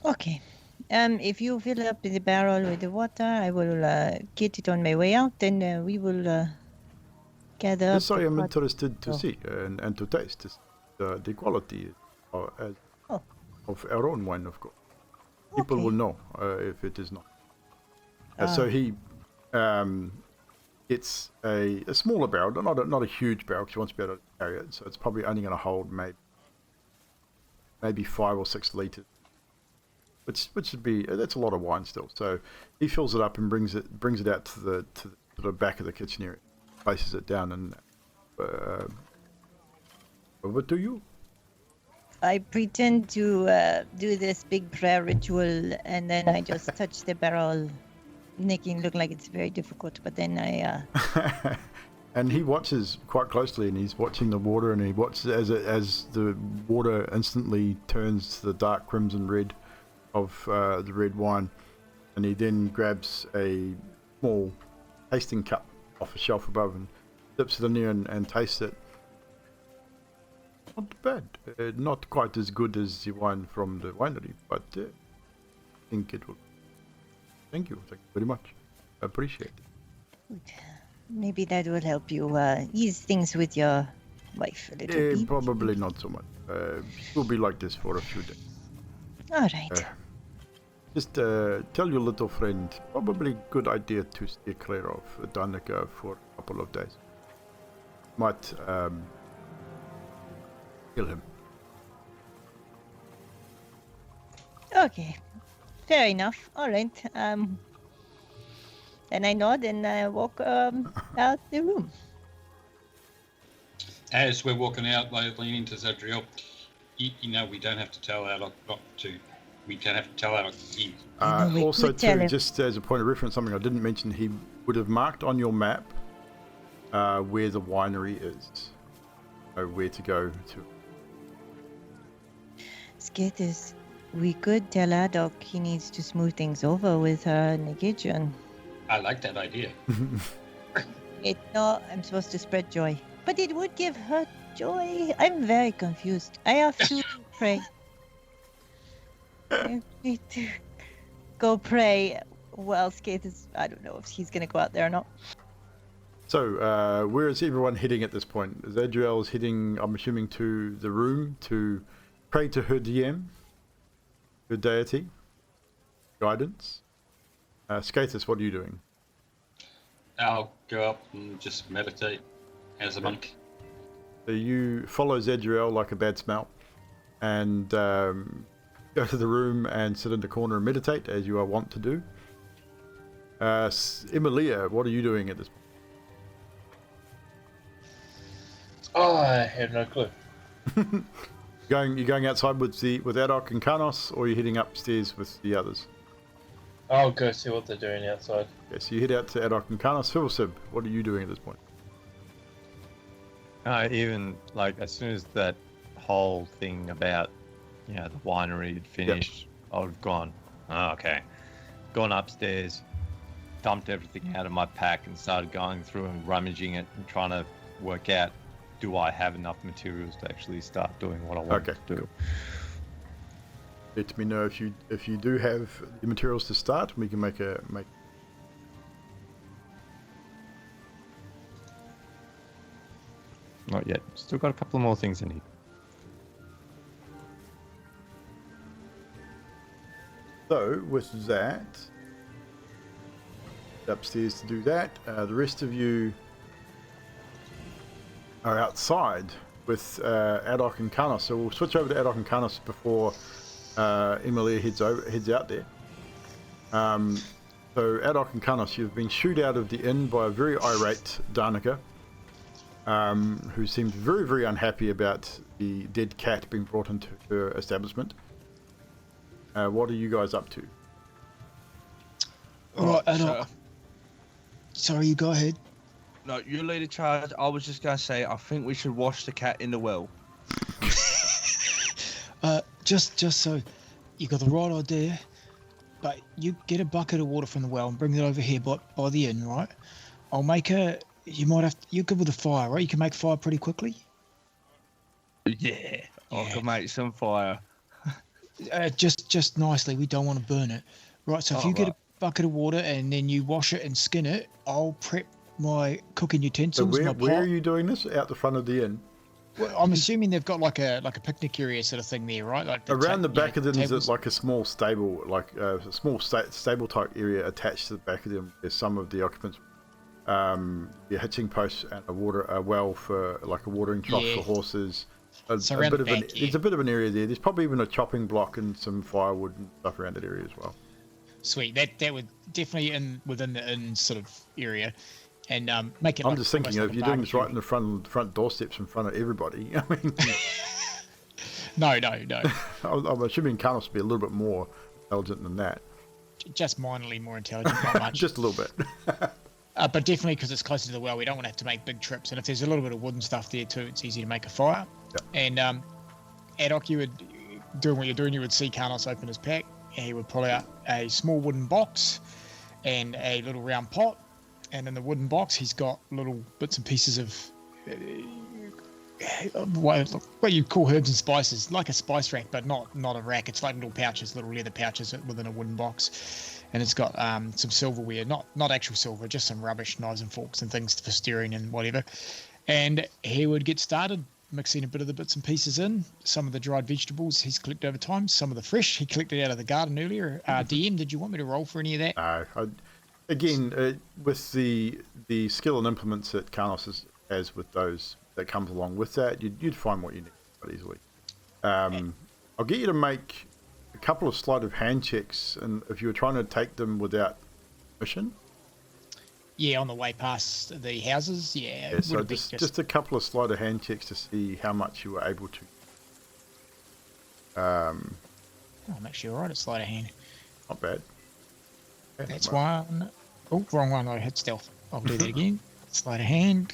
Okay. If you fill up the barrel with the water, I will get it on my way out, and we will gather up. This I am pot- interested to see and to taste. The quality of our own wine, of course. People Okay. will know if it is not. So he, it's a smaller barrel, not a huge barrel, because he wants to be able to carry it. So it's probably only going to hold maybe 5 or 6 liters, which would be that's a lot of wine still. So he fills it up and brings it out to the back of the kitchen area, places it down, and over to you. I pretend to do this big prayer ritual, and then I just touch the barrel, making it look like it's very difficult. But then I. And he watches quite closely, and he's watching the water, and he watches as the water instantly turns to the dark crimson red of the red wine, and he then grabs a small tasting cup off a shelf above and dips it in there and tastes it. Not bad. Not quite as good as the wine from the winery, but I think it will. Thank you very much. I appreciate it. Maybe that will help you ease things with your wife a little bit. Probably not so much. We'll be like this for a few days. All right. Just tell your little friend, probably good idea to stay clear of Danica for a couple of days. Might kill him. Okay. Fair enough. All right. Then I nod and I walk out the room. As we're walking out, I lean into Zadriel. You know, we don't have to tell Adok not to. We don't have to tell Adok. we Also, could tell too, him. just as a point of reference, something I didn't mention, he would have marked on your map where the winery is, or where to go to. Skaters, we could tell Adok he needs to smooth things over with her negation. I like that idea. No, I'm supposed to spread joy. But it would give her joy. I'm very confused. I have to pray. I need to go pray while Skaters, I don't know if he's going to go out there or not. So, where is everyone heading at this point? Zadriel is heading, I'm assuming, to the room to pray to her DM, her deity, guidance. Skatus, what are you doing? I'll go up and just meditate as a monk. So you follow Zadriel like a bad smell, and go to the room and sit in the corner and meditate, as you are wont to do. Emilia, what are you doing at this point? Oh, I have no clue. You're going outside with Adok and Karnos, or you're heading upstairs with the others? I'll go see what they're doing outside. Okay, so you head out to Adok and Karnos. Philsib, what are you doing at this point? Even like as soon as that whole thing about the winery had finished, I would have gone. Oh, okay, gone upstairs, dumped everything out of my pack, and started going through and rummaging it and trying to work out, do I have enough materials to actually start doing what I want to do? Cool. Let me know if you do have the materials to start. We can make. Not yet. Still got a couple more things I need. So with that, upstairs to do that. The rest of you are outside with Adok and Karnos. So we'll switch over to Adok and Karnos before Emilia heads out there. So Adok and Karnos, you've been shooed out of the inn by a very irate Danica, who seemed very, very unhappy about the dead cat being brought into her establishment. What are you guys up to? Alright, Adok. Sorry, you go ahead. No, you lead the charge. I was just going to say, I think we should wash the cat in the well. Just so you got the right idea, but you get a bucket of water from the well and bring it over here by the inn, right? I'll make you're good with the fire, right? You can make fire pretty quickly? Yeah. I can make some fire. Just nicely, we don't want to burn it. Right, so if you get a bucket of water and then you wash it and skin it, I'll prep my cooking utensils. So where are you doing this? Out the front of the inn? Well, I'm assuming they've got like a picnic area sort of thing there, right? Like around the back of them is like a small stable, like a small stable type area attached to the back of them. There's some of the occupants, the hitching posts and a well for like a watering trough for horses. There's a bit of an area there. There's probably even a chopping block and some firewood and stuff around that area as well. Sweet, that would definitely within the inn sort of area. And make it. I'm just thinking, if you're doing this right in the front doorsteps in front of everybody, I mean. No. I'm assuming Karnos will be a little bit more intelligent than that. Just minorly more intelligent, not much. Just a little bit. But definitely because it's closer to the well, we don't want to have to make big trips. And if there's a little bit of wood and stuff there too, it's easy to make a fire. Yep. And Adok, you would doing what you're doing, you would see Karnos open his pack, and he would pull out a small wooden box and a little round pot. And in the wooden box, he's got little bits and pieces of what you'd call herbs and spices, like a spice rack, but not a rack. It's like little pouches, little leather pouches within a wooden box. And it's got some silverware, not actual silver, just some rubbish, knives and forks and things for stirring and whatever. And he would get started mixing a bit of the bits and pieces in. Some of the dried vegetables he's collected over time, some of the fresh he collected out of the garden earlier. DM, did you want me to roll for any of that? No. Again, with the skill and implements that Karnos has with those that comes along with that, you'd find what you need quite easily. I'll get you to make a couple of sleight of hand checks, and if you were trying to take them without permission. Yeah, on the way past the houses, yeah. Yeah, so just a couple of sleight of hand checks to see how much you were able to. I'm actually alright at sleight of hand. Not bad. That's one. Oh, wrong one. I hit stealth. I'll do that again. Sleight of hand.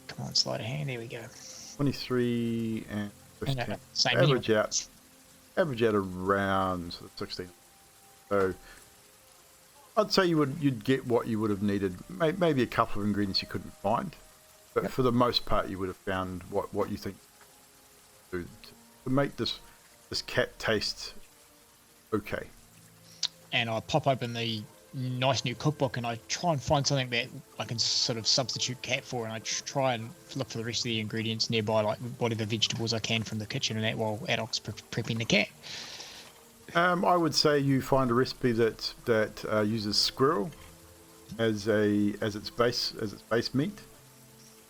Come on, sleight of hand. There we go. 23 and 15. Same average out around 16. So I'd say you'd get what you would have needed. Maybe a couple of ingredients you couldn't find, but for the most part you would have found what you think to make this cat taste okay. And I pop open the nice new cookbook and I try and find something that I can sort of substitute cat for, and I try and look for the rest of the ingredients nearby, like whatever vegetables I can from the kitchen and that, while Adok's prepping the cat. I would say you find a recipe that uses squirrel as its base meat.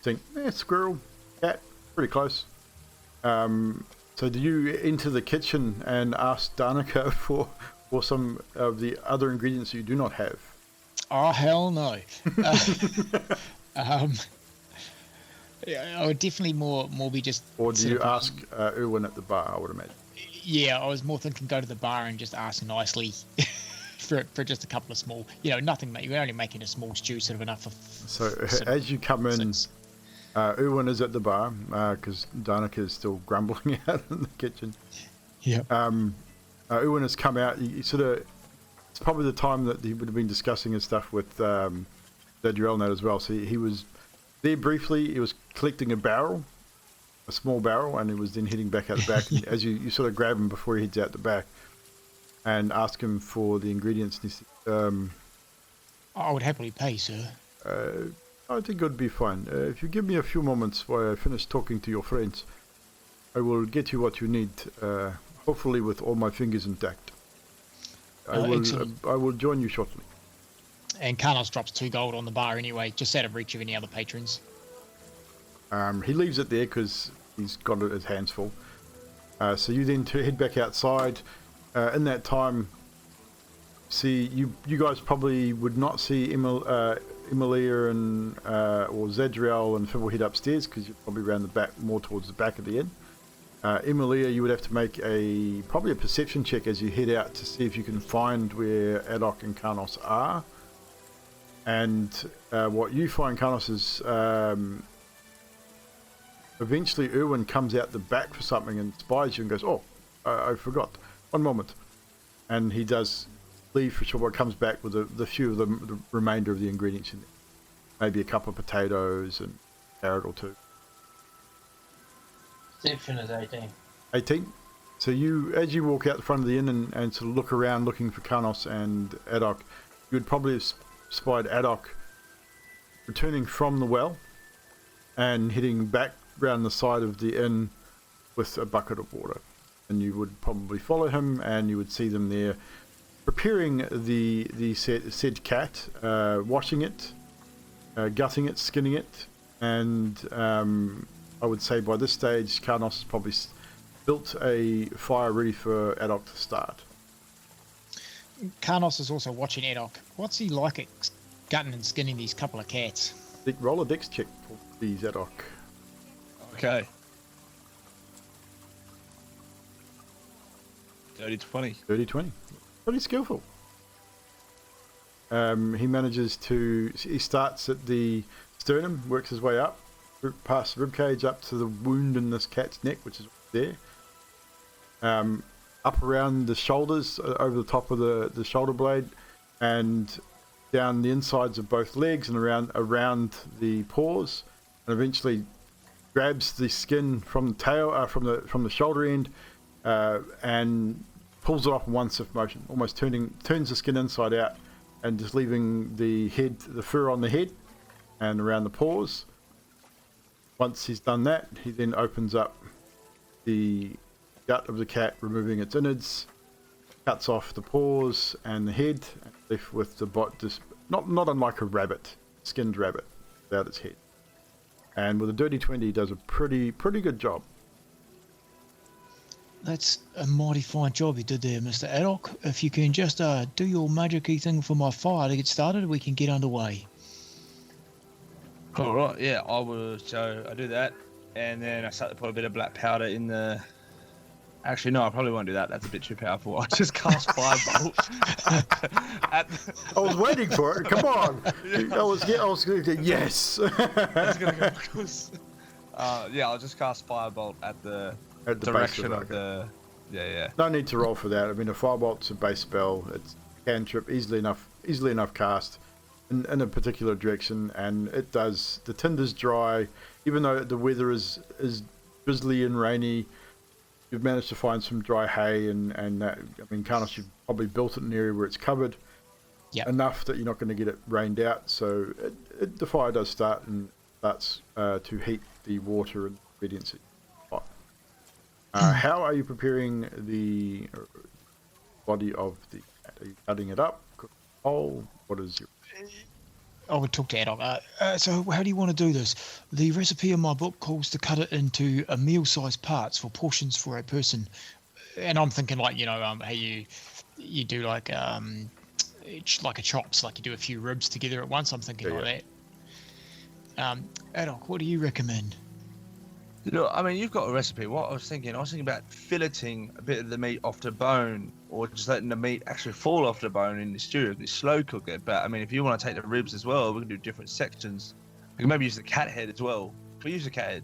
Think, squirrel, cat, pretty close. So do you enter the kitchen and ask Danica for some of the other ingredients you do not have? Oh, hell no. Yeah, I would definitely more be just. Or do sort you of, ask Erwin at the bar, I would imagine? Yeah, I was more thinking go to the bar and just ask nicely for just a couple of small, nothing. You're only making a small stew, sort of enough for. So as you come in, Erwin is at the bar because Danica is still grumbling out in the kitchen. Yeah. Erwin has come out. It's probably the time that he would have been discussing his stuff with Zadriel as well. So he was there briefly. He was collecting a small barrel, and he was then heading back out the back. And as you sort of grab him before he heads out the back and ask him for the ingredients. And he said, I would happily pay, sir. I think it would be fine. If you give me a few moments while I finish talking to your friends, I will get you what you need, hopefully with all my fingers intact. I will join you shortly. And Carlos drops 2 gold on the bar anyway, just out of reach of any other patrons. He leaves it there because he's got his hands full. So you then head back outside. In that time, you guys probably would not see Emilia and or Zadriel and Fibble head upstairs because you're probably around the back, more towards the back of the inn. Emilia, you would have to make probably a perception check as you head out to see if you can find where Adok and Karnos are. And what you find, Karnos, is eventually Erwin comes out the back for something and spies you and goes, "Oh, I forgot. One moment." And he does leave for sure, but comes back with the few of the remainder of the ingredients in there. Maybe a couple of potatoes and a carrot or 2. Perception is 18. 18. So as you walk out the front of the inn and sort of look around looking for Karnos and Adok, you would probably have spied Adok returning from the well and heading back round the side of the inn with a bucket of water. And you would probably follow him and you would see them there preparing the said cat, washing it, gutting it, skinning it, and I would say by this stage Karnos has probably built a fire ready for Adok to start. Karnos is also watching Adok. What's he like at gutting and skinning these couple of cats? Roll a dex check for these Adok. Okay. 30-20. 30-20. Pretty skillful. He starts at the sternum, works his way up, past the ribcage up to the wound in this cat's neck, which is there. Up around the shoulders, over the top of the shoulder blade, and down the insides of both legs and around the paws, and eventually grabs the skin from the tail, from the shoulder end, and pulls it off in one swift motion, almost turns the skin inside out and just leaving the fur on the head and around the paws. Once he's done that, he then opens up the gut of the cat, removing its innards, cuts off the paws and the head, and left with the just not unlike a rabbit, skinned rabbit, without its head. And with a dirty 20, he does a pretty good job. That's a mighty fine job you did there, Mr. Adok. If you can just do your magic-y thing for my fire to get started, we can get underway. All right, yeah, I will. So I do that, and then I start to put a bit of black powder in the. Actually, no, I probably won't do that. That's a bit too powerful. I just cast Firebolt. I was waiting for it. Come on. I was going to yes. I was gonna go. Yeah, I'll just cast Firebolt at the direction of the. Yeah. No need to roll for that. I mean, a Firebolt's a base spell. It's cantrip, easily enough cast in a particular direction, and it does. The tinder's dry, even though the weather is drizzly and rainy. You've managed to find some dry hay, and that, I mean, Karnos, you've probably built it in an area where it's covered enough that you're not going to get it rained out. So the fire does start and starts to heat the water and ingredients. How are you preparing the body of the cat? Are you cutting it up, cooking it whole? What is your... I would talk to Adok. So how do you want to do this? The recipe in my book calls to cut it into a meal-sized parts for portions for a person. And I'm thinking like, how you do like a chops, like you do a few ribs together at once. I'm thinking like that. Adolf, what do you recommend? Look, I mean, you've got a recipe. What I was thinking about filleting a bit of the meat off the bone, or just letting the meat actually fall off the bone in the stew. We slow cook it. But I mean, if you want to take the ribs as well, we can do different sections. We can maybe use the cat head as well. We use the cat head.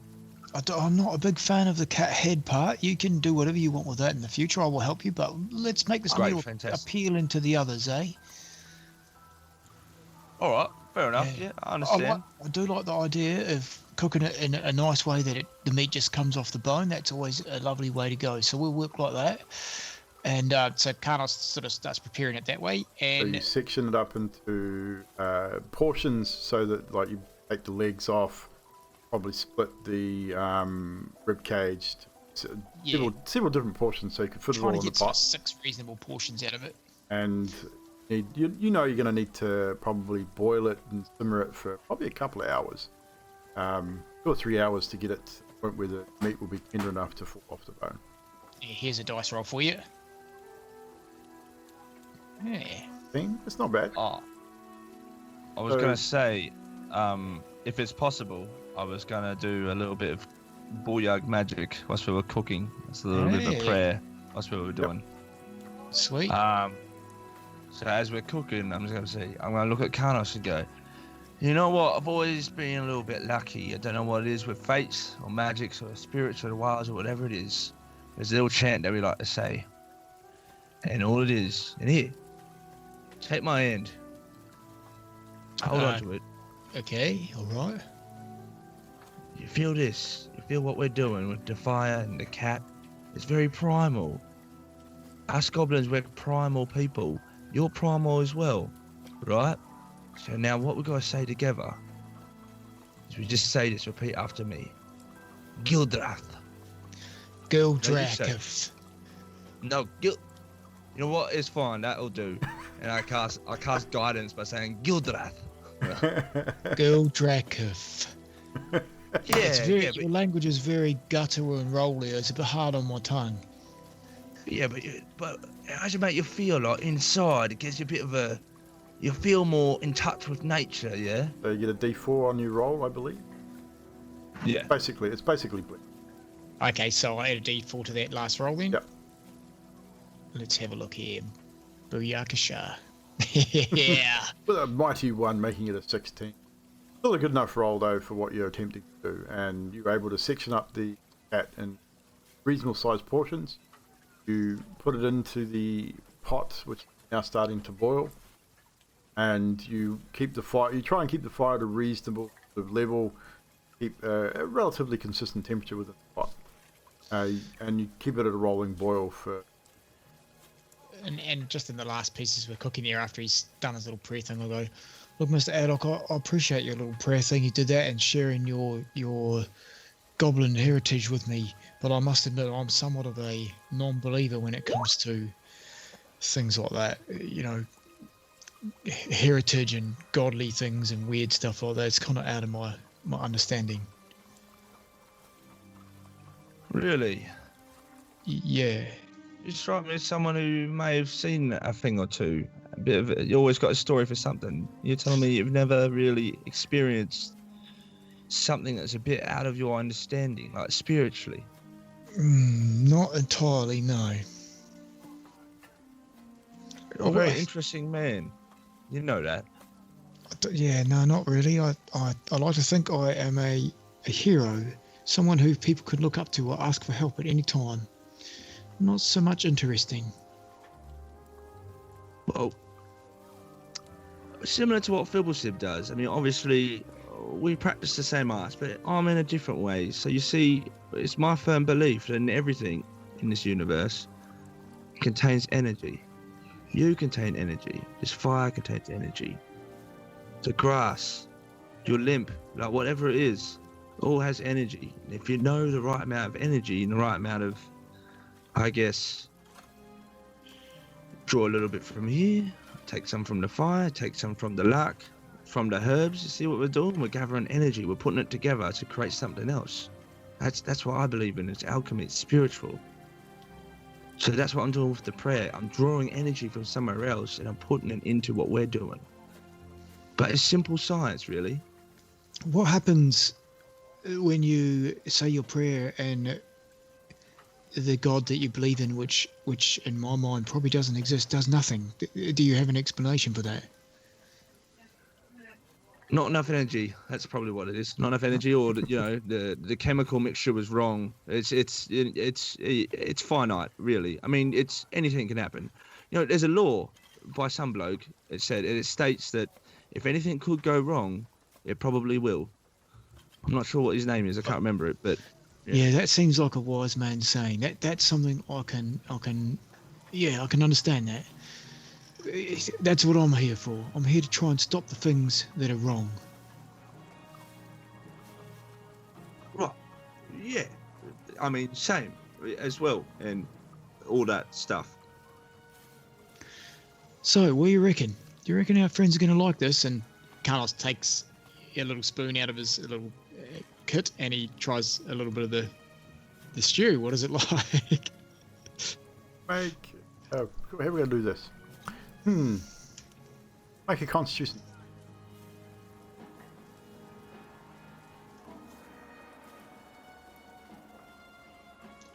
I'm not a big fan of the cat head part. You can do whatever you want with that in the future. I will help you, but let's make this meal appealing to the others, eh? All right, fair enough. Yeah, I understand. I do like the idea of cooking it in a nice way that the meat just comes off the bone. That's always a lovely way to go. So we'll work like that. And so Carlos sort of starts preparing it that way. And so you section it up into portions so that, like, you take the legs off, probably split the rib cage, several different portions so you can fit it all in the pot. Trying to get 6 reasonable portions out of it. And you know you're going to need to probably boil it and simmer it for probably a couple of hours. 2 or 3 hours to get it to the point where the meat will be tender enough to fall off the bone. Yeah, here's a dice roll for you. Yeah. It's not bad. Oh, I was going to say, if it's possible, I was going to do a little bit of booyah magic whilst we were cooking. That's a little bit of a prayer whilst we were doing. Sweet. So as we're cooking, I'm just going to say, I'm going to look at Carlos and go, you know what? I've always been a little bit lucky. I don't know what it is with fates or magics or spirits or the wilds or whatever it is. There's a little chant that we like to say. And all it is, and here, take my hand. Hold on to it. Okay, all right. You feel this. You feel what we're doing with the fire and the cat. It's very primal. Us goblins, we're primal people. You're primal as well, right? So now what we've got to say together is we just say this, repeat after me. Gildrath. Gildrath. No, You know what? It's fine. That'll do. And I cast guidance by saying Gildrath. Gildrath. Yeah, your language is very guttural and rolly. It's a bit hard on my tongue. Yeah, but how does it make you feel? Like inside, it gives you a bit of you feel more in touch with nature, yeah? So you get a D4 on your roll, I believe? Yeah. It's basically blend. Okay, so I add a D4 to that last roll then? Yep. Let's have a look here. Booyakasha. Yeah. With a mighty 1 making it a 16. Still a good enough roll, though, for what you're attempting to do. And you're able to section up the cat in reasonable sized portions. You put it into the pot, which is now starting to boil. And you keep the fire. You try and keep the fire at a reasonable sort of level. Keep a relatively consistent temperature within the pot. And you keep it at a rolling boil for... And just in the last pieces we're cooking here, after he's done his little prayer thing, I'll go, look, Mr. Addock, I appreciate your little prayer thing. You did that and sharing your goblin heritage with me. But I must admit, I'm somewhat of a non-believer when it comes to things like that. You know, heritage and godly things and weird stuff like that. It's kind of out of my understanding. Really? Yeah. You strike me as someone who may have seen a thing or two. A bit of you always got a story for something. You're telling me you've never really experienced something that's a bit out of your understanding, like spiritually. Not entirely, no. You're a very interesting man. You know that. Yeah, no, not really. I like to think I am a hero, someone who people could look up to or ask for help at any time. Not so much interesting. Well, similar to what Fibblesib does. I mean, obviously, we practice the same arts, but I'm in a different way. So you see, it's my firm belief that everything in this universe contains energy. You contain energy. This fire contains energy. The grass, your limp, like whatever it is, all has energy. And if you know the right amount of energy and the right amount of, I guess, draw a little bit from here, take some from the fire, take some from the luck, from the herbs. You see what we're doing? We're gathering energy. We're putting it together to create something else. That's what I believe in. It's alchemy. It's spiritual. So that's what I'm doing with the prayer. I'm drawing energy from somewhere else and I'm putting it into what we're doing. But it's simple science, really. What happens when you say your prayer and the God that you believe in, which in my mind probably doesn't exist, does nothing? Do you have an explanation for that? Not enough energy. That's probably what it is. Not enough energy, or the chemical mixture was wrong. It's finite, really. I mean, it's anything can happen. There's a law by some bloke. It states that if anything could go wrong, it probably will. I'm not sure what his name is. I can't remember it, but yeah, that seems like a wise man saying that. That's something I can understand that. That's what I'm here for. I'm here to try and stop the things that are wrong. Right. Yeah. I mean, same as well, and all that stuff. So, what do you reckon? Do you reckon our friends are going to like this? And Carlos takes a little spoon out of his little kit and he tries a little bit of the stew. What is it like? How are we going to do this? Make a constitution.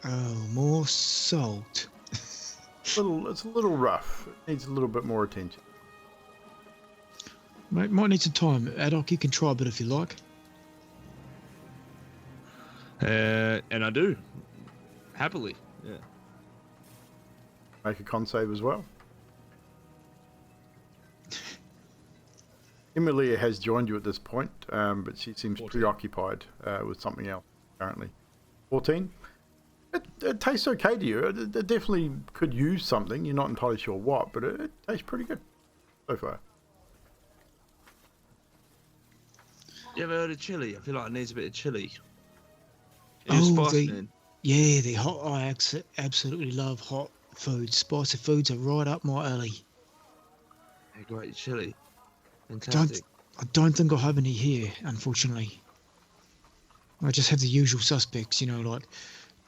Oh, more salt. It's a little rough. It needs a little bit more attention. Might need some time. Adok, you can try a bit if you like. And I do. Happily. Yeah. Make a con save as well. Emilia has joined you at this point, but she seems 14. Preoccupied with something else currently. 14? It tastes okay to you. It definitely could use something. You're not entirely sure what, but it tastes pretty good so far. You ever heard of chili? I feel like it needs a bit of chili. The hot. I absolutely love hot foods. Spicy foods are right up my alley. Yeah, great chili. Fantastic. I don't think I have any here, unfortunately. I just have the usual suspects, like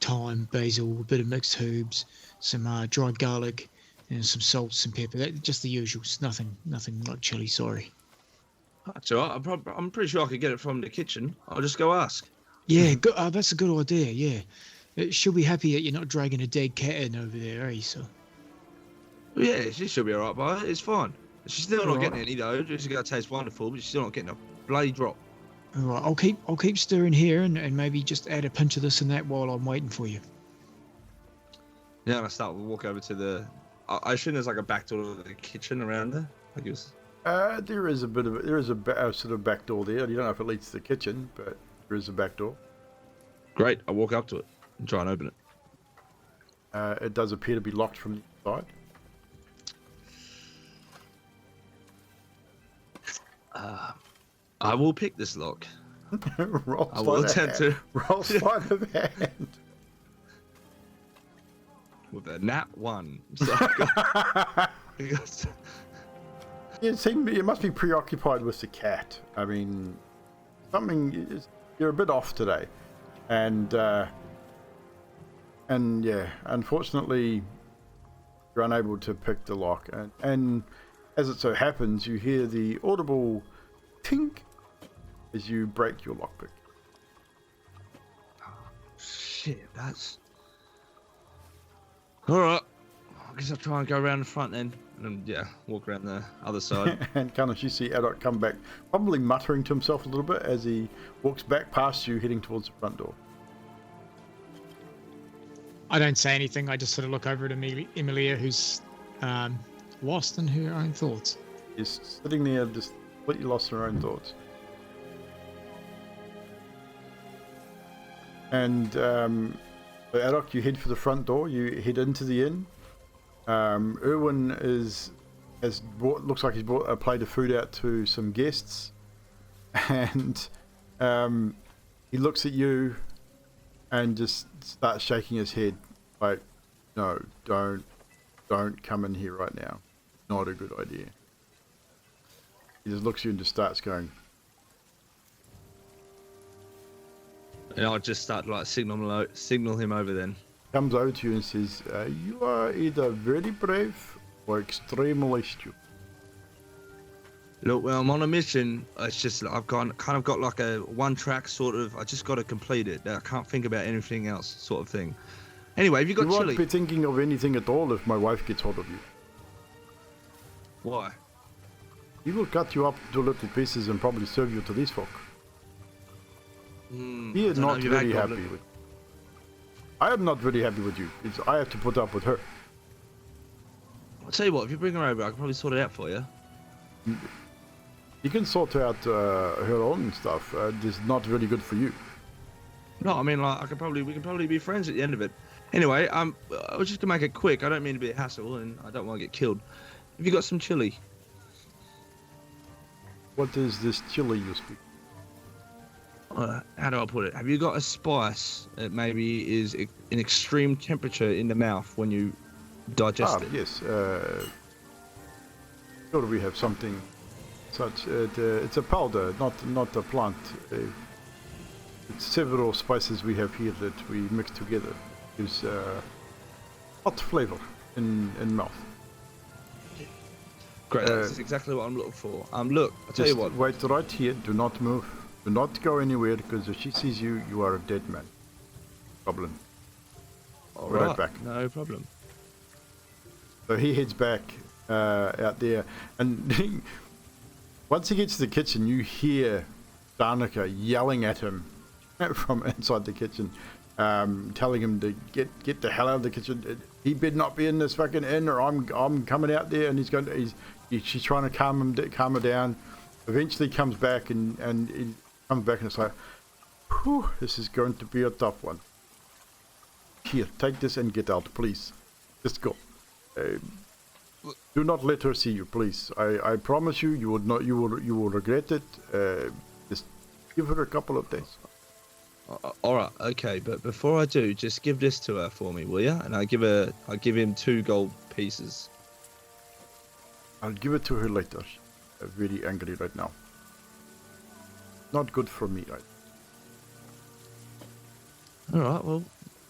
thyme, basil, a bit of mixed herbs, some dried garlic, and some salt, some pepper. Just the usuals. Nothing like chili. Sorry. That's all right. I'm pretty sure I could get it from the kitchen. I'll just go ask. Yeah, good. That's a good idea. Yeah, she'll be happy that you're not dragging a dead cat in over there, eh? So. Yeah, she should be all right by it. It's fine. She's still not getting any though. It's gonna taste wonderful, but she's still not getting a bloody drop. All right, I'll keep stirring here and maybe just add a pinch of this and that while I'm waiting for you. Yeah, and we'll walk over to the. I assume there's like a back door to the kitchen around there. I guess. There is a sort of back door there. You don't know if it leads to the kitchen, but there is a back door. Great. I walk up to it and try and open it. It does appear to be locked from the inside. I will pick this lock. I will attempt to roll sleight of hand with a nat 1. So you must be preoccupied with the cat. I mean, you're a bit off today, and yeah, unfortunately, you're unable to pick the lock, and as it so happens, you hear the audible tink as you break your lockpick. Oh, shit, that's... Alright, I guess I'll try and go around the front then, and yeah, walk around the other side. And kind of you see Adok come back, probably muttering to himself a little bit as he walks back past you, heading towards the front door. I don't say anything, I just sort of look over at Emilia, who's lost in her own thoughts. She's sitting there, just completely lost in her own thoughts. And so Adok, you head for the front door. You head into the inn. Erwin looks like he's brought a plate of food out to some guests, and he looks at you and just starts shaking his head, like, "No, don't come in here right now. Not a good idea." He just looks at you and just starts going. And I'll just start like signal him over then. Comes over to you and says, "You are either very brave or extremely stupid." Look, when I'm on a mission, it's just I've kind of got like a one-track sort of. I just got to complete it. I can't think about anything else, sort of thing. Anyway, have you got You chili? won't be thinking of anything at all if my wife gets hold of you. Why? He will cut you up into little pieces and probably serve you to these folk. He is not really happy with. I am not very happy with you. I have to put up with her. I'll tell you what. If you bring her over, I can probably sort it out for you. You can sort out her own stuff. It's not really good for you. No, I mean, like, we can probably be friends at the end of it. Anyway, I was just gonna make it quick. I don't mean to be a hassle, and I don't want to get killed. Have you got some chili? What is this chili you speak? How do I put it? Have you got a spice that maybe is in extreme temperature in the mouth when you digest it? Yes. Sure, we have something such. It's a powder, not a plant. It's several spices we have here that we mix together. Gives hot flavor in mouth. Great, that's exactly what I'm looking for. Look, I'll tell you what. Wait right here. Do not move. Do not go anywhere, because if she sees you, you are a dead man. Problem. All right back. No problem. So he heads back out there, and once he gets to the kitchen, you hear Danica yelling at him from inside the kitchen, telling him to get the hell out of the kitchen. He better not be in this fucking inn, or I'm coming out there. And she's trying to calm her down. Eventually comes back and he comes back and it's like, whew, this is going to be a tough one. Here, take this and get out, please. Just go. Do not let her see you, please. I promise you, you will regret it. Just give her a couple of days. All right, okay, but before I do, just give this to her for me, will you? And I give him 2 gold pieces. I'll give it to her later. She's very angry right now. Not good for me, right? All right, well,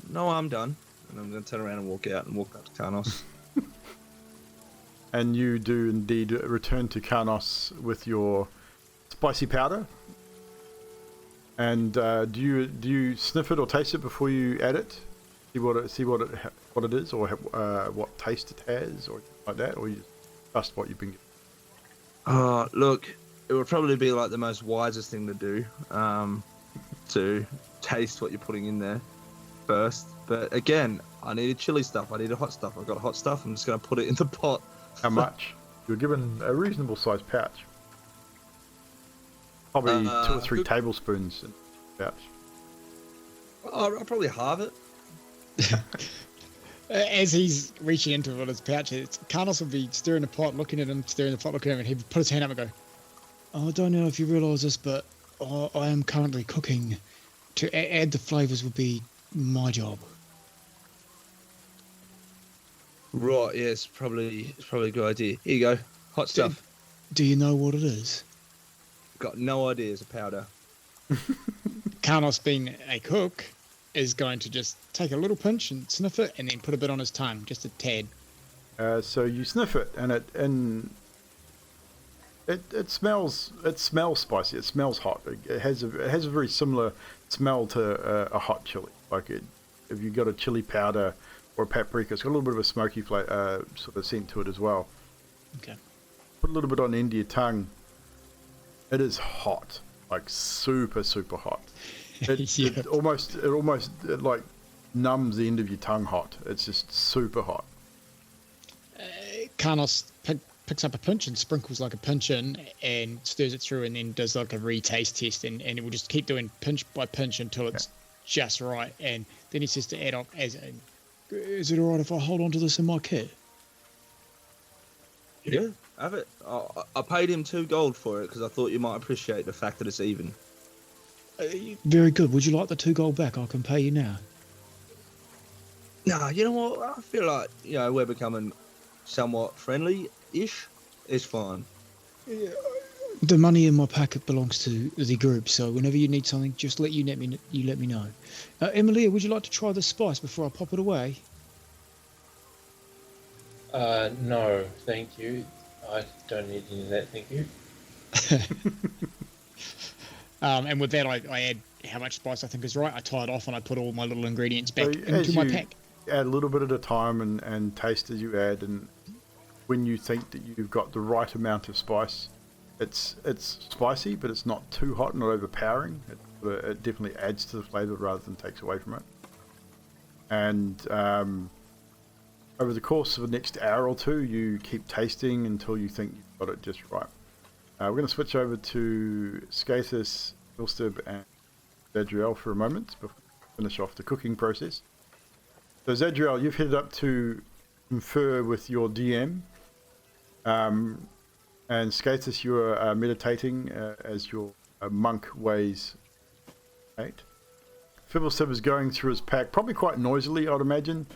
no, I'm done, and I'm going to turn around and walk out to Karnos. And you do indeed return to Karnos with your spicy powder. And do you sniff it or taste it before you add it? See what it is, or what taste it has, or like that, or you just trust what you've been given? Look, it would probably be like the most wisest thing to do, to taste what you're putting in there first. But again, I needed chili stuff. I needed hot stuff. I've got hot stuff. I'm just going to put it in the pot. How much? You're given a reasonable sized pouch. Probably 2 or 3 tablespoons in the pouch. I'll probably halve it. As he's reaching into one of his pouches, Karnos will be stirring the pot, looking at him, and he'd put his hand up and go, "Oh, I don't know if you realise this, but I am currently cooking. To add the flavours would be my job." Right, yeah, it's probably a good idea. Here you go, hot stuff. Do you know what it is? Got no idea. It's a powder. Karnos, being a cook, is going to just take a little pinch and sniff it, and then put a bit on his tongue, just a tad. So you sniff it, and it smells spicy. It smells hot. It has a very similar smell to a hot chili. Like if you got a chili powder or a paprika, it's got a little bit of a smoky sort of scent to it as well. Okay. Put a little bit on the end of your tongue. It is hot, like super hot. It almost like numbs the end of your tongue hot. It's just super hot. Karnos picks up a pinch and sprinkles like a pinch in and stirs it through, and then does like a retaste test, and it will just keep doing pinch by pinch until it's just right. And then he says to Adolf, "Is it all right if I hold on to this in my kit?" Yeah, have it. I paid him 2 gold for it because I thought you might appreciate the fact that it's even. Very good. Would you like the 2 gold back? I can pay you now. Nah, you know what? I feel like, we're becoming somewhat friendly-ish. It's fine. The money in my packet belongs to the group, so whenever you need something, just let me know. Emilia, would you like to try the spice before I pop it away? No, thank you. I don't need any of that, thank you. And with that, I add how much spice I think is right. I tie it off and I put all my little ingredients back So into as my you pack. add a little bit at a time and taste as you add, and when you think that you've got the right amount of spice, it's spicy, but it's not too hot, not overpowering. It definitely adds to the flavour rather than takes away from it. And over the course of the next hour or two, you keep tasting until you think you've got it just right. We're going to switch over to Skathis, Ilstib, and Zadriel for a moment before we finish off the cooking process. So Zadriel, you've headed up to confer with your DM, and Skathis, you are meditating as your monk weighs 8. Fibblesib is going through his pack, probably quite noisily, I'd imagine.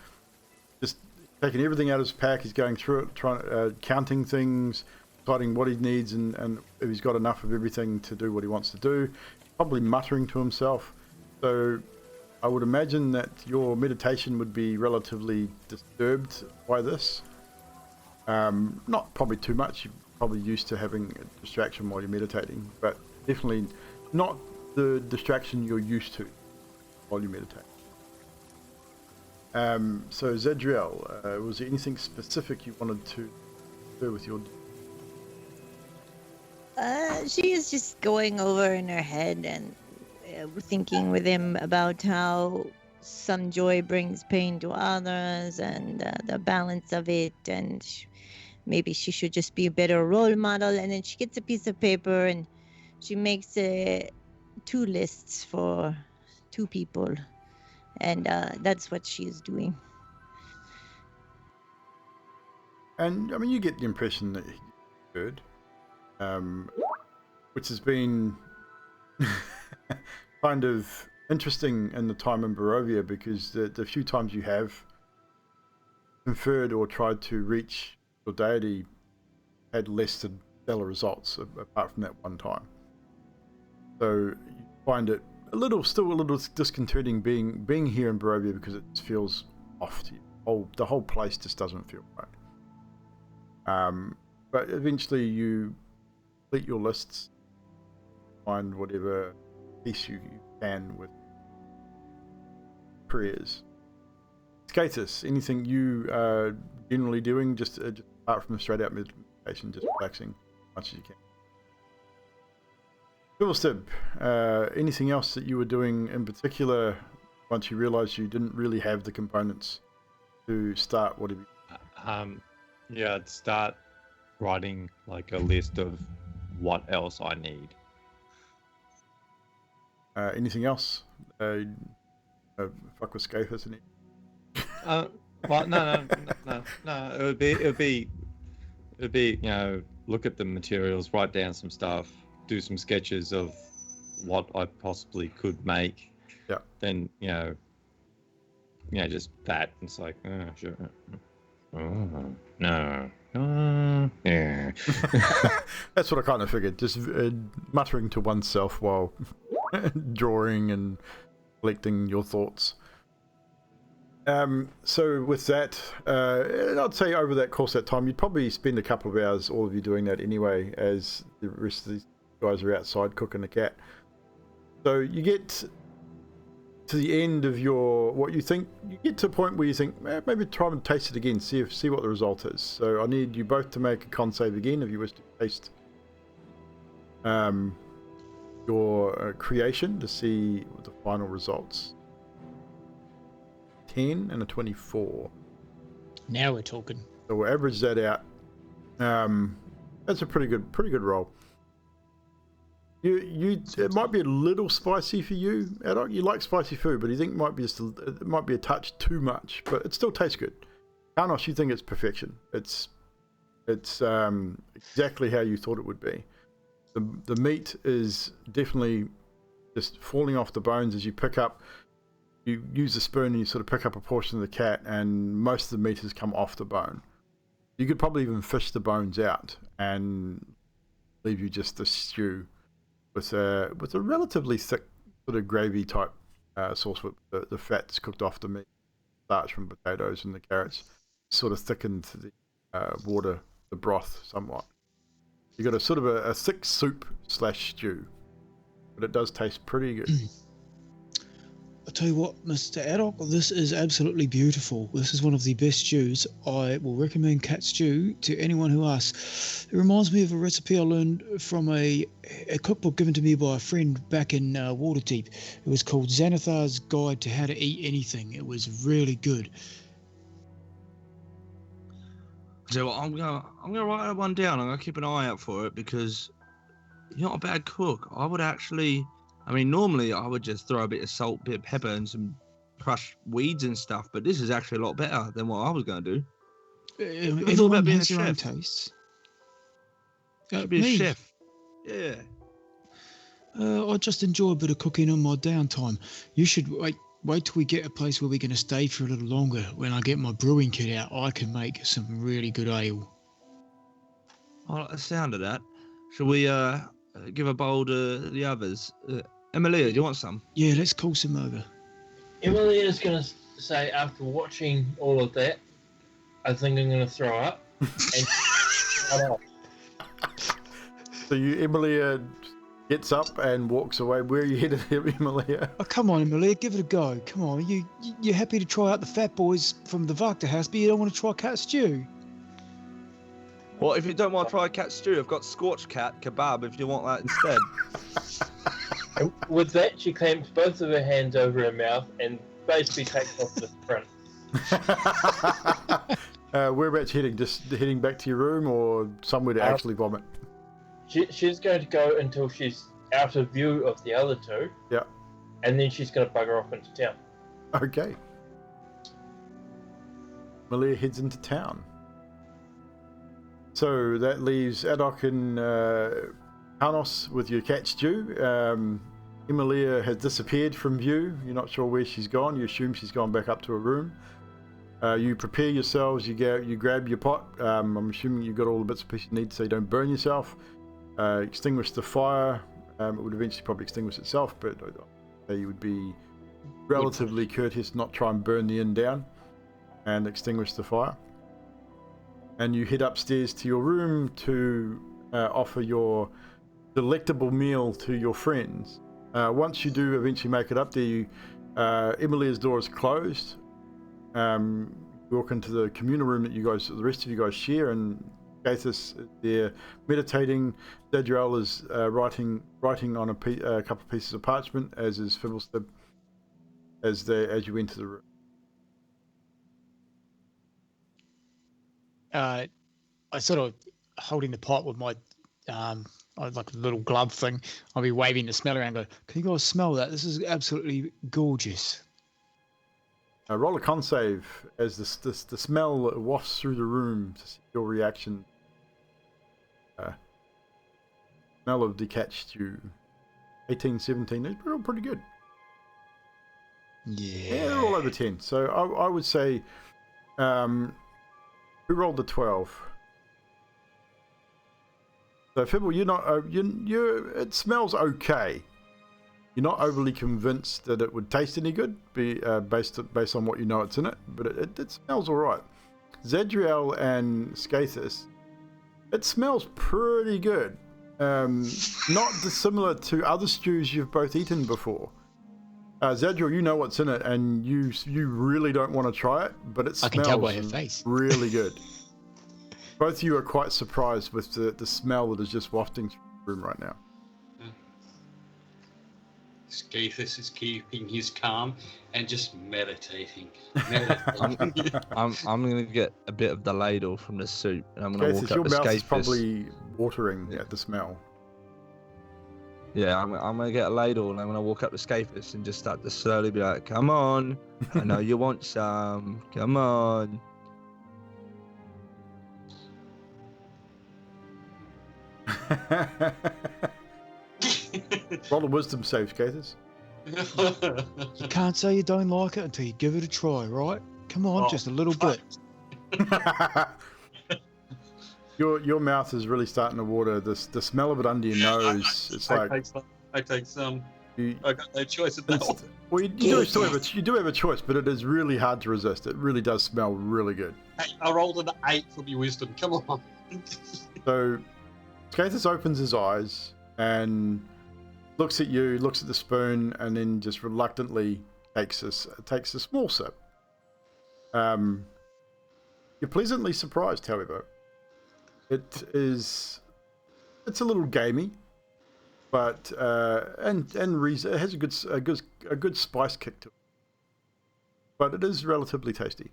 Just taking everything out of his pack, he's going through it, counting things, deciding what he needs, and if he's got enough of everything to do what he wants to do. Probably muttering to himself. So I would imagine that your meditation would be relatively disturbed by this. Not probably too much. You're probably used to having a distraction while you're meditating, but definitely not the distraction you're used to while you meditate. So Zadriel, was there anything specific you wanted to do with your... She is just going over in her head and thinking with him about how some joy brings pain to others, and the balance of it, and maybe she should just be a better role model. And then she gets a piece of paper and she makes 2 lists for 2 people, and that's what she's doing. And I mean, you get the impression that he's good, which has been kind of interesting in the time in Barovia, because the few times you have conferred or tried to reach your deity had less than stellar results, apart from that one time. So you find it still a little disconcerting being here in Barovia, because it feels off to you. The whole place just doesn't feel right. But eventually you complete your lists, find whatever piece you can with prayers. Skathis, anything you are generally doing, just apart from the straight out meditation, just relaxing as much as you can? Fibblesib, anything else that you were doing in particular once you realised you didn't really have the components to start whatever? Yeah, I'd start writing like a list of what else I need. Anything else? Fuck with Skathis and Well, no. It would be, look at the materials, write down some stuff, do some sketches of what I possibly could make. Yeah. Then, just that. It's like, sure. Oh, no. Yeah. That's what I kind of figured. Just muttering to oneself while drawing and collecting your thoughts. So with that, I'd say over that course of that time, you'd probably spend a couple of hours, all of you, doing that anyway, as the rest of these guys are outside cooking the cat. So you get to the end of what you think, you get to a point where you think, maybe try and taste it again, see what the result is. So I need you both to make a con save again if you wish to taste your creation to see the final results. 10 and a 24. Now we're talking. So we'll average that out. That's a pretty good roll. It might be a little spicy for you, Adok. You like spicy food, but you think it might be a touch too much, but it still tastes good. Karnos, you think it's perfection. It's exactly how you thought it would be. The meat is definitely just falling off the bones as you pick up. You use the spoon and you sort of pick up a portion of the cat, and most of the meat has come off the bone. You could probably even fish the bones out and leave you just the stew with a relatively thick sort of gravy type sauce, with the fats cooked off the meat, starch from potatoes and the carrots, sort of thickened the water, the broth somewhat. You got a sort of a thick soup / stew, but it does taste pretty good. I'll tell you what, Mr. Addock, this is absolutely beautiful. This is one of the best stews. I will recommend cat stew to anyone who asks. It reminds me of a recipe I learned from a cookbook given to me by a friend back in Waterdeep. It was called Xanathar's Guide to How to Eat Anything. It was really good. So I'm gonna write that one down. I'm gonna keep an eye out for it because you're not a bad cook. I would actually. I mean, normally I would just throw a bit of salt, bit of pepper, and some crushed weeds and stuff. But this is actually a lot better than what I was going to do. It's all about being a chef. Own tastes. Should be a chef. Yeah. I just enjoy a bit of cooking on my downtime. You should wait till we get a place where we're going to stay for a little longer. When I get my brewing kit out, I can make some really good ale. I like the sound of that. Shall we give a bowl to the others? Emilia, do you want some? Yeah, let's call some over. Emilia's going to say, after watching all of that, I think I'm going to throw up. And So Emilia gets up and walks away. Where are you headed, Emilia? Oh, come on, Emilia, give it a go. Come on, you're happy to try out the fat boys from the Wachter house, but you don't want to try cat stew. Well, if you don't want to try cat stew, I've got scorched cat kebab if you want that instead. And with that, she clamps both of her hands over her mouth and basically takes off the sprint. Whereabouts heading? Just heading back to your room or somewhere to actually vomit? She's going to go until she's out of view of the other two. Yeah. And then she's going to bugger off into town. Okay. Malia heads into town. So that leaves Addock and Panos with your cat stew. Emilia has disappeared from view. You're not sure where she's gone. You assume she's gone back up to her room. You prepare yourselves. You grab your pot. I'm assuming you've got all the bits and pieces you need so you don't burn yourself. Extinguish the fire. It would eventually probably extinguish itself, but you would be relatively courteous, not try and burn the inn down, and extinguish the fire. And you head upstairs to your room to offer your delectable meal to your friends. Once you do eventually make it up there, Emilia's door is closed. You walk into the communal room that the rest of you guys share, and Gaithus is there meditating. Zadriel is writing on a couple of pieces of parchment, as is Fibblestib, as you enter the room. I sort of holding the pot with my like a little glove thing. I'll be waving the smell around. Go, can you guys smell that? This is absolutely gorgeous. Roll a con save as the smell wafts through the room to see your reaction. Smell of decatched stew. 18, 17. They're all pretty good. Yeah, they're all over 10. So I would say, who rolled the 12? So Fibble, you're not. It smells okay. You're not overly convinced that it would taste any good, based on what you know it's in it, but it smells all right. Zadriel and Skathis, it smells pretty good. Not dissimilar to other stews you've both eaten before. Zadriel, you know what's in it, and you really don't want to try it, but it smells I can tell by her face. Really good. Both of you are quite surprised with the smell that is just wafting through the room right now. Skathis is keeping his calm and just meditating. I'm going to get a bit of the ladle from the soup, and I'm going to walk up your to mouth Skathis. is probably watering at the smell. Yeah, I'm going to get a ladle, and I'm going to walk up to Skathis and just start to slowly be like, come on, I know you want some, come on. Roll a wisdom save, Skathis. You can't say you don't like it until you give it a try, right? Come on, just a little bit. Your mouth is really starting to water. The smell of it under your nose. It's like I take some. I got no choice at that. Well, you do have a choice, but it is really hard to resist. It really does smell really good. Hey, I rolled an 8 from your wisdom. Come on. So Skathis opens his eyes and looks at you, looks at the spoon, and then just reluctantly takes a small sip. You're pleasantly surprised, however. It's a little gamey, but it has a good spice kick to it. But it is relatively tasty.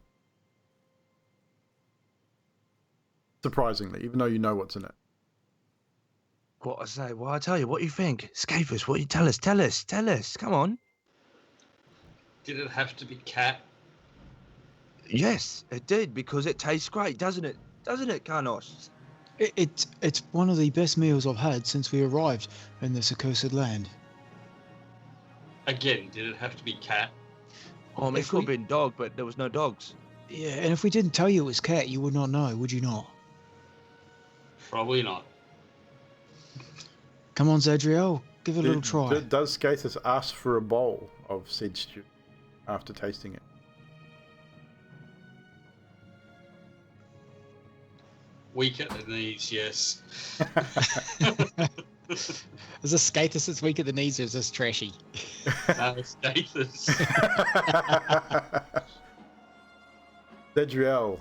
Surprisingly, even though you know what's in it. What I say? Well, I tell you. What you think, Skathis? What you tell us? Tell us. Come on. Did it have to be cat? Yes, it did, because it tastes great, doesn't it? Doesn't it, Carnos? It's one of the best meals I've had since we arrived in this accursed land. Again, did it have to be cat? Oh, I mean, it could have been dog, but there was no dogs. Yeah, and if we didn't tell you it was cat, you would not know, would you not? Probably not. Come on, Zadriel, give it a little try. Does Skathis ask for a bowl of said stew after tasting it? Weak at the knees, yes. Is this Skathis that's weak at the knees, or is this trashy? No, Skathis. Zadriel,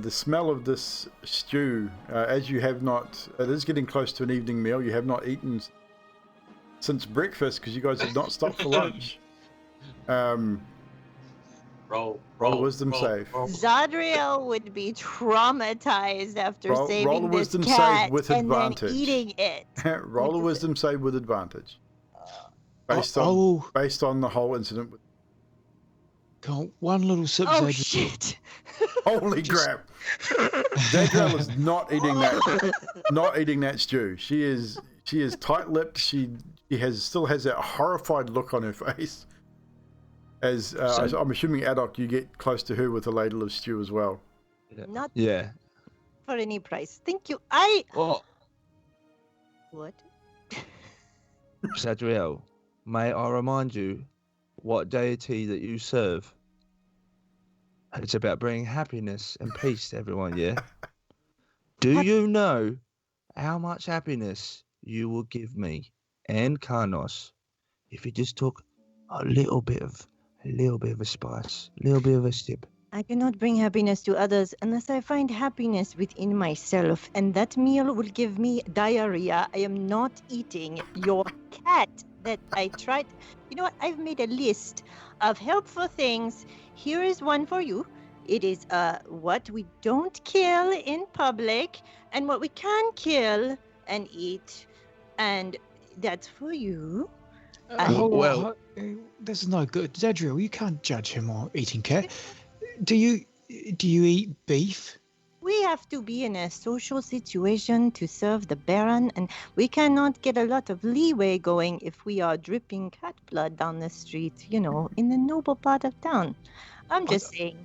the smell of this stew, as you have not, it is getting close to an evening meal, you have not eaten since breakfast because you guys have not stopped for lunch. Roll a wisdom save. Zadriel would be traumatized after saving roll a this wisdom cat save with and advantage. then eating it. Roll a wisdom save with advantage. Based on the whole incident. Come on, one little sip, Oh, Zadriel. shit. Holy crap! Zadriel is not eating that stew. She is tight-lipped. She still has that horrified look on her face. As I'm assuming, Adok, you get close to her with a ladle of stew as well. Not Yeah. for any price. Thank you. Oh, What? Zadriel, may I remind you what deity that you serve? It's about bringing happiness and peace to everyone, yeah? Do you know how much happiness you will give me and Carnos if you just took a little bit of a spice, a little bit of a sip? I cannot bring happiness to others unless I find happiness within myself, and that meal will give me diarrhea. I am not eating your cat that I tried. You know what? I've made a list of helpful things. Here is one for you. It is what we don't kill in public and what we can kill and eat. And that's for you. This is no good. Zadriel, you can't judge him on eating cat. Do you eat beef? We have to be in a social situation to serve the Baron, and we cannot get a lot of leeway going if we are dripping cat blood down the street, in the noble part of town. I'm just saying.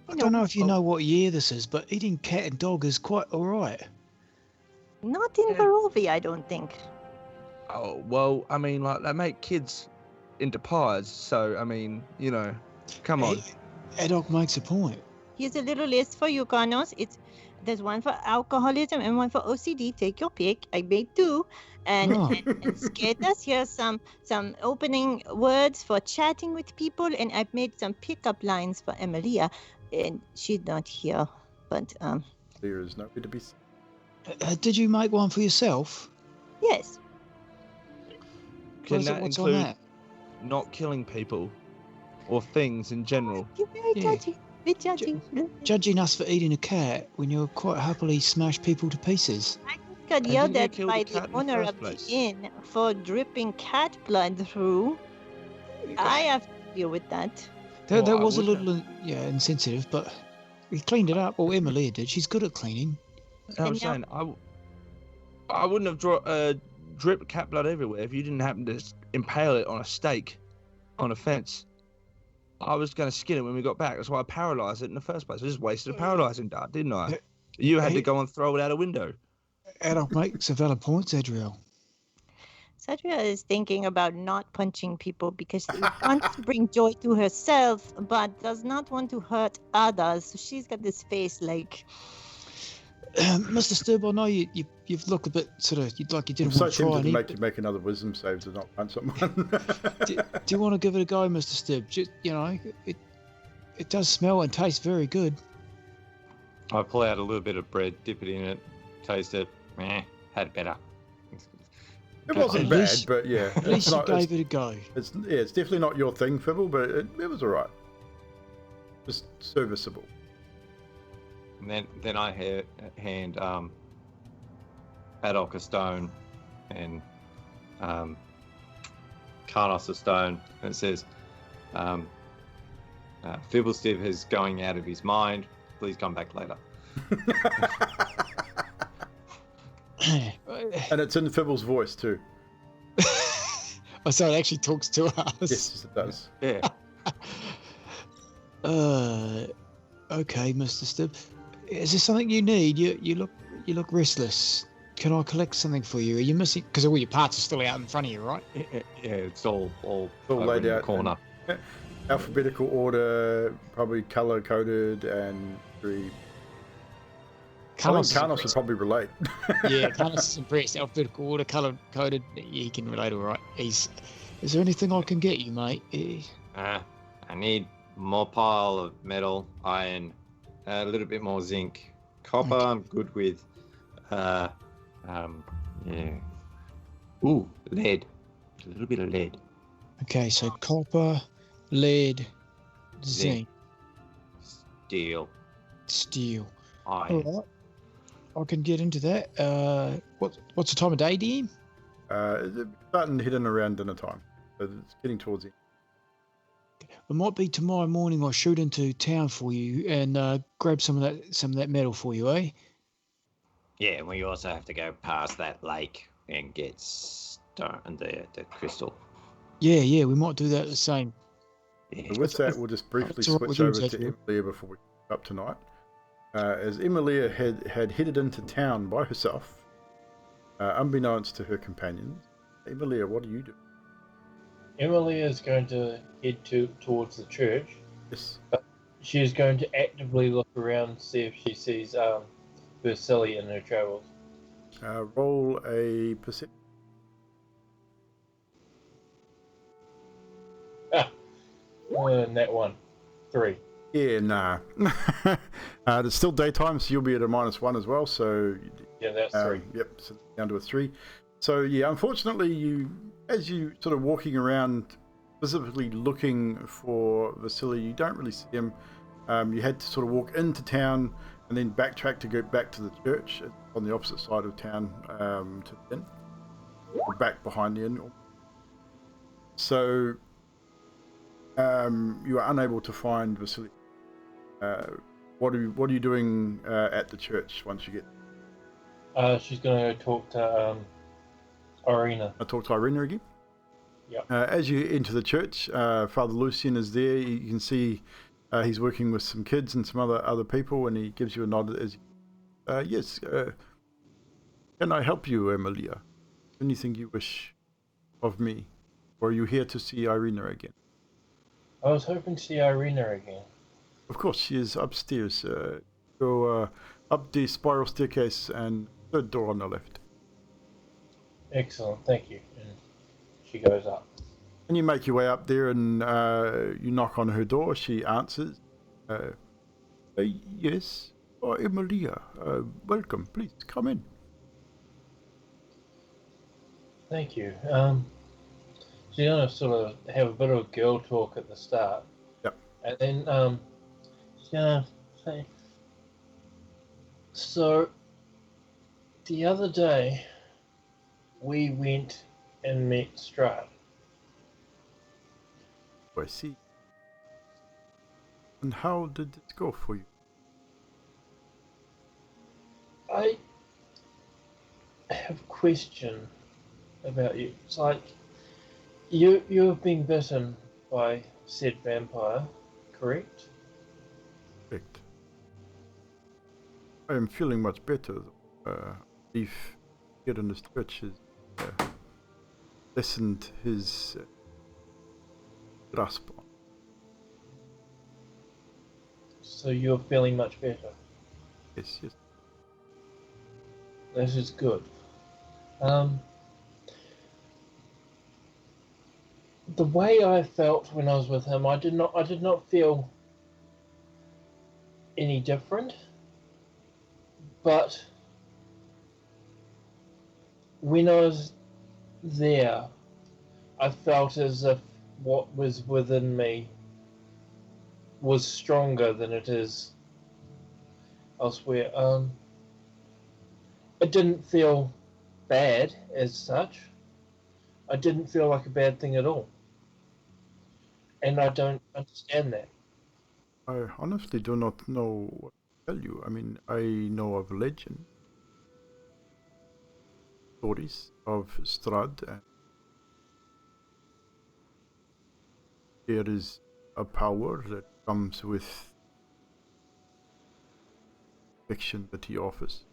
I don't know if you know what year this is, but eating cat and dog is quite all right. Not in Barovia, I don't think. Oh, well, I mean, like, they make kids into pies, so, I mean, come on. Adok makes a point. Here's a little list for you, Carnos. There's one for alcoholism and one for OCD. Take your pick. I made two. And Skathis, here's some opening words for chatting with people, and I've made some pickup lines for Emilia. And she's not here, but there is nowhere to be seen. Did you make one for yourself? Yes. Can that what's include on that? not killing people or things in general? You're very judgy. Bit judgy. Judging us for eating a cat when you quite happily smash people to pieces. I got yelled at by the owner of the inn for dripping cat blood through. I have to deal with that. That was a little insensitive, but we cleaned it up. Or Emilia did. She's good at cleaning. I'm saying I wouldn't have dripped cat blood everywhere if you didn't happen to impale it on a stake on a fence. I was going to skin it when we got back. That's why I paralysed it in the first place. I just wasted a paralysing dart, didn't I? You had to go and throw it out a window. Adolf makes a valid point, Zadriel. Zadriel is thinking about not punching people because she wants to bring joy to herself, but does not want to hurt others. So she's got this face like... Mr. Stub, I know you've looked a bit sort of like you I'm didn't so want to try tempted and to eat. make you make another wisdom save to not punch someone. Do you want to give it a go, Mr. Stub? Just, it does smell and taste very good. I pull out a little bit of bread, dip it in it, taste it. Had better. It wasn't At bad, least- but yeah. At least you not, gave it a go. it's definitely not your thing, Fibble, but it was alright. Just serviceable. And then I hand Adolk a stone and Karnos a stone, and it says, Fibblestiff is going out of his mind. Please come back later. And it's in Fibble's voice too. Oh, so it actually talks to us. Yes, it does. Yeah. Okay, Mr. Stub. Is there something you need? You look restless. Can I collect something for you? Are you missing? Because all your parts are still out in front of you, right? Yeah, it's all All laid in out the corner. Alphabetical order, probably color coded and very. Karnos would probably relate. Yeah, Carlos is impressed. Alphabetical order, color coded. He can relate all right. Is there anything I can get you, mate? I need more pile of metal, iron, a little bit more zinc, copper. Okay. I'm good with. Ooh, lead. A little bit of lead. Okay, so copper, lead, zinc, Steel, steel. iron. All right. I can get into that. What's the time of day, DM? It's starting heading around dinner time, but it's getting towards the end. It might be tomorrow morning. I'll shoot into town for you and grab some of that metal for you, eh? Yeah, we also have to go past that lake and get the crystal. Yeah, we might do that the same. Yeah. So with that, we'll just briefly It's all right switch with you, over to Zachary. Emilia before we wrap up tonight. As Emilia had headed into town by herself, unbeknownst to her companions. Emilia, what do you do? Emily is going to head towards the church. Yes. She is going to actively look around, see if she sees Vasily in her travels. Roll a perception. And that one. 3. Yeah, nah. It's still daytime, so you'll be at a -1 as well. So Yeah, that's 3. Yep, so down to a 3. So yeah, unfortunately, as you sort of walking around, specifically looking for Vasily, you don't really see him. You had to sort of walk into town and then backtrack to go back to the church on the opposite side of town to the inn, or back behind the inn. So you are unable to find Vasily. What are you doing at the church once you get? She's going to go talk to Irina. I talk to Irina again. Yep. As you enter the church, Father Lucian is there. You can see he's working with some kids and some other people, and he gives you a nod as yes. Can I help you, Emilia? Anything you wish of me? Or are you here to see Irina again? I was hoping to see Irina again. Of course, she is upstairs. Go up the spiral staircase and third door on the left. Excellent, thank you. And she goes up. And you make your way up there and you knock on her door. She answers. Yes. Oh, Emilia. Welcome. Please come in. Thank you. She's going to sort of have a bit of girl talk at the start. Yep. And then she's going to say, so the other day we went and met Strahd. I see. And how did it go for you? I have a question about you. It's like you have been bitten by said vampire, correct? Correct. I am feeling much better. If here in the church has lessened his grasp on. So you're feeling much better. Yes. That is good. The way I felt when I was with him, I did not feel any different. But when I was there, I felt as if what was within me was stronger than it is elsewhere. It didn't feel bad as such. I didn't feel like a bad thing at all. And I don't understand that. I honestly do not know what to tell you. I mean, I know of legend, stories of Strahd, and there is a power that comes with fiction that he offers.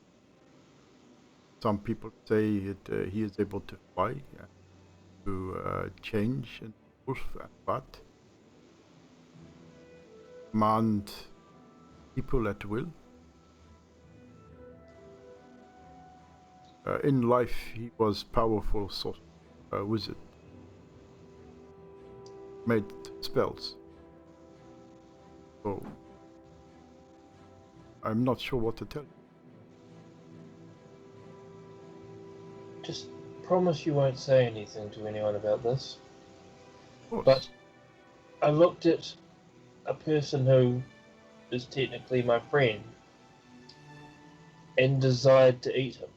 Some people say that he is able to fly, to change into wolf and bat, command people at will. In life, he was powerful wizard, made spells. So I'm not sure what to tell you. Just promise you won't say anything to anyone about this. Of course. But I looked at a person who is technically my friend and desired to eat him.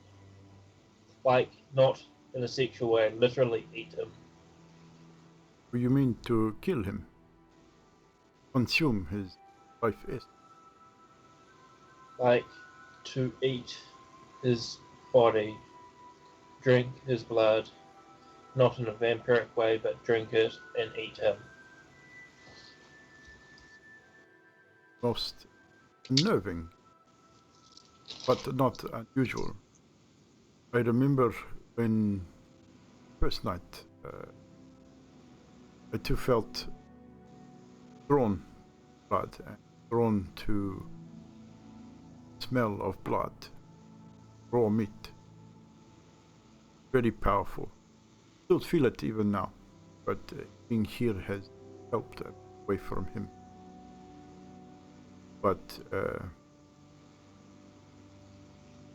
Like, not in a sexual way, literally eat him. You mean to kill him? Consume his life essence? Like, to eat his body, drink his blood, not in a vampiric way, but drink it and eat him. Most unnerving, but not unusual. I remember when first night I too felt drawn blood and drawn to smell of blood, raw meat. Very powerful. Still feel it even now, but being here has helped away from him. But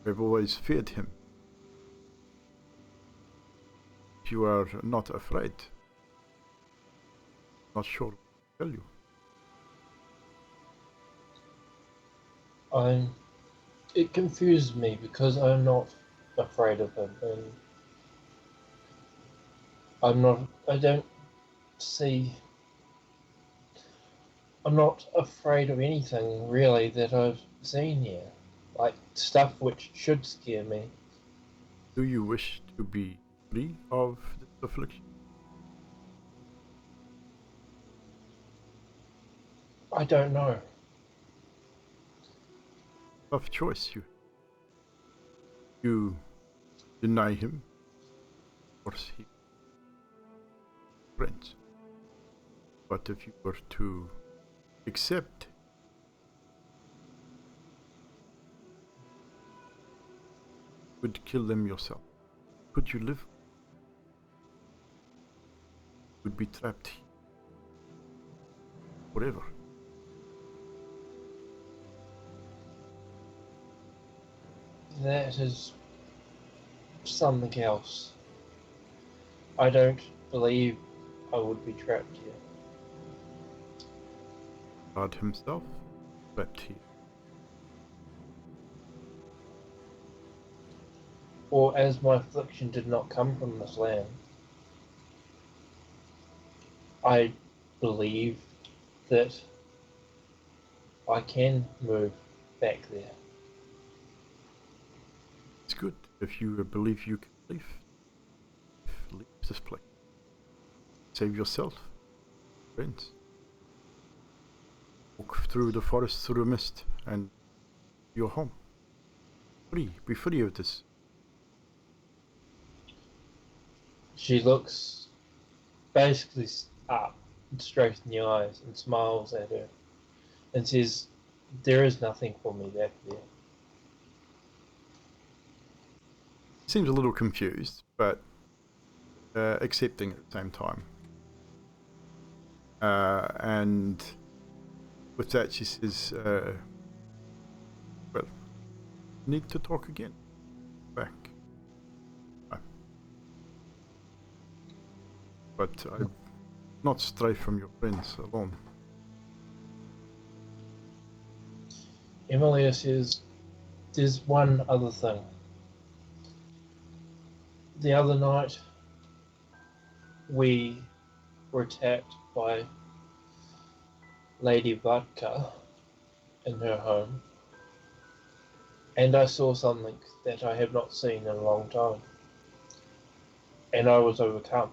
I've always feared him. If you are not afraid, not sure what to tell you. It confuses me because I'm not afraid of him, and I don't see, I'm not afraid of anything really that I've seen here. Like stuff which should scare me. Do you wish to be free of this affliction? I don't know. Tough choice you. You deny him, force him, friends. But if you were to accept, would kill them yourself. Could you live? Would be trapped here forever. That is something else. I don't believe I would be trapped here. God himself trapped here. Or as my affliction did not come from this land, I believe that I can move back there. It's good if you believe you can leave this place. Save yourself, friends. Walk through the forest, through the mist, and you're home. Free, be free of this. She looks basically up, straight in the eyes, and smiles at her, and says, "There is nothing for me back there." seems a little confused, but accepting at the same time. And with that, she says, well, need to talk again. Back. But I not stray from your friends alone. Emilia says, there's one other thing. The other night, we were attacked by Lady Wachter in her home, and I saw something that I have not seen in a long time, and I was overcome.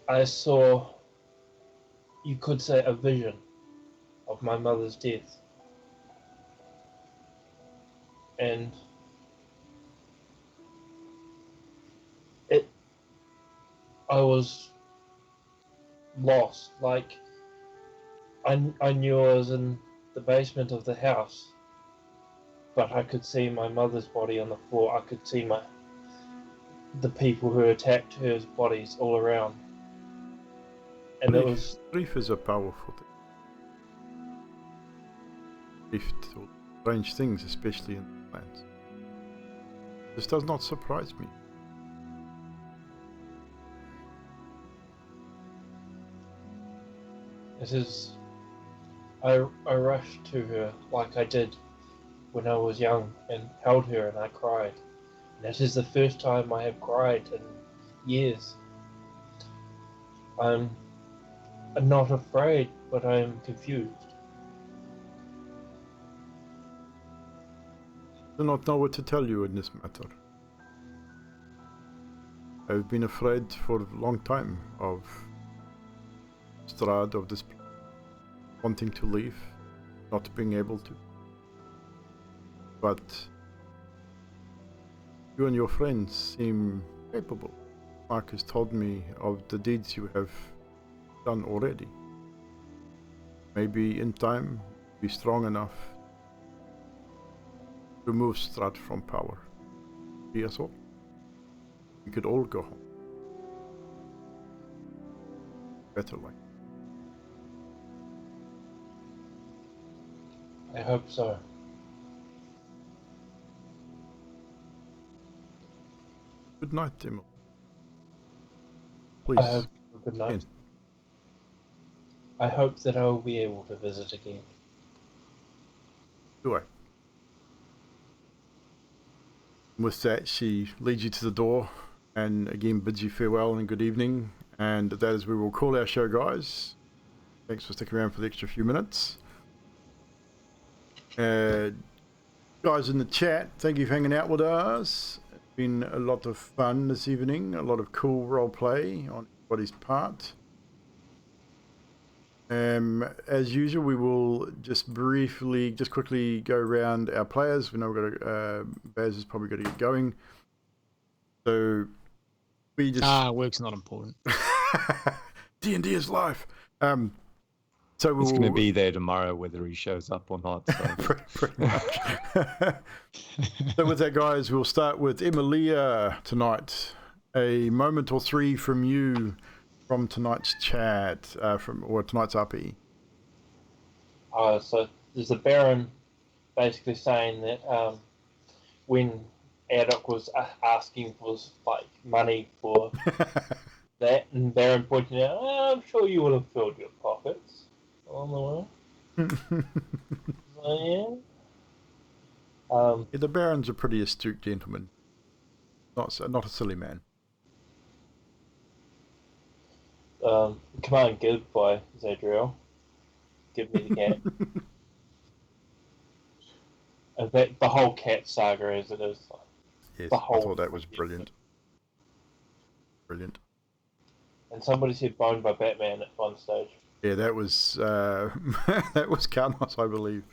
I saw, you could say, a vision of my mother's death, and I was lost. Like, I knew I was in the basement of the house, but I could see my mother's body on the floor. I could see the people who attacked her bodies all around. And it was... Grief is a powerful thing. Grief to strange things, especially in the plants. This does not surprise me. This is... I rushed to her like I did when I was young and held her and I cried. And that is the first time I have cried in years. I'm not afraid, but I am confused. I do not know what to tell you in this matter. I've been afraid for a long time of Strahd, of this wanting to leave, not being able to. But you and your friends seem capable. Mark has told me of the deeds you have done already. Maybe in time, be strong enough to remove Strahd from power. Be us all. We could all go home. Better life. I hope so. Good night, Emil. Please. I hope good night. I hope that I will be able to visit again. Do I? With that, she leads you to the door and again bids you farewell and good evening. And that is where we'll call our show, guys. Thanks for sticking around for the extra few minutes. Guys in the chat, thank you for hanging out with us. It's been a lot of fun this evening, a lot of cool role play on everybody's part. As usual, we will just quickly go around our players. We know we've got Baz is probably going to get going. So we just work's not important. D&D is life. So he's going to be there tomorrow, whether he shows up or not. So. pretty much. So with that, guys, we'll start with Emilia tonight. A moment or three from you from tonight's chat, or tonight's RP. So there's the Baron basically saying that when Adok was asking for like money for that, and Baron pointing out, I'm sure you would have filled your pockets on the way. So, yeah. The Baron's a pretty astute gentleman. Not a silly man. Command Give by Zadriel. Give me the cat. The whole cat saga as it is. Yes, I thought that was brilliant. Brilliant. And somebody said boned by Batman at one stage. Yeah, that was that was Carnos, I believe.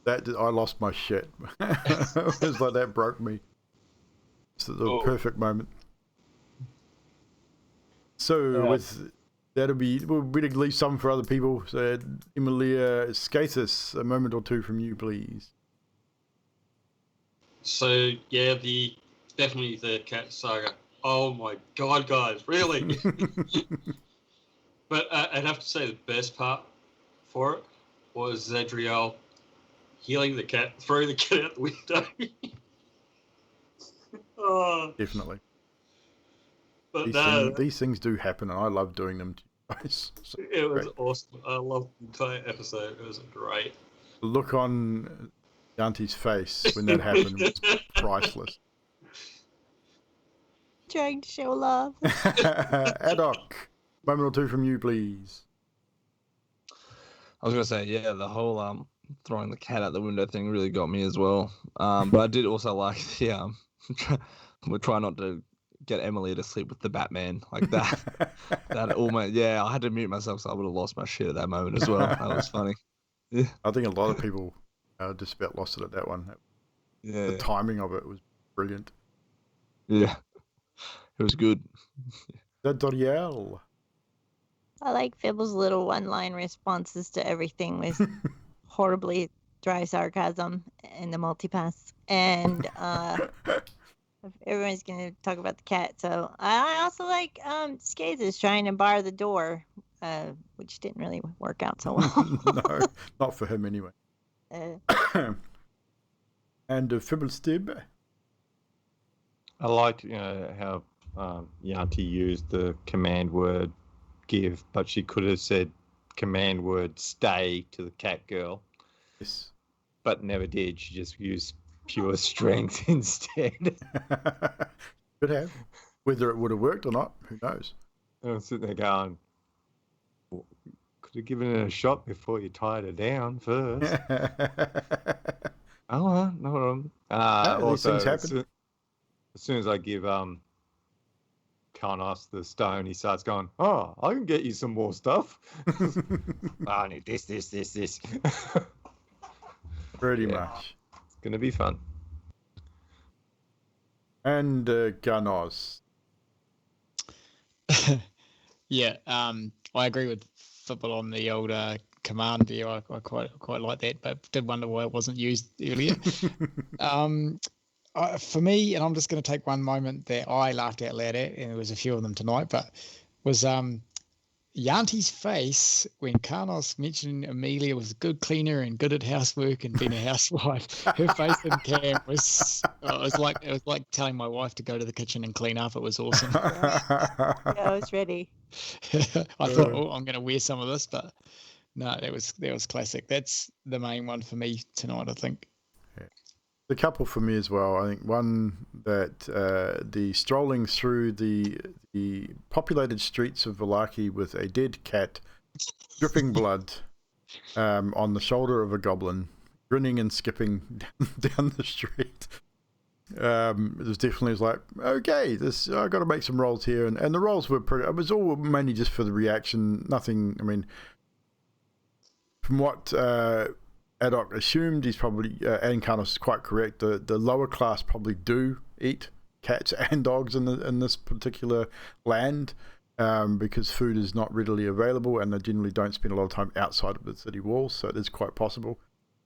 I lost my shit. It was like that broke me. It's the perfect moment. So with that'll be we'll leave some for other people. So Emilia Skatis, a moment or two from you, please. So yeah, definitely the cat saga. Oh my god, guys, really? But I'd have to say the best part for it was Zadriel healing the cat, throwing the cat out the window. Oh, Definitely. but These things do happen, and I love doing them to you guys. So it was great. awesome. I loved the entire episode. It was great. The look on Auntie's face when that happened was priceless. Trying to show love. Adok, moment or two from you, please. I was gonna say, yeah, the whole throwing the cat out the window thing really got me as well. But I did also like the we're trying not to get Emily to sleep with the Batman like that. That almost, yeah, I had to mute myself, so I would have lost my shit at that moment as well. That was funny. Yeah. I think a lot of people just about lost it at that one. Yeah. The timing of it was brilliant. Yeah. It was good. Doriel. I like Fibble's little one-line responses to everything with horribly dry sarcasm in the multipass. And everyone's going to talk about the cat. So I also like Skates trying to bar the door, which didn't really work out so well. No, not for him anyway. And Fibblestib. I liked how Yanti used the command word give, but she could have said command word stay to the cat girl. Yes. But never did. She just used pure strength instead. Could have. Whether it would have worked or not, who knows? I'm sitting there going, could have given it a shot before you tied her down first. Oh, no problem. These things happen. As soon as I give Karnos the stone, he starts going, oh, I can get you some more stuff. I need this. Pretty much. It's going to be fun. And Garnos. Yeah, I agree with Football on the old command there. I quite like that, but did wonder why it wasn't used earlier. For me, and I'm just going to take one moment that I laughed out loud at, and there was a few of them tonight, but was Yanti's face when Karnos mentioned Amelia was a good cleaner and good at housework and being a housewife. Her face in camp was it was like telling my wife to go to the kitchen and clean up. It was awesome. Yeah, I was ready. I thought, oh, I'm going to wear some of this, but no, that was classic. That's the main one for me tonight, I think. A couple for me as well. I think one that the strolling through the populated streets of Vallaki with a dead cat, dripping blood, on the shoulder of a goblin, grinning and skipping down the street. It was definitely like, okay, I got to make some rolls here, and the rolls were pretty. It was all mainly just for the reaction. Nothing. I mean, from what Adok assumed, he's probably and Karnos is quite correct. The lower class probably do eat cats and dogs in this particular land because food is not readily available, and they generally don't spend a lot of time outside of the city walls. So it is quite possible.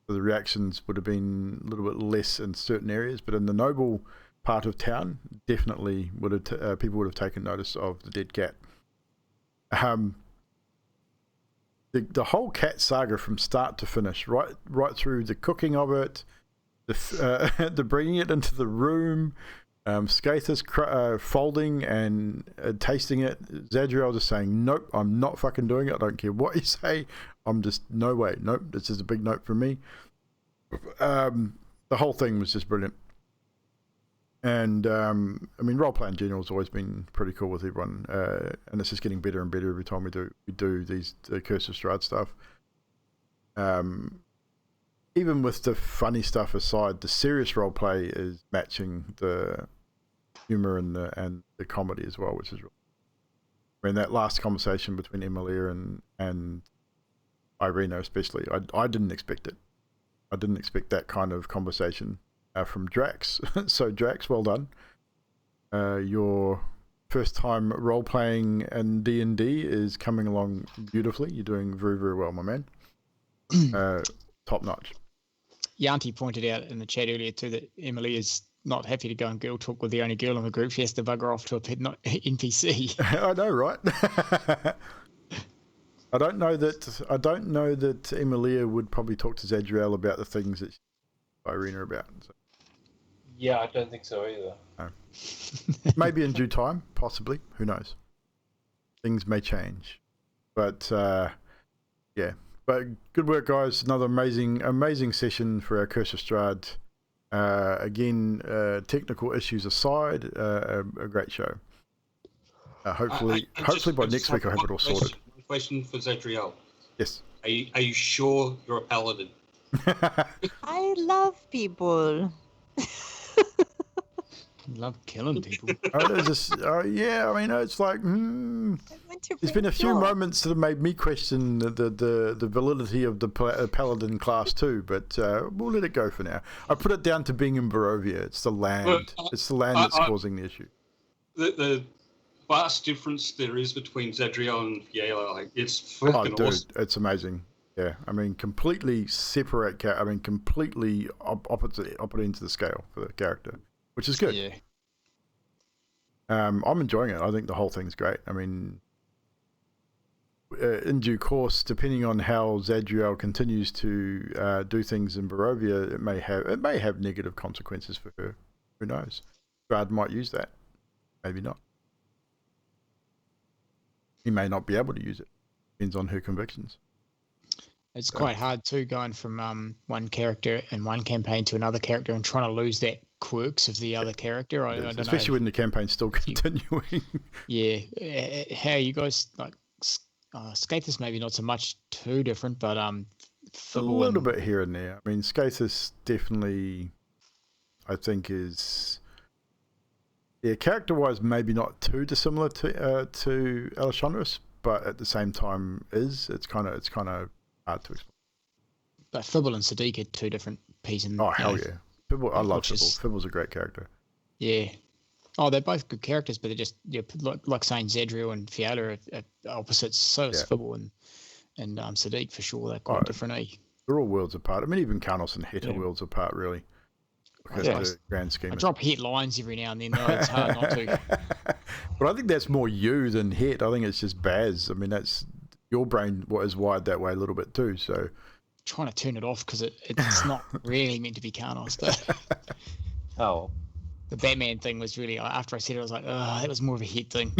So the reactions would have been a little bit less in certain areas, but in the noble part of town, definitely would have people would have taken notice of the dead cat. The whole cat saga from start to finish, right through the cooking of it, the bringing it into the room, Skathis folding and tasting it, Zadriel just saying, nope, I'm not fucking doing it, I don't care what you say, I'm just, no way, nope, this is a big note for me. The whole thing was just brilliant. And I mean, roleplay in general has always been pretty cool with everyone, and it's just getting better and better every time we do the Curse of Strahd stuff. Even with the funny stuff aside, the serious roleplay is matching the humor and the comedy as well, which is real. I mean, that last conversation between Emilia and Irina especially, I didn't expect it. I didn't expect that kind of conversation from Drax. So Drax, well done. Your first time role playing in D&D is coming along beautifully. You're doing very, very well, my man. Top notch. Yanti pointed out in the chat earlier too that Emily is not happy to go and girl talk with the only girl in the group. She has to bugger off to a NPC. I know, right? I don't know that Emilia would probably talk to Zadriel about the things that she's Irina about. So. Yeah, I don't think so either. No. Maybe in due time, possibly. Who knows? Things may change. But yeah. But good work, guys. Another amazing session for our Curse of Strahd. Again, technical issues aside, a great show. Hopefully by next week, I have it all sorted. Question for Zadriel. Yes. Are you sure you're a paladin? I love people. Love killing people. Yeah, I mean, it's like, there's been a few moments that have made me question the validity of the paladin class too, but we'll let it go for now. I put it down to being in Barovia. It's the land. It's the land that's causing the issue. The vast difference there is between Zadriel and Fiala, like, it's fucking awesome. It's amazing. Yeah, I mean, completely separate. Completely opposite ends of the scale for the character, which is good. Yeah. I'm enjoying it. I think the whole thing's great. I mean, in due course, depending on how Zadriel continues to do things in Barovia, it may have negative consequences for her. Who knows? Strahd might use that. Maybe not. He may not be able to use it. Depends on her convictions. It's quite hard too, going from one character in one campaign to another character and trying to lose that quirks of the other character. I don't especially know. when the campaign's still continuing. Yeah. How you guys like? Skathis maybe not so much too different, but a little bit here and there. I mean, Skathis definitely, I think, is character-wise maybe not too dissimilar to Alessandros, but at the same time it's kind of hard to explain. But Fibble and Sadiq are two different pieces. Oh hell yeah! Fibble, I love Fibble. Fibble's a great character. Yeah. Oh, they're both good characters, but they're just like saying Zadriel and Fiala are opposites. So is Fibble and Sadiq for sure. They're quite different. They're all worlds apart. I mean, even Karnos and Het are worlds apart, really. The grand scheme. I drop Het lines every now and then, though. It's hard not to. But I think that's more you than Het. I think it's just Baz. I mean, that's your brain is wired that way a little bit too. So trying to turn it off because it's not really meant to be Karnos. But oh, the Batman thing was really, after I said it, I was like, oh, that was more of a Het thing.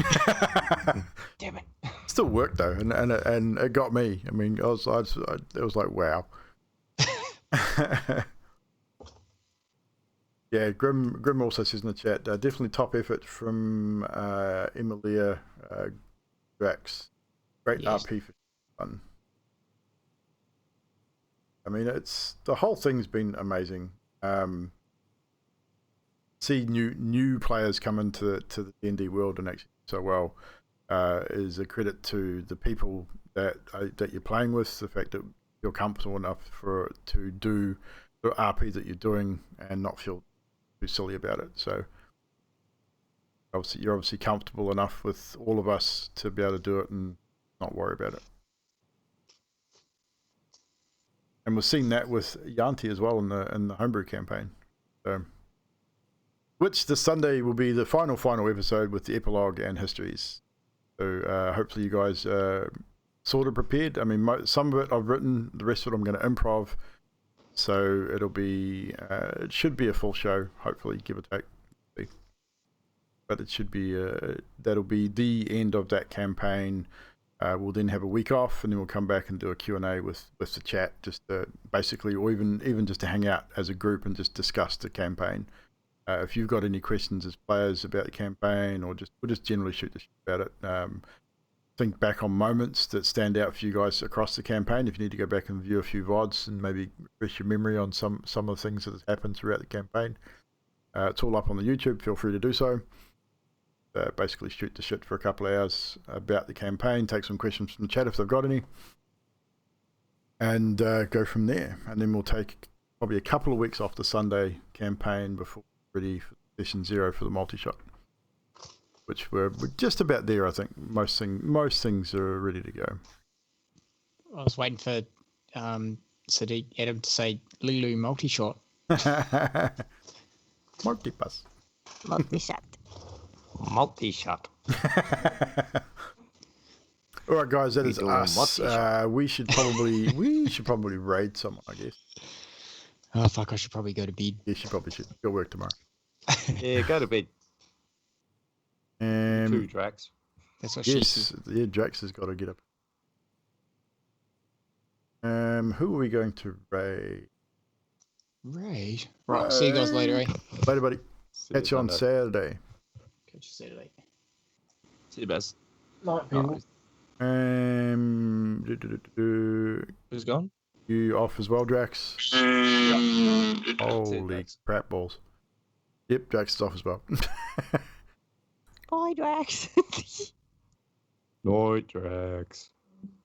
Damn it. Still worked though, and it got me. I mean, it was like wow. Yeah, Grim also says in the chat, definitely top effort from Emilia Drax. Great RP for fun. I mean, the whole thing's been amazing. See new players come into the D&D world and actually do so well is a credit to the people that you're playing with. The fact that you're comfortable enough to do the RP that you're doing and not feel too silly about it. So you're obviously comfortable enough with all of us to be able to do it and not worry about it. And we've seen that with Yanti as well in the homebrew campaign. So, which this Sunday will be the final episode with the epilogue and histories. So hopefully you guys sort of prepared. I mean, some of it I've written, the rest of it I'm going to improv. So it'll be, it should be a full show, hopefully, give or take. But it should be, that'll be the end of that campaign. We'll then have a week off, and then we'll come back and do a Q&A with the chat, just to basically, or even just to hang out as a group and just discuss the campaign. If you've got any questions as players about the campaign, or we'll just generally shoot the shit about it. Think back on moments that stand out for you guys across the campaign. If you need to go back and view a few VODs and maybe refresh your memory on some of the things that have happened throughout the campaign, it's all up on the YouTube. Feel free to do so. Basically shoot the shit for a couple of hours about the campaign, take some questions from the chat if they've got any, and go from there. And then we'll take probably a couple of weeks off the Sunday campaign before we're ready for session 0 for the multi-shot, which we're just about there. I think most things are ready to go. I was waiting for So they get him to say Lulu multi-shot. Multipass. Multi-shot. Multi-shot. All right, guys, that We is do us. multi-shot. We should probably raid someone, I guess. Oh fuck! I should probably go to bed. Yes, you probably should. Go work tomorrow. Yeah, go to bed. You too, Drax. That's what she Yes, said. yeah, Drax has got to get up. Who are we going to raid? Raid. Right. See you guys later, eh? Later, buddy. Catch you on Saturday. Catch you Saturday. See you, Baz. Night, people. Who's gone? You off as well, Drax? Holy crap balls. Yep, Drax is off as well. Bye, Drax. Night, Drax.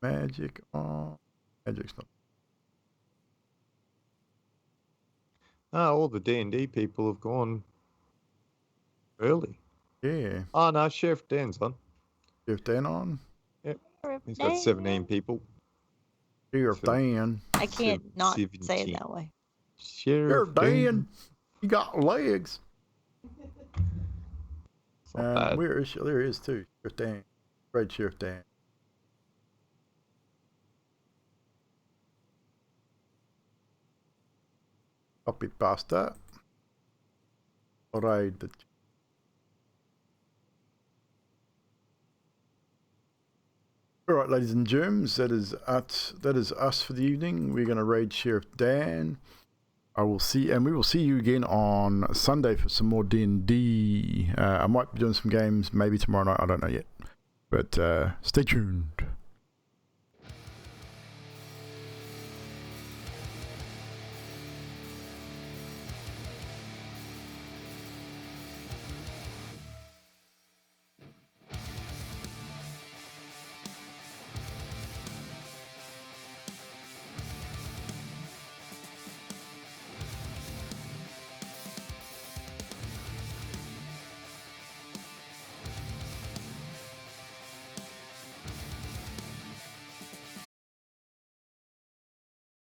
Magic on. Magic's not. All the D&D people have gone early. Yeah. Oh, no, Sheriff Dan's on. Sheriff Dan on? Yep. He's got 17 people. Sheriff Dan. I can't not say 17. it that way. Sheriff Dan. You got legs. Where is she? There he is too. Sheriff Dan. Great Sheriff Dan. Copy pasta. Alright. Alright, ladies and germs, that is us for the evening. We're gonna raid Sheriff Dan. We will see you again on Sunday for some more D&D. I might be doing some games maybe tomorrow night, I don't know yet. But stay tuned.